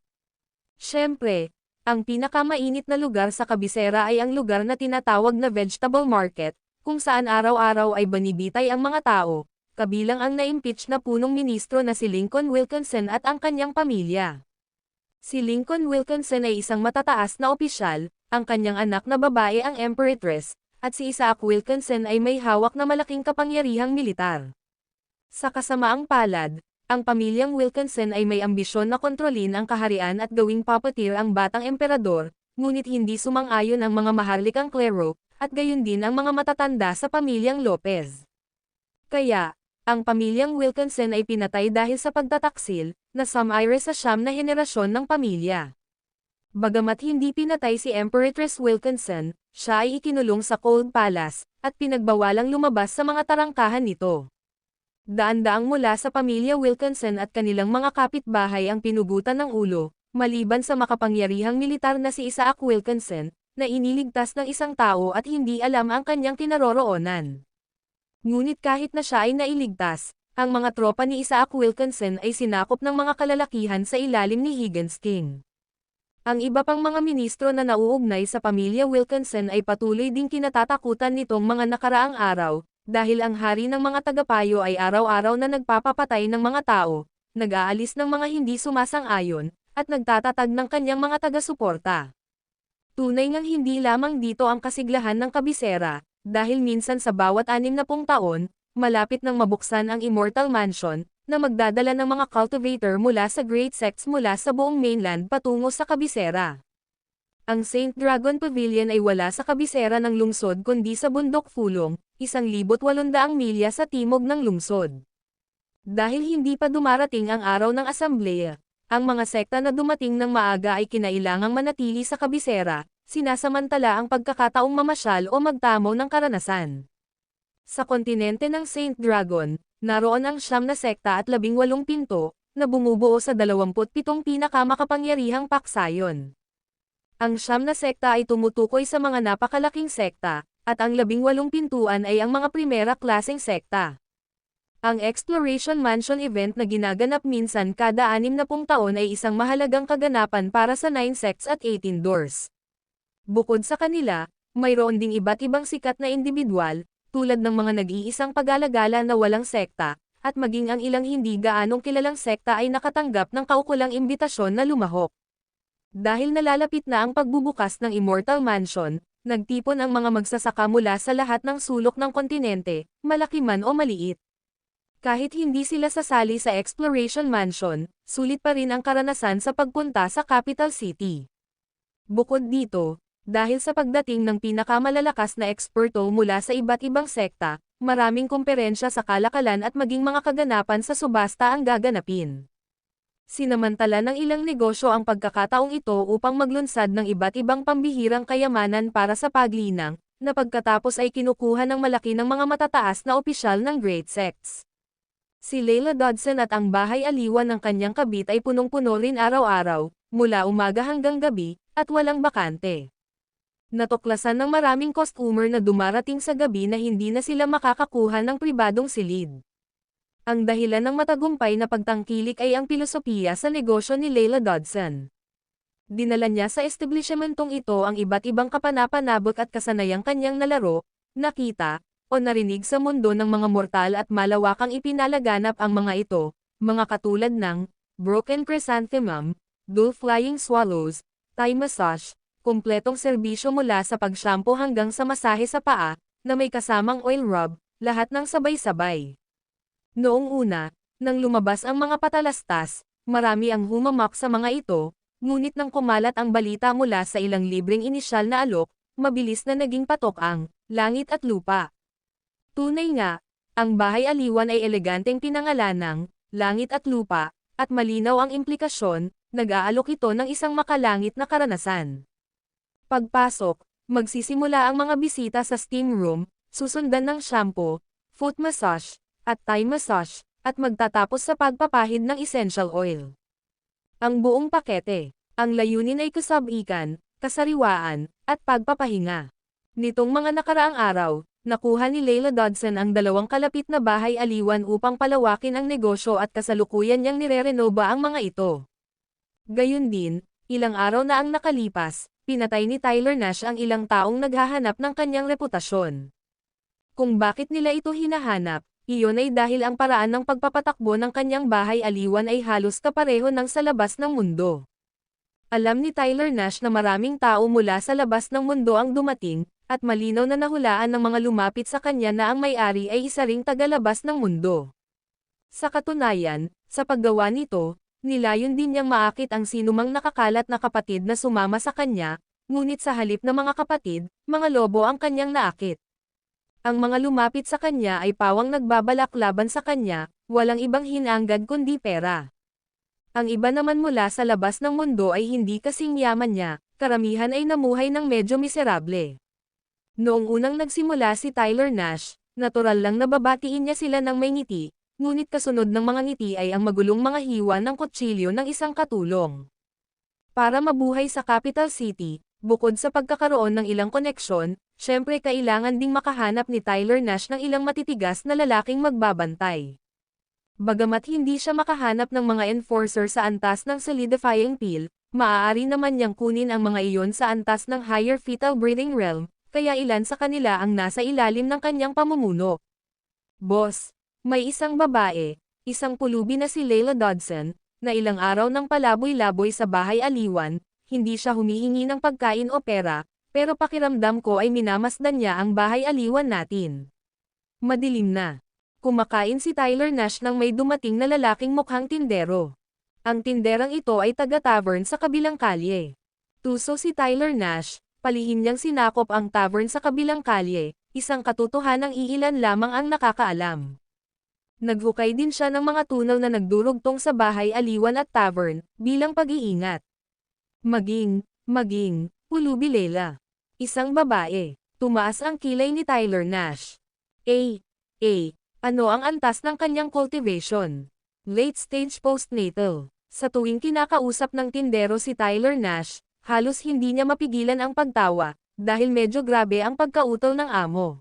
Siyempre, ang pinakamainit na lugar sa kabisera ay ang lugar na tinatawag na vegetable market, kung saan araw-araw ay banibitay ang mga tao, kabilang ang na-impeach na punong ministro na si Lincoln Wilkinson at ang kanyang pamilya. Si Lincoln Wilkinson ay isang matataas na opisyal, Ang kanyang anak na babae ang Empress, at si Isaac Wilkinson ay may hawak na malaking kapangyarihang militar. Sa kasamaang palad, ang pamilyang Wilkinson ay may ambisyon na kontrolin ang kaharian at gawing puppeteer ang batang emperador, ngunit hindi sumang-ayon ang mga maharlikang klero, at gayon din ang mga matatanda sa pamilyang Lopez. Kaya, ang pamilyang Wilkinson ay pinatay dahil sa pagtataksil, na sumire sa siyam na henerasyon ng pamilya. Bagamat hindi pinatay si Empress Wilkinson, siya ay ikinulong sa Cold Palace, at pinagbawalang lumabas sa mga tarangkahan nito. Daan-daang mula sa pamilya Wilkinson at kanilang mga kapitbahay ang pinugutan ng ulo, maliban sa makapangyarihang militar na si Isaac Wilkinson, na iniligtas ng isang tao at hindi alam ang kanyang kinaroroonan. Ngunit kahit na siya ay nailigtas, ang mga tropa ni Isaac Wilkinson ay sinakop ng mga kalalakihan sa ilalim ni Higgins King. Ang iba pang mga ministro na nauugnay sa pamilya Wilkinson ay patuloy ding kinatatakutan nitong mga nakaraang araw, dahil ang hari ng mga tagapayo ay araw-araw na nagpapapatay ng mga tao, nag-aalis ng mga hindi sumasang-ayon, at nagtatatag ng kanyang mga taga-suporta. Tunay ngang hindi lamang dito ang kasiglahan ng kabisera, dahil minsan sa bawat 60 taon, malapit nang mabuksan ang Immortal Mansion, na magdadala ng mga cultivator mula sa Great Sects mula sa buong mainland patungo sa kabisera. Ang St. Dragon Pavilion ay wala sa kabisera ng lungsod kundi sa bundok Fulong, 1,800 milya sa timog ng lungsod. Dahil hindi pa dumarating ang araw ng asambleya, ang mga sekta na dumating ng maaga ay kinailangang manatili sa kabisera, sinasamantala ang pagkakataong mamasyal o magtamo ng karanasan. Sa kontinente ng St. Dragon, naroon ang 9 na sekta at 18 pinto, na bumubuo sa 27 pinakamakapangyarihang paksayon. Ang 9 na sekta ay tumutukoy sa mga napakalaking sekta, at ang 18 pintuan ay ang mga primera klaseng sekta. Ang Exploration Mansion event na ginaganap minsan kada 60 taon ay isang mahalagang kaganapan para sa 9 sects at 18 doors. Bukod sa kanila, mayroon ding iba't ibang sikat na individual, tulad ng mga nag-iisang pag-alagala na walang sekta, at maging ang ilang hindi gaanong kilalang sekta ay nakatanggap ng kaukulang imbitasyon na lumahok. Dahil nalalapit na ang pagbubukas ng Immortal Mansion, nagtipon ang mga magsasaka mula sa lahat ng sulok ng kontinente, malaki man o maliit. Kahit hindi sila sasali sa Exploration Mansion, sulit pa rin ang karanasan sa pagpunta sa capital city. Bukod dito, dahil sa pagdating ng pinakamalalakas na eksperto mula sa iba't ibang sekta, maraming kumperensya sa kalakalan at maging mga kaganapan sa subasta ang gaganapin. Sinamantala ng ilang negosyo ang pagkakataong ito upang maglunsad ng iba't ibang pambihirang kayamanan para sa paglinang, na pagkatapos ay kinukuha ng malaki ng mga matataas na opisyal ng Great Sects. Si Leila Dodson at ang bahay aliwan ng kanyang kabit ay punong-puno rin araw-araw, mula umaga hanggang gabi, at walang bakante. Natuklasan ng maraming customer na dumarating sa gabi na hindi na sila makakakuha ng pribadong silid. Ang dahilan ng matagumpay na pagtangkilik ay ang pilosopiya sa negosyo ni Leila Dodson. Dinala niya sa establishmentong ito ang iba't ibang kapanapanabik at kasanayang kanyang nalaro, nakita, o narinig sa mundo ng mga mortal at malawakang ipinalaganap ang mga ito, mga katulad ng Broken Chrysanthemum, Dual Flying Swallows, Thai Massage, kumpletong serbisyo mula sa pagshampoo hanggang sa masahe sa paa, na may kasamang oil rub, lahat ng sabay-sabay. Noong una, nang lumabas ang mga patalastas, marami ang humamak sa mga ito, ngunit nang kumalat ang balita mula sa ilang libreng inisyal na alok, mabilis na naging patok ang langit at lupa. Tunay nga, ang bahay aliwan ay eleganteng pinangalan ng langit at lupa, at malinaw ang implikasyon, nag-aalok ito ng isang makalangit na karanasan. Pagpasok, magsisimula ang mga bisita sa steam room, susundan ng shampoo, foot massage, at Thai massage, at magtatapos sa pagpapahid ng essential oil. Ang buong pakete, ang layunin ay kasabikan, kasariwaan, at pagpapahinga. Nitong mga nakaraang araw, nakuha ni Leila Dodson ang 2 kalapit na bahay aliwan upang palawakin ang negosyo at kasalukuyan niyang nire-renova ang mga ito. Gayun din, ilang araw na ang nakalipas, pinatay ni Tyler Nash ang ilang taong naghahanap ng kanyang reputasyon. Kung bakit nila ito hinahanap, iyon ay dahil ang paraan ng pagpapatakbo ng kanyang bahay aliwan ay halos kapareho ng sa labas ng mundo. Alam ni Tyler Nash na maraming tao mula sa labas ng mundo ang dumating, at malinaw na nahulaan ng mga lumapit sa kanya na ang may-ari ay isa ring tagalabas ng mundo. Sa katunayan, sa paggawa nito, nilayon din niyang maakit ang sinumang nakakalat na kapatid na sumama sa kanya, ngunit sa halip na mga kapatid, mga lobo ang kanyang naakit. Ang mga lumapit sa kanya ay pawang nagbabalak laban sa kanya, walang ibang hinanggad kundi pera. Ang iba naman mula sa labas ng mundo ay hindi kasing yaman niya, karamihan ay namuhay ng medyo miserable. Noong unang nagsimula si Tyler Nash, natural lang na babatiin niya sila ng may ngiti, ngunit kasunod ng mga ngiti ay ang magulong mga hiwa ng kutsilyo ng isang katulong. Para mabuhay sa capital city, bukod sa pagkakaroon ng ilang koneksyon, syempre kailangan ding makahanap ni Tyler Nash ng ilang matitigas na lalaking magbabantay. Bagamat hindi siya makahanap ng mga enforcer sa antas ng solidifying peel, maaari naman niyang kunin ang mga iyon sa antas ng higher fetal breathing realm, kaya ilan sa kanila ang nasa ilalim ng kanyang pamumuno. Boss, may isang babae, isang pulubi na si Layla Dodson, na ilang araw nang palaboy-laboy sa bahay aliwan, hindi siya humihingi ng pagkain o pera, pero pakiramdam ko ay minamasdan niya ang bahay aliwan natin. Madilim na. Kumakain si Tyler Nash nang may dumating na lalaking mukhang tindero. Ang tinderang ito ay taga-tavern sa kabilang kalye. Tuso si Tyler Nash, palihim niyang sinakop ang tavern sa kabilang kalye, isang katotohanang iilan lamang ang nakakaalam. Naghukay din siya ng mga tunaw na nagdurugtong sa bahay aliwan at tavern, bilang pag-iingat. Maging, pulubi Layla. Isang babae. Tumaas ang kilay ni Tyler Nash. Ano ang antas ng kanyang cultivation? Late stage postnatal. Sa tuwing kinakausap ng tindero si Tyler Nash, halos hindi niya mapigilan ang pagtawa, dahil medyo grabe ang pagkautaw ng amo.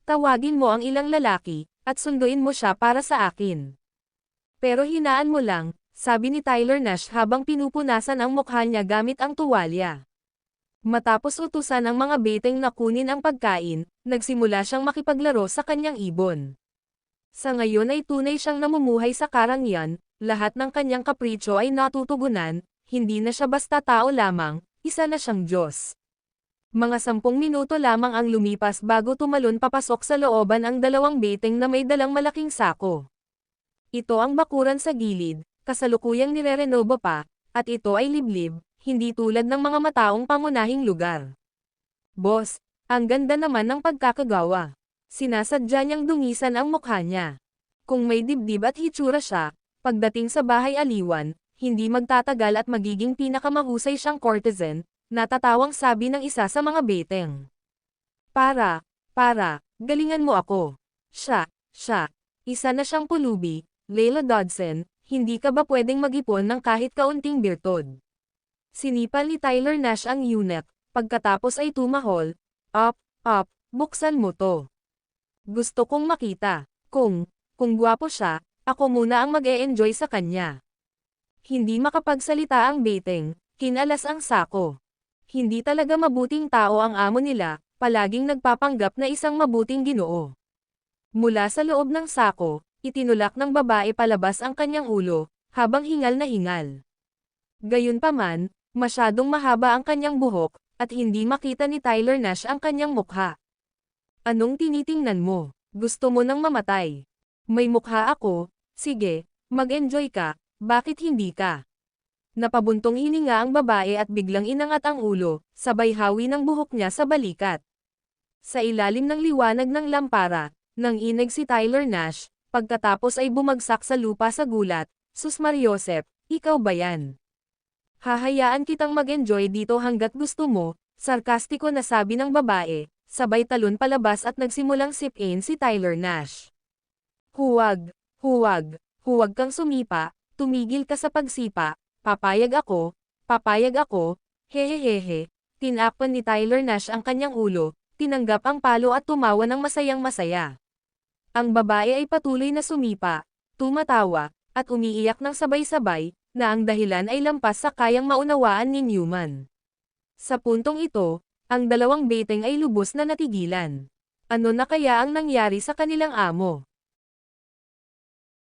Tawagin mo ang ilang lalaki, at sunduin mo siya para sa akin. Pero hinaan mo lang, sabi ni Tyler Nash habang pinupunasan ang mukha niya gamit ang tuwalya. Matapos utusan ang mga beteng na kunin ang pagkain, nagsimula siyang makipaglaro sa kanyang ibon. Sa ngayon ay tunay siyang namumuhay sa karangyan, lahat ng kanyang kapritsyo ay natutugunan, hindi na siya basta tao lamang, isa na siyang Diyos. Mga 10 minuto lamang ang lumipas bago tumalon papasok sa looban ang 2 beteng na may dalang malaking sako. Ito ang bakuran sa gilid, kasalukuyang nire-renovo pa, at ito ay liblib, hindi tulad ng mga mataong pangunahing lugar. Boss, ang ganda naman ng pagkakagawa. Sinasadya niyang dungisan ang mukha niya. Kung may dibdib at hitsura siya, pagdating sa bahay aliwan, hindi magtatagal at magiging pinakamahusay siyang courtesan, natatawang sabi ng isa sa mga beteng. Para, galingan mo ako. Siya, isa na siyang pulubi, Layla Dodson, hindi ka ba pwedeng mag-ipon ng kahit kaunting birtod? Sinipal ni Tyler Nash ang eunuch, pagkatapos ay tumahol, buksan mo to. Gusto kong makita, kung gwapo siya, ako muna ang mag-e-enjoy sa kanya. Hindi makapagsalita ang beteng, kinalas ang sako. Hindi talaga mabuting tao ang amo nila, palaging nagpapanggap na isang mabuting ginoo. Mula sa loob ng sako, itinulak ng babae palabas ang kanyang ulo, habang hingal na hingal. Gayunpaman, masyadong mahaba ang kanyang buhok, at hindi makita ni Tyler Nash ang kanyang mukha. Anong tinitingnan mo? Gusto mo nang mamatay? May mukha ako, sige, mag-enjoy ka, bakit hindi ka? Napabuntong hininga ang babae at biglang inangat ang ulo, sabay hawi ng buhok niya sa balikat. Sa ilalim ng liwanag ng lampara, nang inag si Tyler Nash, pagkatapos ay bumagsak sa lupa sa gulat, Sus Mariosep, ikaw ba yan? Hahayaan kitang mag-enjoy dito hanggat gusto mo, sarkastiko na sabi ng babae, sabay talon palabas at nagsimulang sip-in si Tyler Nash. Huwag kang sumipa, tumigil ka sa pagsipa, papayag ako, hehehehe, tinakpan ni Tyler Nash ang kanyang ulo, tinanggap ang palo at tumawa ng masayang-masaya. Ang babae ay patuloy na sumipa, tumatawa, at umiiyak ng sabay-sabay, na ang dahilan ay lampas sa kayang maunawaan ni Newman. Sa puntong ito, ang 2 beteng ay lubos na natigilan. Ano na kaya ang nangyari sa kanilang amo?